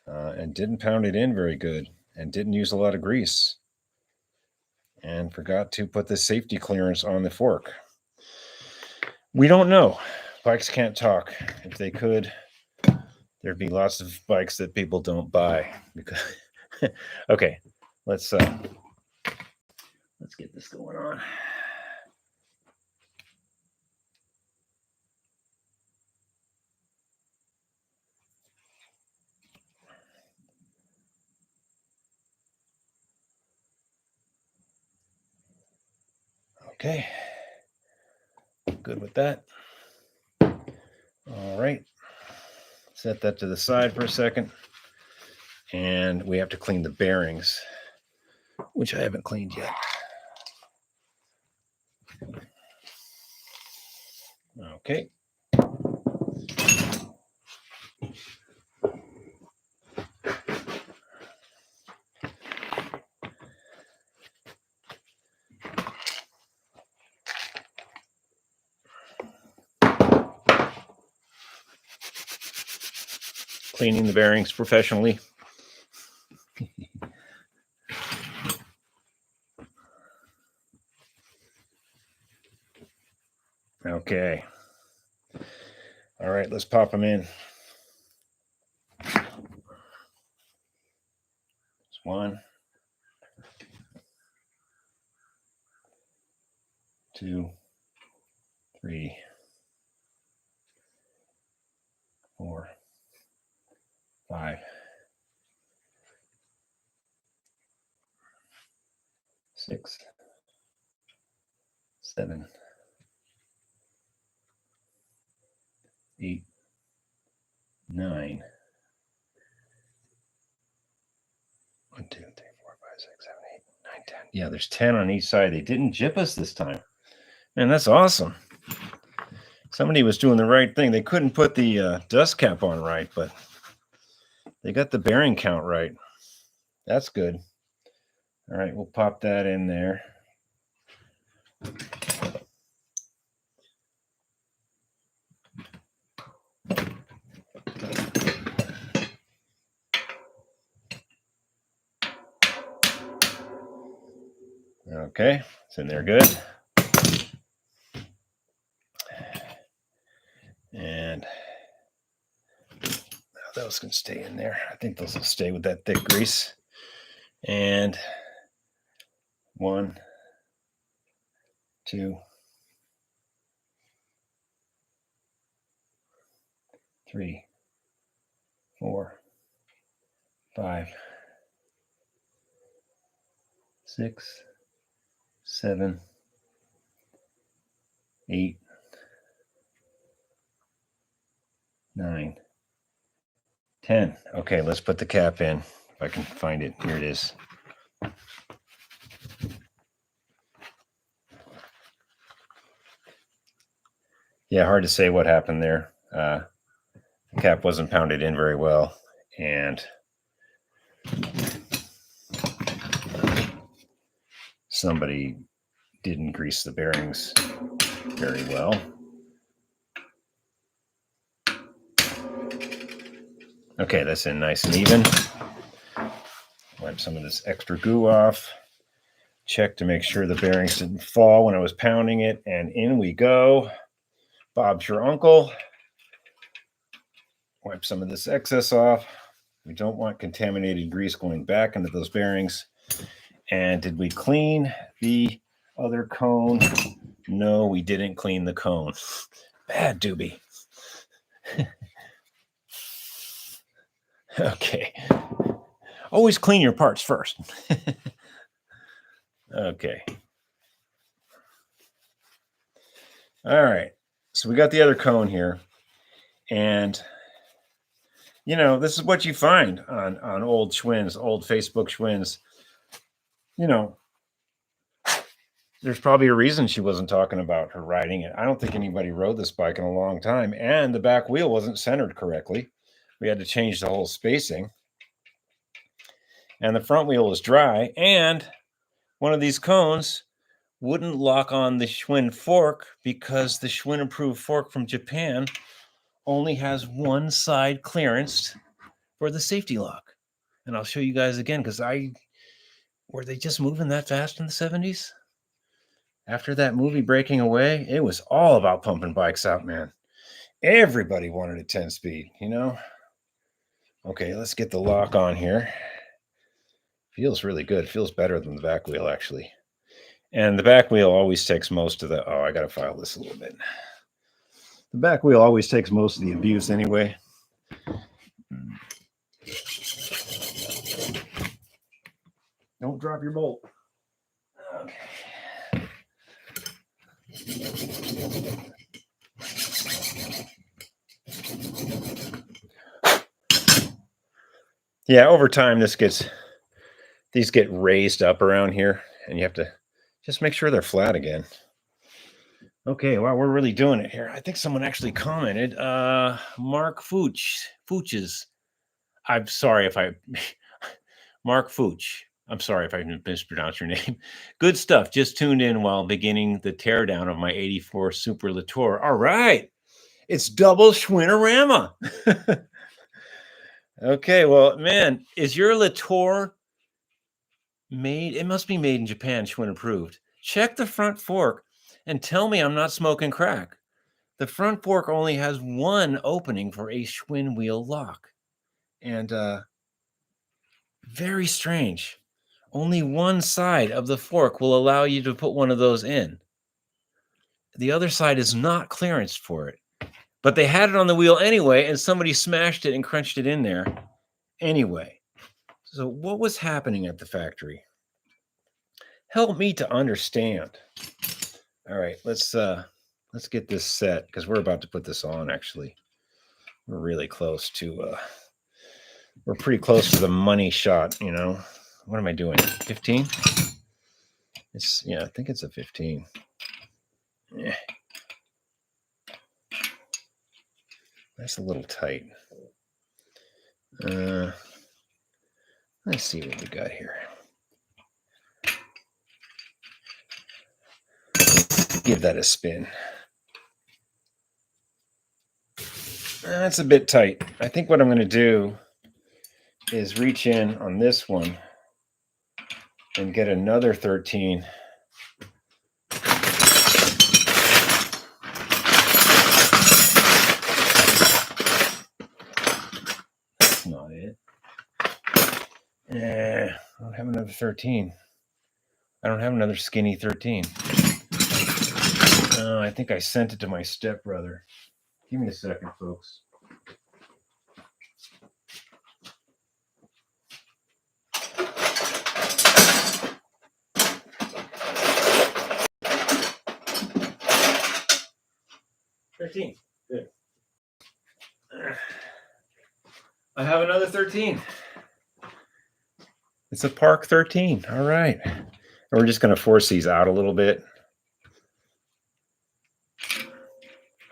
and didn't pound it in very good and didn't use a lot of grease and forgot to put the safety clearance on the fork. We don't know. Bikes can't talk. If they could, there'd be lots of bikes that people don't buy. Because okay, let's get this going on. Okay. Good with that. All right. Set that to the side for a second. And we have to clean the bearings, which I haven't cleaned yet. Okay. Cleaning the bearings professionally. Okay. All right, let's pop them in. It's 1, 2, 3, 4, 5, 6, 7, 8, 9. 1, 2, 3, 4, 5, 6, 7, 8, 9, 10. Yeah, there's 10 on each side. They didn't jip us this time. Man, that's awesome. Somebody was doing the right thing. They couldn't put the dust cap on right, but they got the bearing count right. That's good. All right, we'll pop that in there. Okay, it's in there good. And those can stay in there. I think those will stay with that thick grease. And 1, 2, 3, 4, 5, 6, 7, 8, 9, 10. Okay, let's put the cap in. If I can find it. Here it is. Yeah, hard to say what happened there. The cap wasn't pounded in very well, and somebody didn't grease the bearings very well. Okay, that's in nice and even. Wipe some of this extra goo off. Check to make sure the bearings didn't fall when I was pounding it, and in we go. Bob's your uncle. Wipe some of this excess off. We don't want contaminated grease going back into those bearings. And did we clean the other cone? No, we didn't clean the cone. Bad doobie. Okay. Always clean your parts first. Okay. All right. So we got the other cone here. And, you know, this is what you find on old Schwinns, old Facebook Schwinns. You know, there's probably a reason she wasn't talking about her riding it. I don't think anybody rode this bike in a long time. And the back wheel wasn't centered correctly. We had to change the whole spacing. And the front wheel was dry. And one of these cones wouldn't lock on the Schwinn fork because the Schwinn approved fork from Japan only has one side clearanced for the safety lock. And I'll show you guys again, because were they just moving that fast in the 70s? After that movie Breaking Away, it was all about pumping bikes out, man. Everybody wanted a 10-speed, you know? Okay, let's get the lock on here. Feels really good. Feels better than the back wheel, actually. And the back wheel always takes most of the... Oh, I got to file this a little bit. The back wheel always takes most of the abuse anyway. Don't drop your bolt. Okay. Yeah, over time these get raised up around here, and you have to just make sure they're flat again. Okay, wow, we're really doing it here. I think someone actually commented. Mark Fooches. I'm sorry if I Mark Fooch. I'm sorry if I mispronounced your name. Good stuff. Just tuned in while beginning the teardown of my 84 Super Latour. All right. It's double Schwinnorama. Okay, well, man, is your Latour made? It must be made in Japan, Schwinn approved. Check the front fork and tell me I'm not smoking crack. The front fork only has one opening for a Schwinn wheel lock. And very strange. Only one side of the fork will allow you to put one of those in. The other side is not clearanced for it. But they had it on the wheel anyway, and somebody smashed it and crunched it in there anyway. So what was happening at the factory? Help me to understand. All right, let's get this set because we're about to put this on actually. We're really close to we're pretty close to the money shot, you know. What am I doing? 15? It's I think it's a 15. Yeah. That's a little tight. Let's see what we got here. Give that a spin. That's a bit tight. I think what I'm going to do is reach in on this one and get another 13. That's not it. I don't have another 13. I don't have another skinny 13. I think I sent it to my stepbrother. Give me a second, folks. $13. Good. I have another 13. It's a Park 13. All right. And we're just going to force these out a little bit.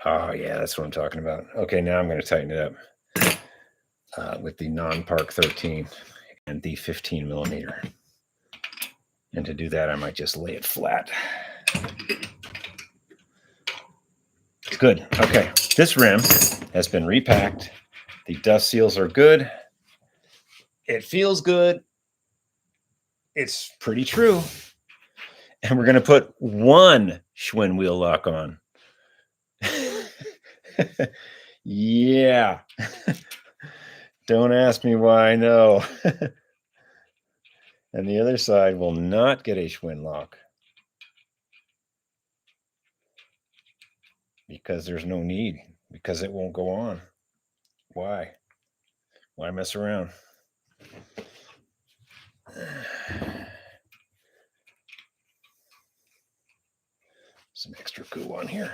Oh, yeah, that's what I'm talking about. Okay, now I'm going to tighten it up with the non-Park 13 and the 15 millimeter. And to do that, I might just lay it flat. Good. Okay. This rim has been repacked. The dust seals are good. It feels good. It's pretty true. And we're going to put one Schwinn wheel lock on. Yeah. Don't ask me why I know. And the other side will not get a Schwinn lock. Because there's no need. Because it won't go on. Why? Why mess around? Some extra goo on here.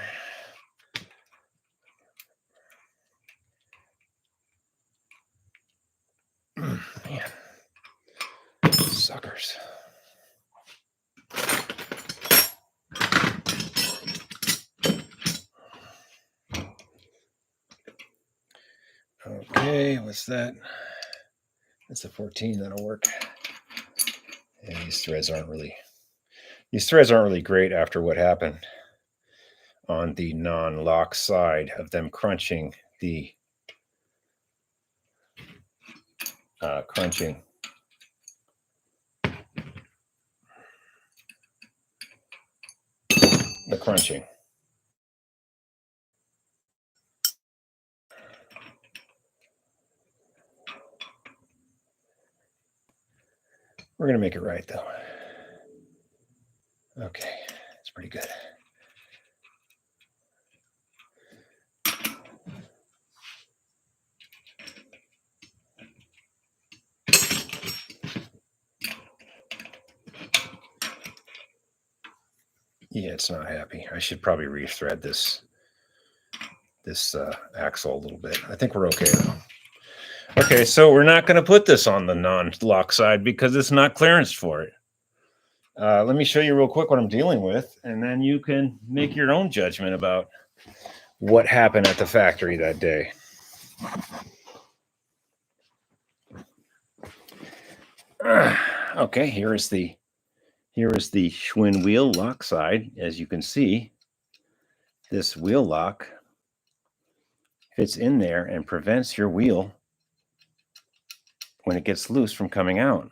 Man. Suckers. Okay, what's that? That's a 14. That'll work. And these threads aren't really great after what happened on the non-lock side of them crunching the crunching. The crunching. We're going to make it right, though. Okay, it's pretty good. Yeah, it's not happy. I should probably rethread this axle a little bit. I think we're okay though. Okay, so we're not going to put this on the non-lock side because it's not clearanced for it. Let me show you real quick what I'm dealing with, and then you can make your own judgment about what happened at the factory that day. Okay, here is the Schwinn wheel lock side. As you can see, this wheel lock fits in there and prevents your wheel when it gets loose from coming out.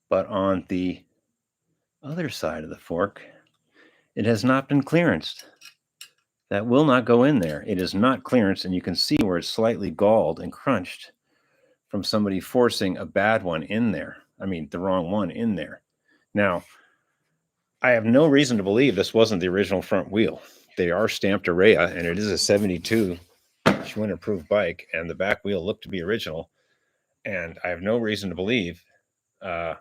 But on the other side of the fork, it has not been clearanced. That will not go in there. It is not clearanced, and you can see where it's slightly galled and crunched from somebody forcing a bad one in there. I mean, the wrong one in there. Now, I have no reason to believe this wasn't the original front wheel. They are stamped Araya, and it is a 72 Schwinn approved bike, and the back wheel looked to be original. And I have no reason to believe that,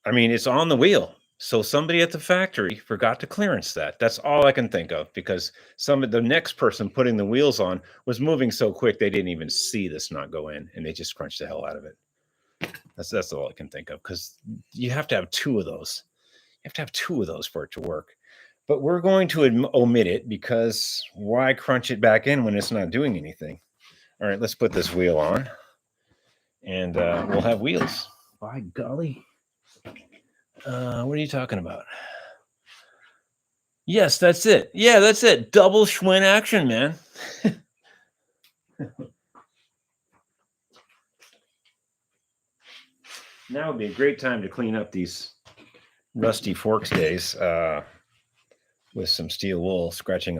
I mean, it's on the wheel. So somebody at the factory forgot to clearance that. That's all I can think of, because the next person putting the wheels on was moving so quick they didn't even see this not go in, and they just crunched the hell out of it. That's all I can think of, because you have to have two of those. You have to have two of those for it to work. But we're going to omit it, because why crunch it back in when it's not doing anything? All right, let's put this wheel on, and we'll have wheels. By golly. What are you talking about? Yes, that's it. Yeah, that's it. Double Schwinn action, man. Now would be a great time to clean up these rusty fork stays with some steel wool, scratching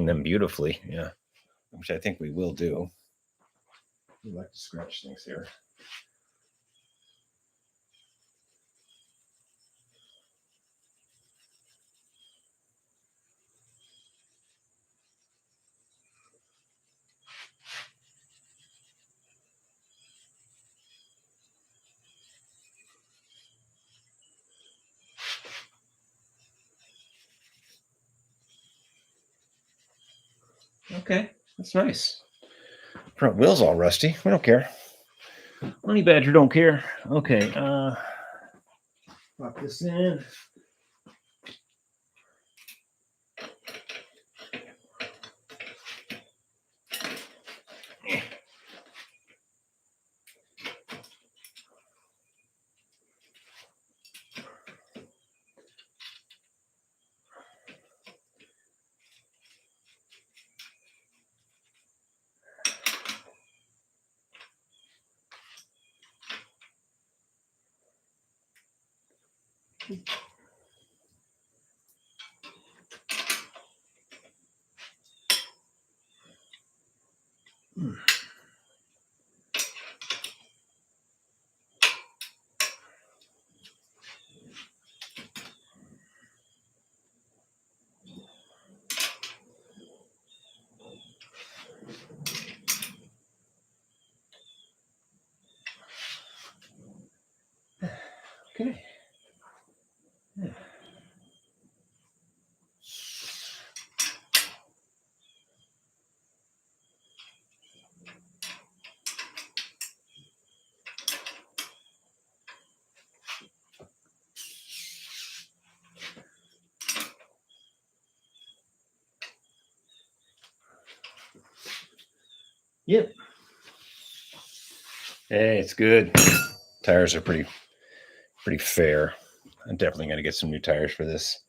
them beautifully. Yeah, which I think we will do. We like to scratch things here. Okay, that's nice. Front wheel's all rusty. We don't care. Honey Badger don't care. Okay, pop this in. Okay. Yeah. Yep. Hey, it's good. Tires are pretty fair. I'm definitely going to get some new tires for this.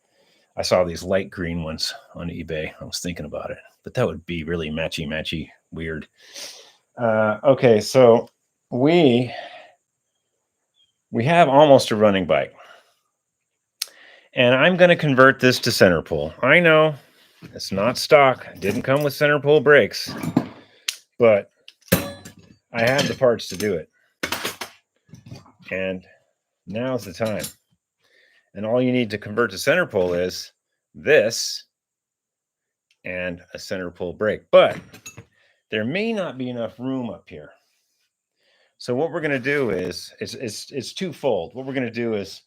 I saw these light green ones on eBay. I was thinking about it, but that would be really matchy weird. Okay, so we have almost a running bike, and I'm going to convert this to center pull. I know it's not stock. It didn't come with center pull brakes, but I have the parts to do it, and now's the time. And all you need to convert to center pull is this and a center pull brake. But there may not be enough room up here. So what we're going to do is it's twofold. What we're going to do is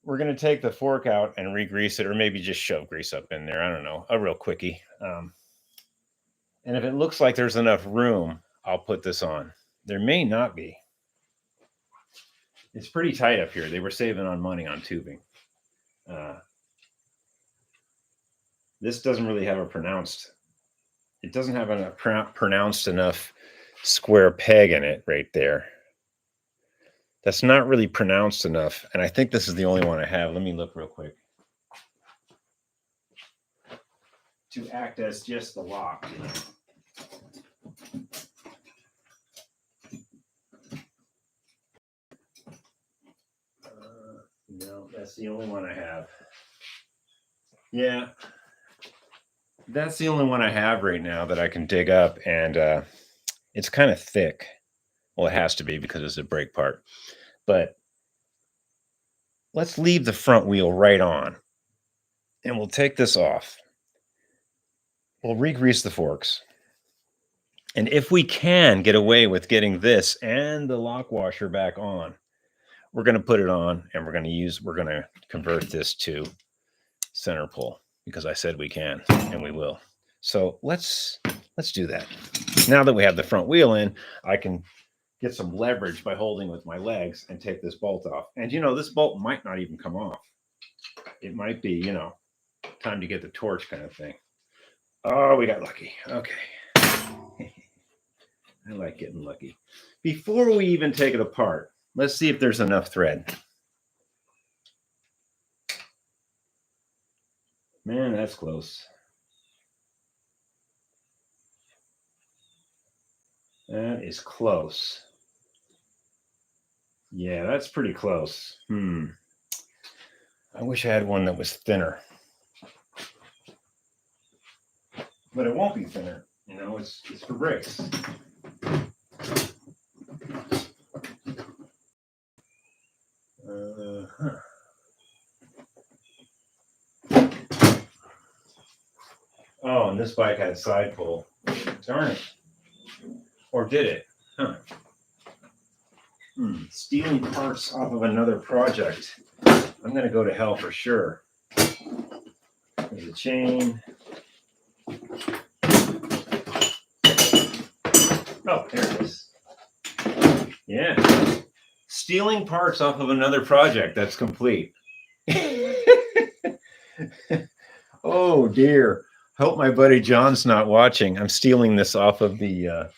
we're going to take the fork out and re-grease it, or maybe just shove grease up in there. I don't know, a real quickie. And if it looks like there's enough room, I'll put this on. There may not be. It's pretty tight up here. They were saving on money on tubing. This doesn't really have a pronounced, it doesn't have a pronounced enough square peg in it right there. That's not really pronounced enough. And I think this is the only one I have. Let me look real quick. To act as just the lock, you know. No, that's the only one I have. Yeah, that's the only one I have right now that I can dig up, and it's kind of thick. Well, it has to be because it's a brake part. But let's leave the front wheel right on, and we'll take this off. We'll re-grease the forks. And if we can get away with getting this and the lock washer back on, we're going to put it on, and we're going to convert this to center pull, because I said we can, and we will. So let's do that. Now that we have the front wheel in, I can get some leverage by holding with my legs and take this bolt off. And you know, this bolt might not even come off. It might be, you know, time to get the torch kind of thing. Oh, we got lucky. Okay. I like getting lucky. Before we even take it apart, let's see if there's enough thread. Man, that's close. That is close. Yeah, that's pretty close. I wish I had one that was thinner. But it won't be thinner. You know, it's for brakes. Oh, and this bike had a side pull. Darn it. Or did it? Huh. Stealing parts off of another project. I'm going to go to hell for sure. There's a chain. Oh, there it is. Yeah. Stealing parts off of another project. That's complete. Oh, dear. Hope my buddy John's not watching. I'm stealing this off of the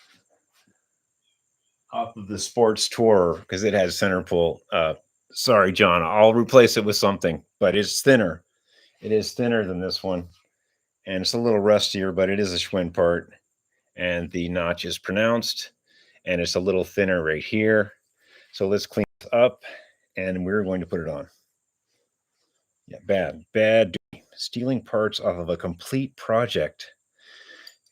sports tour because it has center pull. Sorry, John. I'll replace it with something, but it's thinner. It is thinner than this one, and it's a little rustier, but it is a Schwinn part, and the notch is pronounced, and it's a little thinner right here. So let's clean this up, and we're going to put it on. Yeah, bad. Stealing parts off of a complete project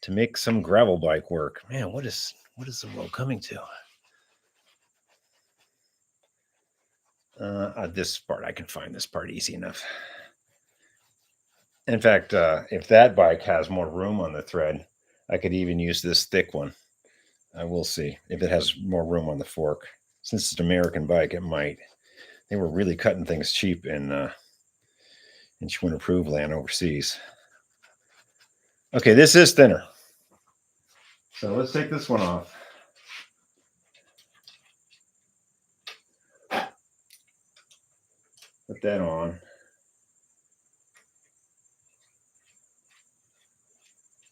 to make some gravel bike work. Man, what is the world coming to? This part, I can find this part easy enough. In fact, if that bike has more room on the thread, I could even use this thick one. I will see if it has more room on the fork. Since it's an American bike, it might. They were really cutting things cheap in Schwinn approved land overseas. Okay, this is thinner. So let's take this one off. Put that on.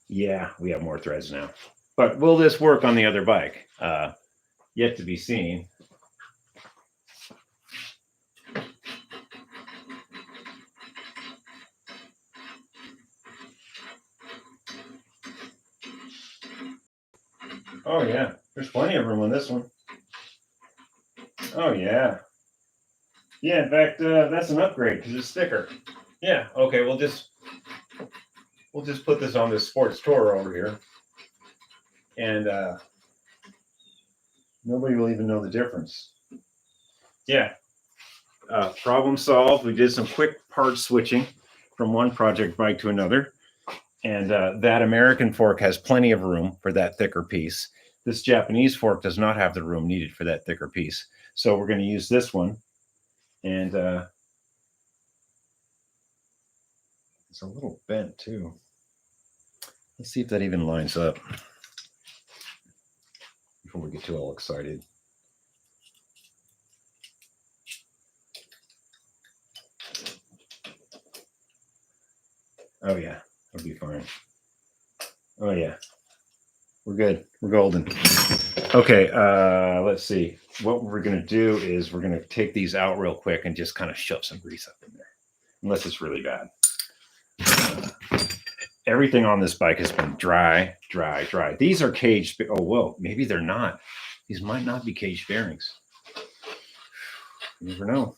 Yeah, we have more threads now. But will this work on the other bike? Yet to be seen. Oh, yeah. There's plenty of room on this one. Oh, yeah. Yeah, in fact, that's an upgrade because it's thicker. Yeah, okay, we'll just put this on this sports tour over here. And nobody will even know the difference. Yeah. Problem solved. We did some quick part switching from one project bike to another. And that American fork has plenty of room for that thicker piece. this Japanese fork does not have the room needed for that thicker piece. So we're going to use this one. And it's a little bent too. Let's see if that even lines up before we get too all excited. Oh yeah, it'll be fine. Oh yeah, we're good. We're golden. Okay, let's see. What we're gonna do is we're gonna take these out real quick and just kind of shove some grease up in there, unless it's really bad. Everything on this bike has been dry. These are caged. Oh, whoa, maybe they're not. These might not be caged bearings. You never know.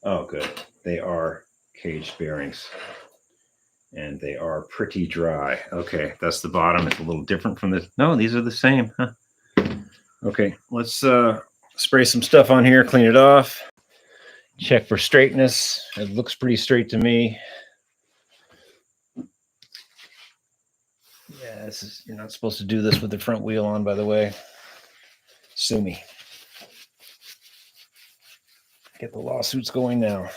Oh, good. They are caged bearings. And they are pretty dry. Okay, that's the bottom. It's a little different from this. No, these are the same. Huh? Okay, let's spray some stuff on here, clean it off. Check for straightness. It looks pretty straight to me. Yeah, this is, you're not supposed to do this with the front wheel on, by the way. Sue me. Get the lawsuits going now.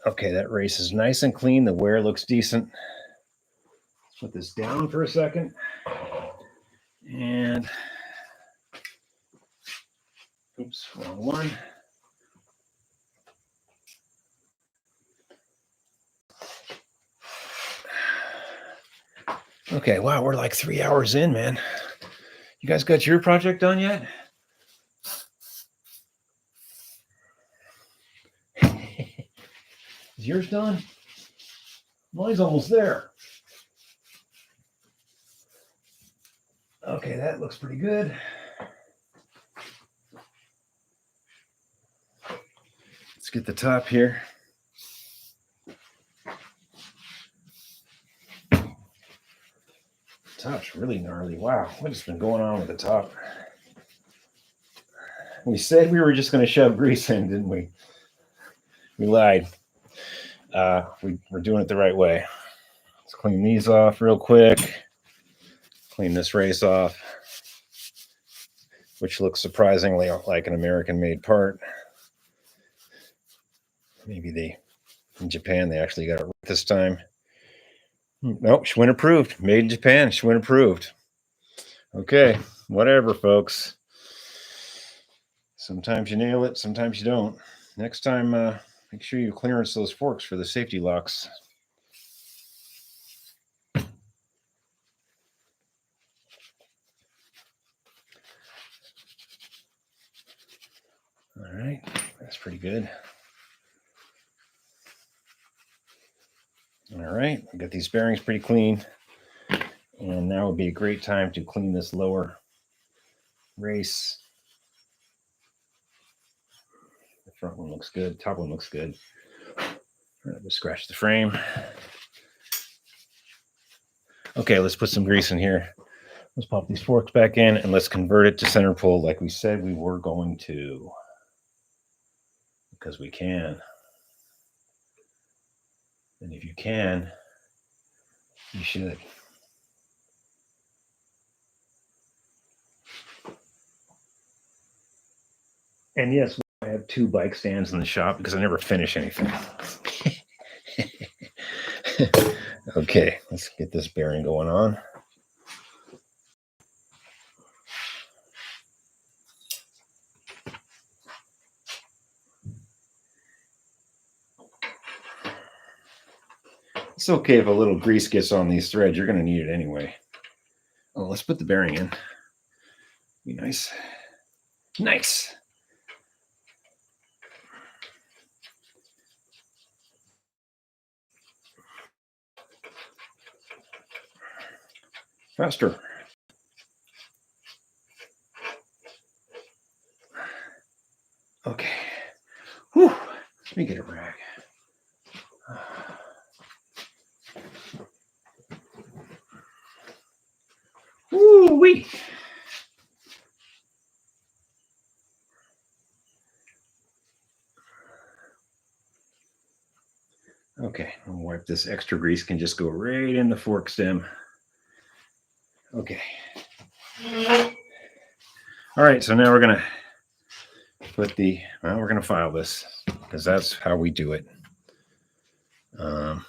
Okay, that race is nice and clean. The wear looks decent. Let's put this down for a second. And oops, wrong one. Okay, wow, we're like 3 hours in, man. You guys got your project done yet? Is yours done? Mine's almost there. Okay, that looks pretty good. Let's get the top here. Top's really gnarly. Wow, what has been going on with the top? We said we were just going to shove grease in, didn't we? We lied. We're doing it the right way. Let's clean these off real quick. Clean this race off, which looks surprisingly like an American-made part. Maybe in Japan, they actually got it right this time. Nope, Schwinn approved. Made in Japan, Schwinn approved. Okay, whatever, folks. Sometimes you nail it, sometimes you don't. Next time, make sure you clearance those forks for the safety locks. All right, that's pretty good. All right, I got these bearings pretty clean. And now would be a great time to clean this lower race. The front one looks good, top one looks good. I'm gonna scratch the frame. Okay, let's put some grease in here. Let's pop these forks back in and let's convert it to center pull like we said we were going to. Because we can. And if you can, you should. And yes, I have 2 bike stands in the shop because I never finish anything. Okay, let's get this bearing going on. It's okay if a little grease gets on these threads. You're going to need it anyway. Oh, let's put the bearing in. Be nice. Nice. Faster. Okay. Whew. Let me get a rag. Woo-wee. Okay, I'll wipe this extra grease, can just go right in the fork stem. Okay. All right, so now we're gonna put we're gonna file this because that's how we do it. What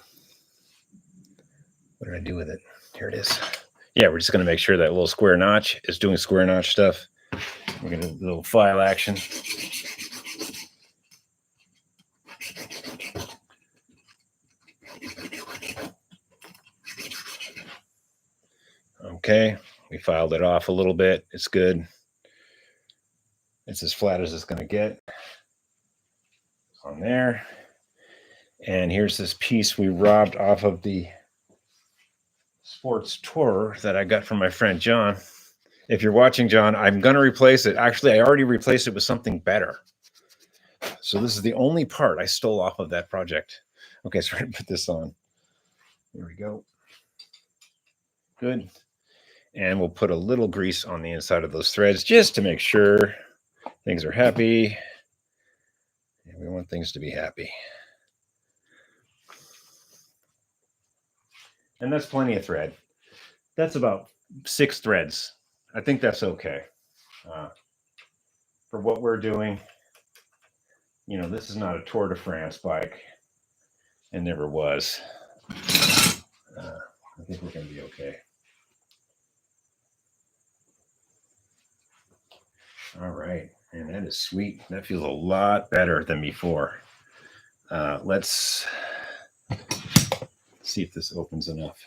did I do with it? Here it is. Yeah, we're just gonna make sure that little square notch is doing square notch stuff. We're gonna do a little file action. Okay, we filed it off a little bit. It's good. It's as flat as it's going to get on there. And here's this piece we robbed off of the sports tourer that I got from my friend John. If you're watching, John, I'm going to replace it. Actually, I already replaced it with something better. So this is the only part I stole off of that project. Okay, so we're going to put this on. There we go. Good. And we'll put a little grease on the inside of those threads just to make sure things are happy. And we want things to be happy. And that's plenty of thread. That's about 6 threads. I think that's okay. For what we're doing, you know, this is not a Tour de France bike. It never was. I think we're going to be okay. All right. And that is sweet. That feels a lot better than before. Let's see if this opens enough.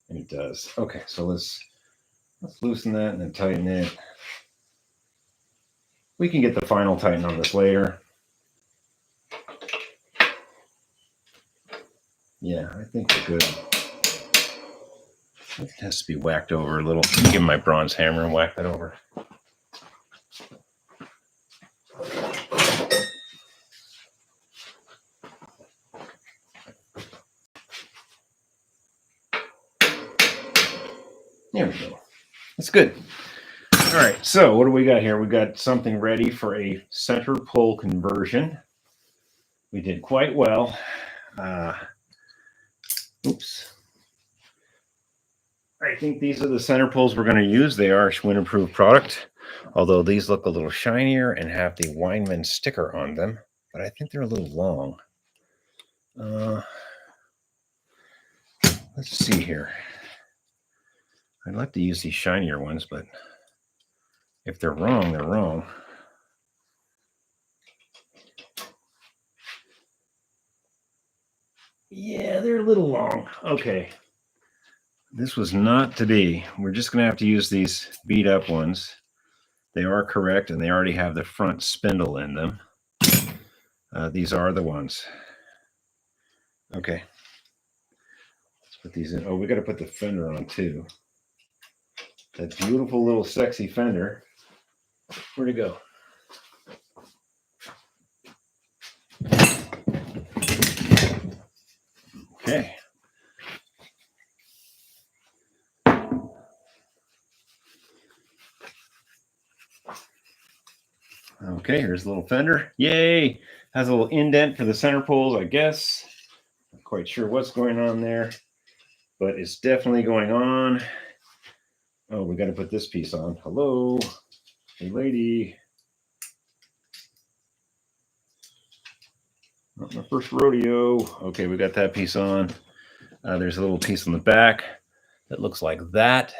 And it does. Okay, so let's loosen that and then tighten it. We can get the final tighten on this later. Yeah, I think we're good. It has to be whacked over a little. Let me give my bronze hammer and whack that over. There we go. That's good. All right, so what do we got here? We got something ready for a center pull conversion. We did quite well. Oops. I think these are the center pulls we're going to use. They are a Schwinn approved product, although these look a little shinier and have the Weinmann sticker on them, but I think they're a little long. Let's see here. I'd like to use these shinier ones, but if they're wrong, they're wrong. Yeah, they're a little long. Okay. This was not to be. We're just going to have to use these beat up ones. They are correct, and they already have the front spindle in them. These are the ones. Okay. Let's put these in. Oh, we got to put the fender on too. That beautiful little sexy fender. Where'd it go? Okay. Okay, here's a little fender. Yay! Has a little indent for the center pulls, I guess. Not quite sure what's going on there, but it's definitely going on. Oh, we got to put this piece on. Hello, hey lady. Not my first rodeo. Okay, we got that piece on. There's a little piece on the back that looks like that.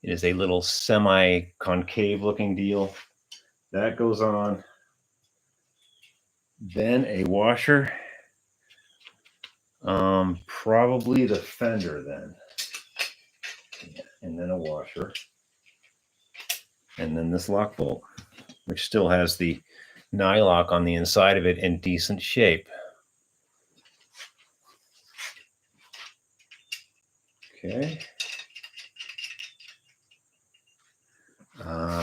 It is a little semi-concave looking deal. That goes on. Then a washer. Probably the fender then. Yeah, and then a washer. And then this lock bolt, which still has the nylock on the inside of it in decent shape. Okay.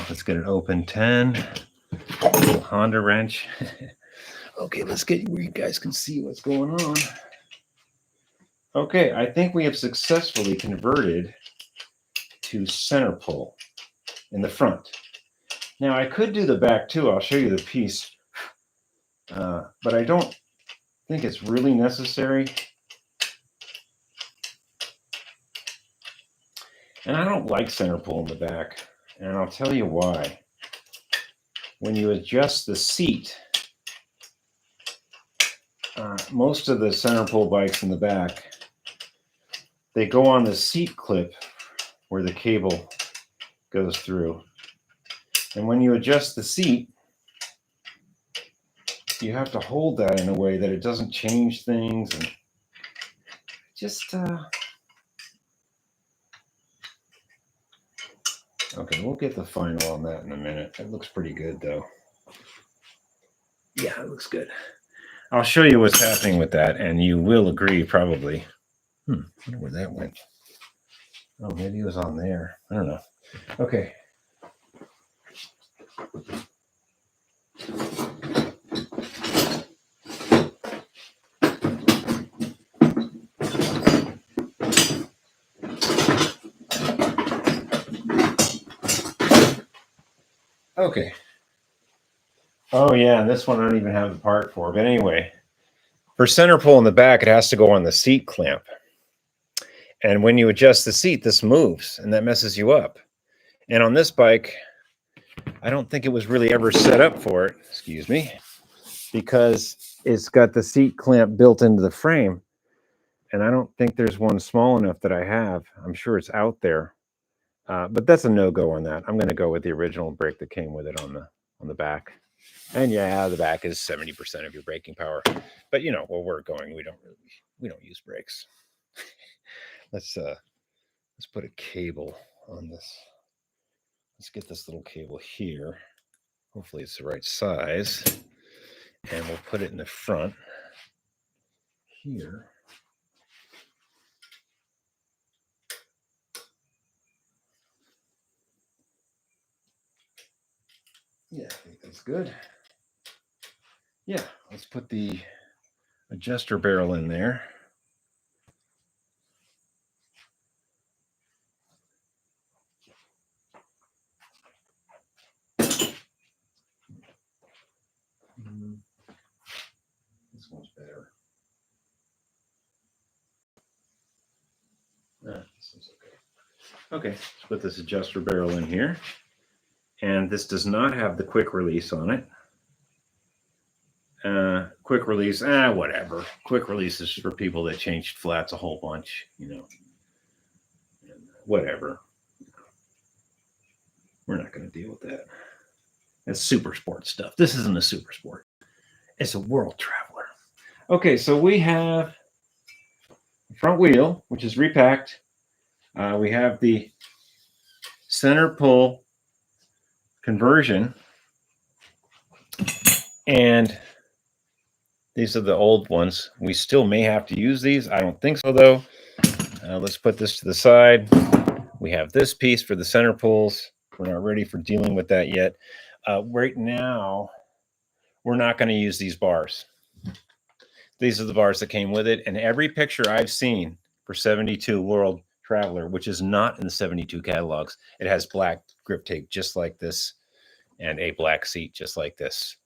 Let's get an open 10. A little Honda wrench. Okay, let's get where you guys can see what's going on. Okay, I think we have successfully converted to center pull in the front. Now I could do the back too. I'll show you the piece, but I don't think it's really necessary. And I don't like center pull in the back, and I'll tell you why. When you adjust the seat, most of the center pull bikes in the back, they go on the seat clip where the cable goes through. And when you adjust the seat, you have to hold that in a way that it doesn't change things. And just, okay, we'll get the final on that in a minute. It looks pretty good, though. Yeah, it looks good. I'll show you what's happening with that, and you will agree, probably. I wonder where that went. Oh, maybe it was on there. I don't know. Okay. Okay. Oh, yeah, and this one I don't even have the part for. But anyway, for center pull in the back, it has to go on the seat clamp. And when you adjust the seat, this moves, and that messes you up. And on this bike, I don't think it was really ever set up for it, excuse me, because it's got the seat clamp built into the frame. And I don't think there's one small enough that I have. I'm sure it's out there. But that's a no-go on that. I'm going to go with the original brake that came with it on the back. And yeah, the back is 70% of your braking power. But you know, where we're going, we don't use brakes. Let's put a cable on this. Let's get this little cable here. Hopefully it's the right size. And we'll put it in the front here. Yeah, I think that's good. Yeah, let's put the adjuster barrel in there. This one's better. This one's okay. Okay, let's put this adjuster barrel in here. And this does not have the quick release on it. Quick release, whatever. Quick release is for people that changed flats a whole bunch, you know. And whatever. We're not going to deal with that. That's super sport stuff. This isn't a super sport. It's a world traveler. Okay, so we have front wheel, which is repacked. We have the center pull conversion. And these are the old ones. We still may have to use these. I don't think so, though. Let's put this to the side. We have this piece for the center pulls. We're not ready for dealing with that yet. Right now, we're not going to use these bars. These are the bars that came with it. And every picture I've seen for 72 World Traveler, which is not in the 72 catalogs, it has black grip tape just like this and a black seat just like this.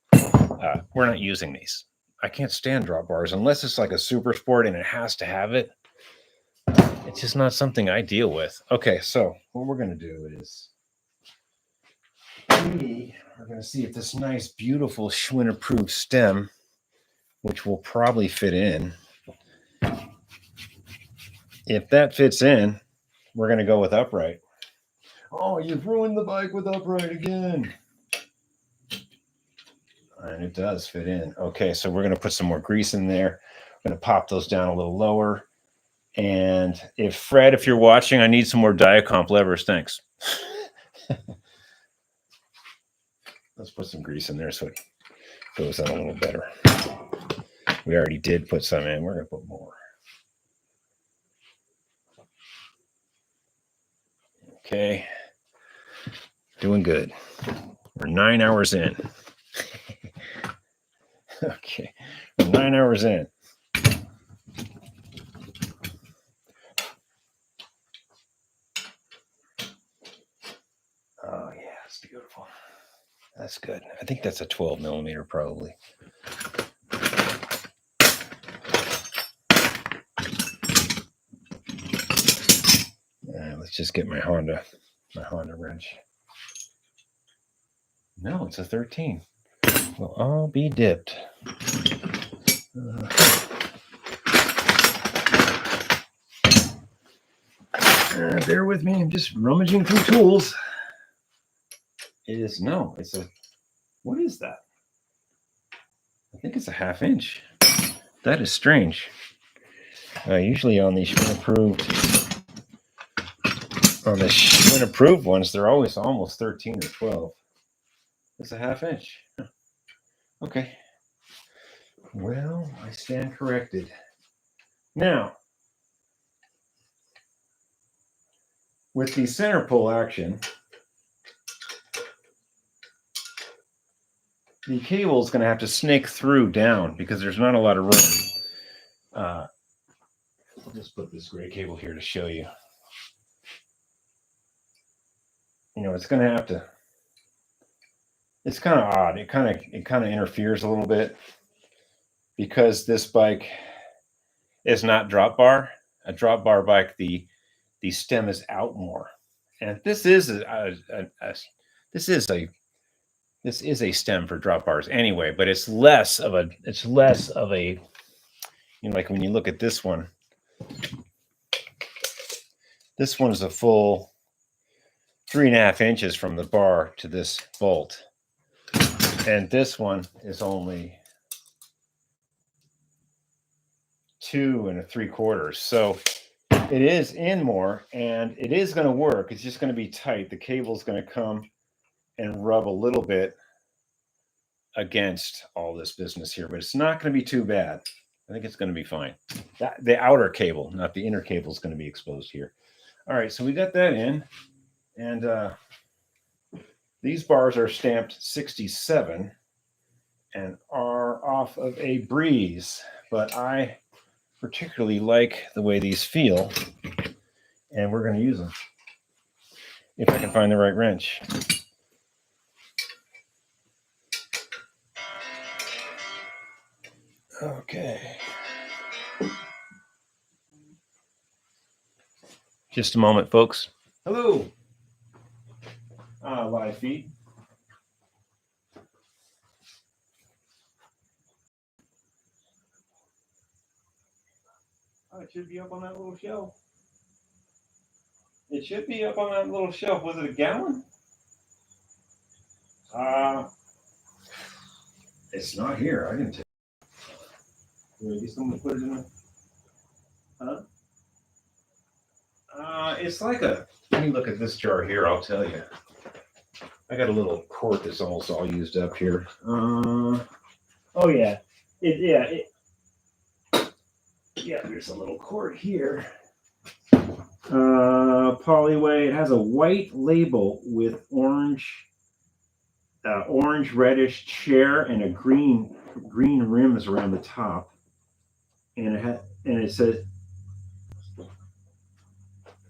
We're not using these. I can't stand drop bars unless it's like a super sport and it has to have it. It's just not something I deal with. Okay, so what we're going to do is we are going to see if this nice, beautiful Schwinn approved stem, which will probably fit in, if that fits in, we're going to go with upright. Oh, you've ruined the bike with upright again. And it does fit in. Okay, so we're going to put some more grease in there. I'm going to pop those down a little lower. And if Fred, if you're watching, I need some more Diacomp levers. Thanks. Let's put some grease in there so it goes in a little better. We already did put some in. We're going to put more. Okay. Doing good. We're 9 hours in. Okay. We're 9 hours in. Oh, yeah. It's beautiful. That's good. I think that's a 12 millimeter probably. just get my Honda wrench. No, it's a 13. Well, I'll be dipped. Bear with me. I'm just rummaging through tools. It's a, what is that? I think it's a 1/2 inch. That is strange. Usually on the Schwinn approved ones, they're always almost 13 or 12. It's a 1/2 inch. Okay. Well, I stand corrected. Now, with the center pull action, the cable is going to have to snake through down because there's not a lot of room. I'll just put this gray cable here to show you. It's going to have to. It's kind of odd. It kind of interferes a little bit because this bike is not drop bar. A drop bar bike, the stem is out more, and this is a stem for drop bars anyway. But it's less of a. Like when you look at this one. This one is a full 3.5 inches from the bar to this bolt. And this one is only 2 3/4. So it is in more and it is going to work. It's just going to be tight. The cable is going to come and rub a little bit against all this business here, but it's not going to be too bad. I think it's going to be fine. The outer cable, not the inner cable, is going to be exposed here. All right, so we got that in. And these bars are stamped 67 and are off of a Breeze, but I particularly like the way these feel, and we're going to use them if I can find the right wrench. Okay. Just a moment, folks. Hello. Live feed. Oh, it should be up on that little shelf. It should be up on that little shelf. Was it a gallon? It's not here. I didn't take it. Maybe someone put it in there. Huh? It's like a. Let me look at this jar here. I'll tell you. I got a little quart that's almost all used up here. Oh yeah, there's a little quart here. Polyway. It has a white label with orange reddish chair and a green rims around the top, and it says,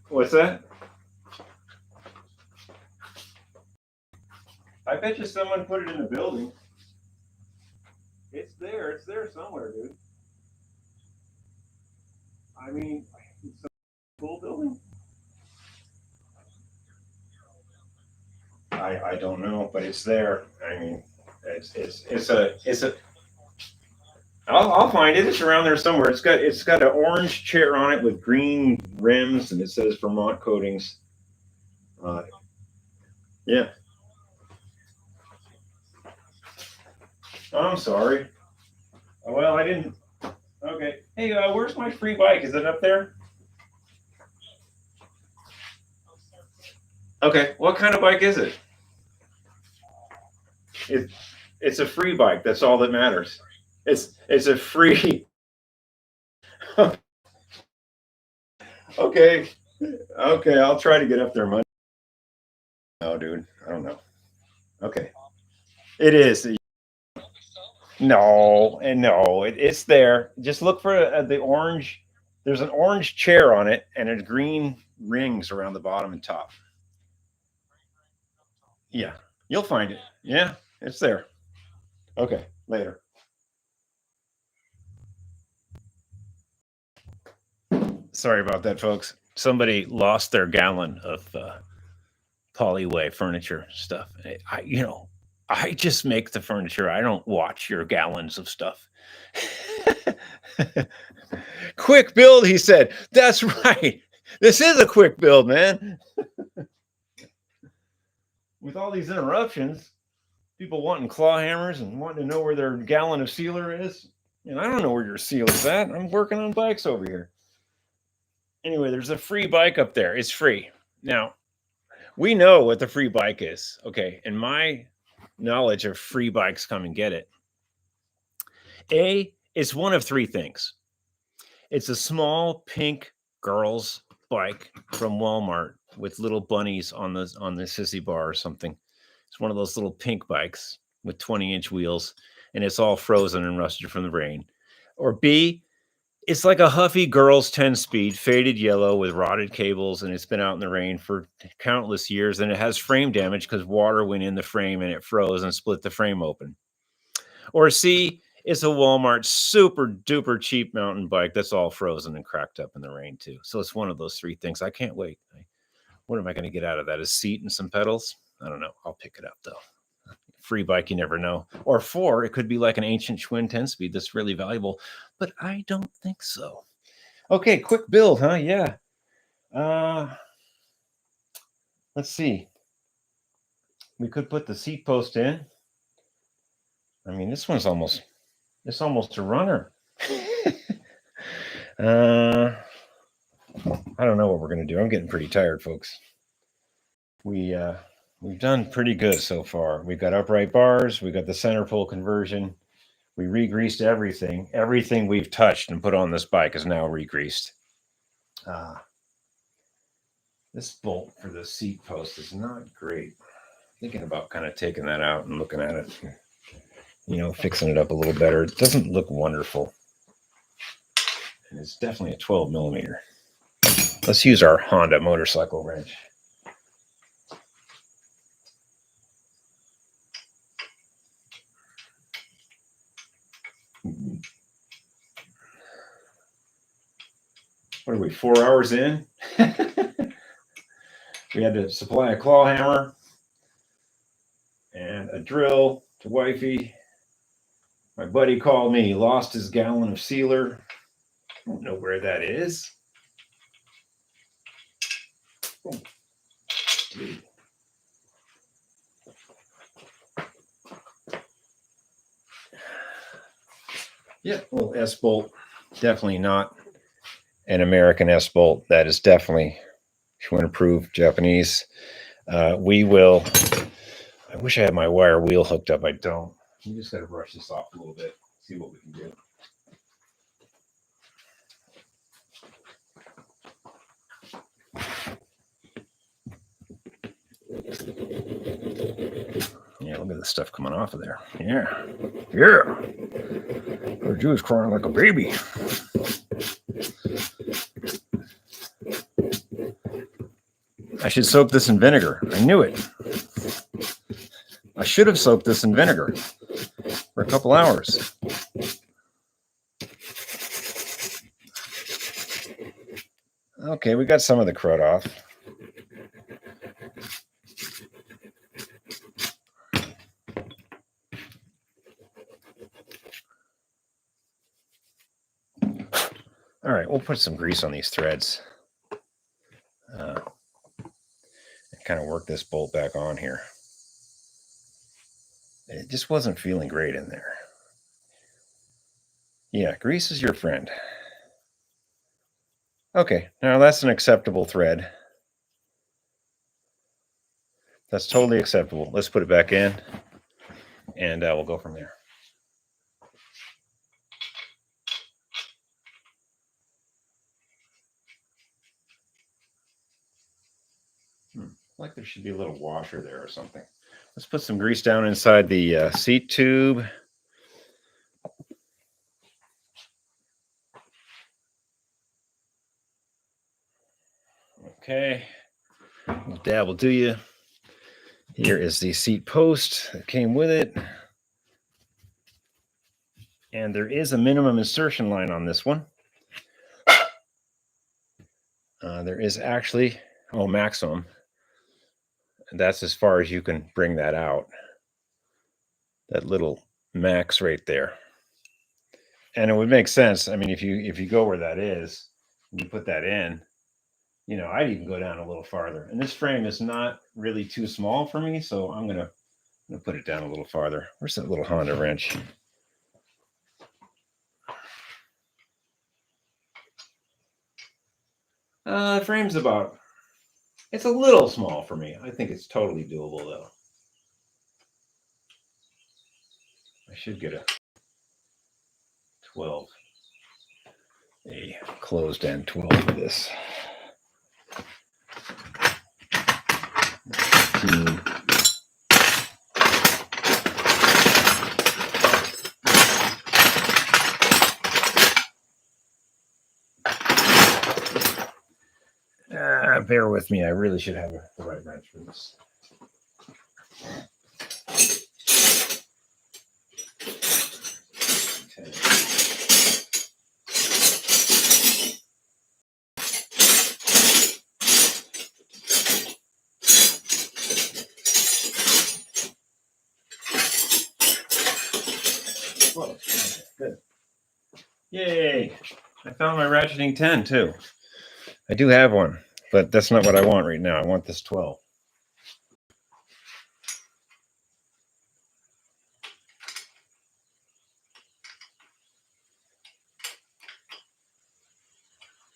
what's that? I bet you someone put it in the building. It's there somewhere, dude. I mean, it's a cool building. I don't know, but it's there. I mean, it's a. I'll find it. It's around there somewhere. It's got an orange chair on it with green rims, and it says Vermont Coatings. Yeah. I'm sorry. Well, I didn't. Okay. Hey, where's my free bike? Is it up there? Okay. What kind of bike is it? It's a free bike. That's all that matters. It's a free. Okay. I'll try to get up there Monday. No, dude. I don't know. Okay. It is. No, it's there. Just look for the orange. There's an orange chair on it and there's green rings around the bottom and top. Yeah, you'll find it. Yeah, it's there. Okay, later. Sorry about that, folks. somebody lost their gallon of Polyway furniture stuff. I just make the furniture. I don't watch your gallons of stuff. Quick build, he said. That's right. This is a quick build, man. With all these interruptions, people wanting claw hammers and wanting to know where their gallon of sealer is. And I don't know where your sealer's at. I'm working on bikes over here. Anyway, there's a free bike up there. It's free. Now, we know what the free bike is. Okay. In my knowledge of free bikes, come and get it. It's one of three things. It's a small pink girl's bike from Walmart with little bunnies on the sissy bar or something. It's one of those little pink bikes with 20-inch wheels, and it's all frozen and rusted from the rain. Or B, it's like a Huffy Girls 10-speed, faded yellow with rotted cables, and it's been out in the rain for countless years, and it has frame damage because water went in the frame and it froze and split the frame open. Or C, it's a Walmart super duper cheap mountain bike that's all frozen and cracked up in the rain too. So it's one of those three things. I can't wait. What am I going to get out of that? A seat and some pedals? I don't know. I'll pick it up though. Free bike, you never know. Or 4, it could be like an ancient Schwinn 10-speed that's really valuable, but I don't think so. Okay, quick build, huh? Yeah. Let's see. We could put the seat post in. I mean, this one's almost a runner. I don't know what we're going to do. I'm getting pretty tired, folks. We've done pretty good so far. We've got upright bars. We've got the center pole conversion. We re-greased everything. Everything we've touched and put on this bike is now re-greased. This bolt for the seat post is not great. Thinking about kind of taking that out and looking at it. Fixing it up a little better. It doesn't look wonderful. And it's definitely a 12 millimeter. Let's use our Honda motorcycle wrench. What are we, 4 hours in? We had to supply a claw hammer and a drill to wifey. My buddy called me. He lost his gallon of sealer. I don't know where that is. Oh, dude. Yeah, well, S-bolt. Definitely not an American S-bolt. That is definitely Schwinn approved Japanese. We will. I wish I had my wire wheel hooked up. I don't. We just got to brush this off a little bit. See what we can do. Yeah, look at the stuff coming off of there. Yeah. The Jew's crying like a baby. I should soak this in vinegar. I knew it. I should have soaked this in vinegar for a couple hours. Okay, we got some of the crud off. All right, we'll put some grease on these threads. And kind of work this bolt back on here. It just wasn't feeling great in there. Yeah, grease is your friend. Okay, now that's an acceptable thread. That's totally acceptable. Let's put it back in, and we'll go from there. Like there should be a little washer there or something. Let's put some grease down inside the seat tube. Okay, dab will do you. Here is the seat post that came with it. And there is a minimum insertion line on this one. There is actually, maximum. And that's as far as you can bring that out. That little max right there. And it would make sense. I mean, if you go where that is, and you put that in, I'd even go down a little farther. And this frame is not really too small for me, so I'm gonna put it down a little farther. Where's that little Honda wrench? The frame's it's a little small for me. I think it's totally doable though. I should get a 12, a closed end 12 of this. 15. Bear with me. I really should have the right wrench for this. Okay. Whoa. Okay, good. Yay. I found my ratcheting 10 too. I do have one, but that's not what I want right now. I want this 12.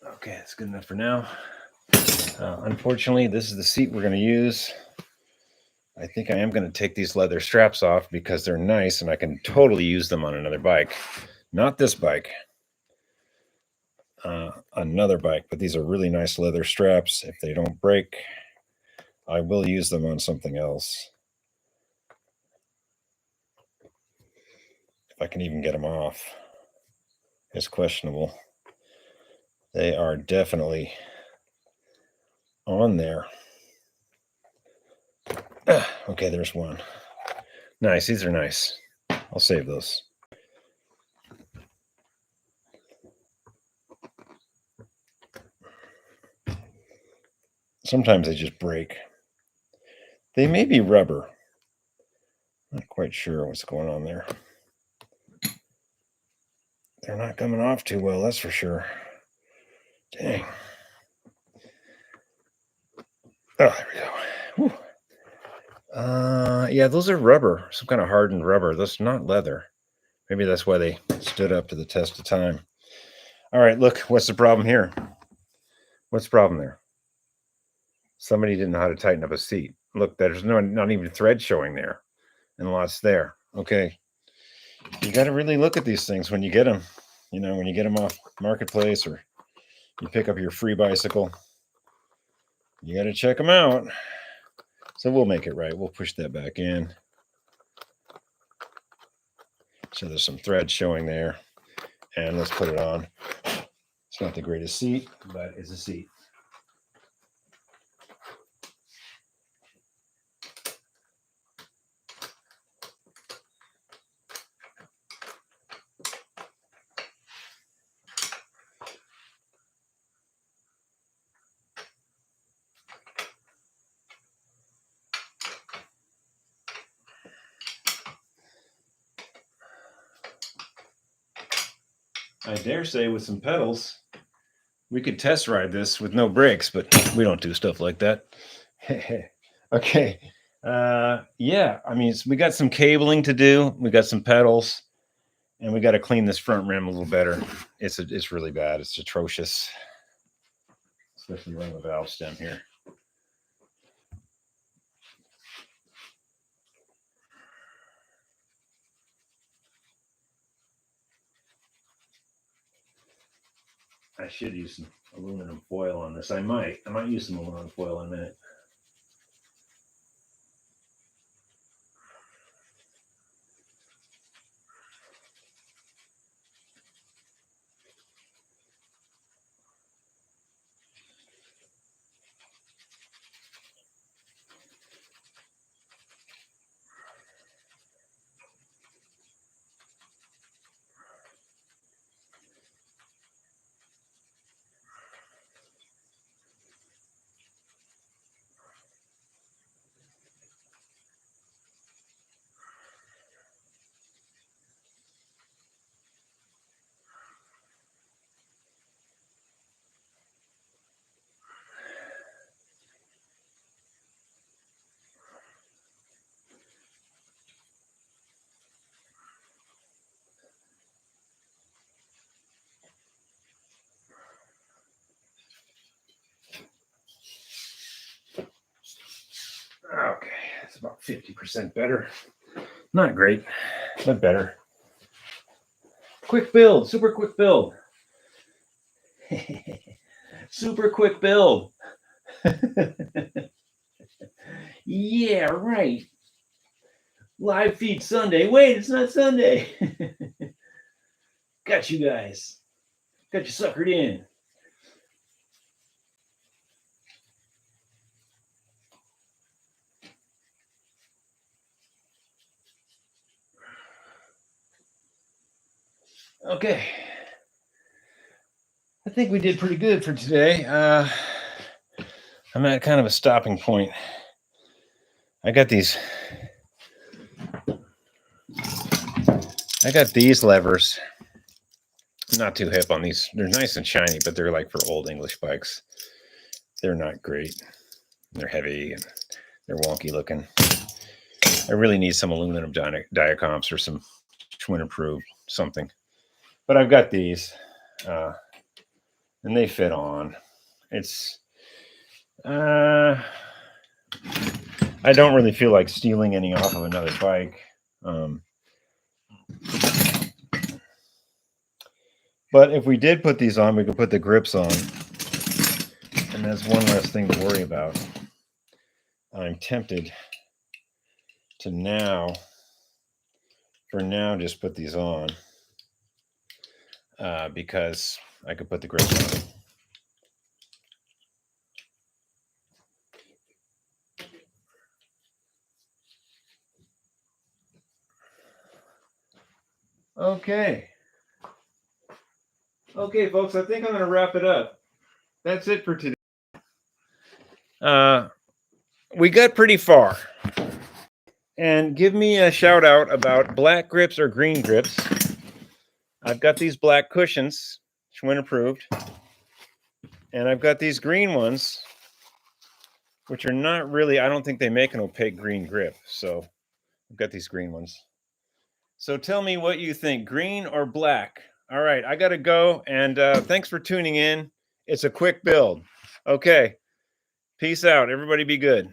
Okay, that's good enough for now. Unfortunately, this is the seat we're going to use. I think I am going to take these leather straps off because they're nice and I can totally use them on another bike. Not this bike. Another bike, but these are really nice leather straps. If they don't break, I will use them on something else. If I can even get them off. It's questionable. They are definitely on there. Okay, there's one. Nice. These are nice. I'll save those. Sometimes they just break. They may be rubber. Not quite sure what's going on there. They're not coming off too well, that's for sure. Dang. Oh, there we go. Whew. Yeah, those are rubber, some kind of hardened rubber. That's not leather. Maybe that's why they stood up to the test of time. All right, look, what's the problem here? What's the problem there? Somebody didn't know how to tighten up a seat. Look, there's not even thread showing there, and lots there. Okay, you got to really look at these things when you get them. When you get them off Marketplace or you pick up your free bicycle, you got to check them out. So we'll make it right. We'll push that back in. So there's some thread showing there. And let's put it on. It's not the greatest seat, but it's a seat. I dare say with some pedals, we could test ride this with no brakes, but we don't do stuff like that. Okay. Yeah, I mean, we got some cabling to do. We got some pedals, and we got to clean this front rim a little better. It's really bad. It's atrocious, especially around the valve stem here. I should use some aluminum foil on this. I might use some aluminum foil in a minute. It's about 50% better. Not great, but better. Quick build, super quick build. Super quick build. Yeah, right. Live feed Sunday. Wait, it's not Sunday. Got you guys. Got you suckered in. Okay. I think we did pretty good for today. I'm at kind of a stopping point. I got these levers. I'm not too hip on these. They're nice and shiny, but they're like for old English bikes. They're not great. They're heavy and they're wonky looking. I really need some aluminum diacomps or some Schwinn improved something. But I've got these, and they fit on. It's I don't really feel like stealing any off of another bike. But if we did put these on, we could put the grips on. And that's one less thing to worry about. I'm tempted to for now, just put these on because I could put the grips on. Okay. Okay, folks, I think I'm going to wrap it up. That's it for today. We got pretty far. And give me a shout out about black grips or green grips. I've got these black cushions, Schwinn approved. And I've got these green ones, which are not really, I don't think they make an opaque green grip. So I've got these green ones. So tell me what you think, green or black? All right, I got to go. And thanks for tuning in. It's a quick build. Okay. Peace out. Everybody be good.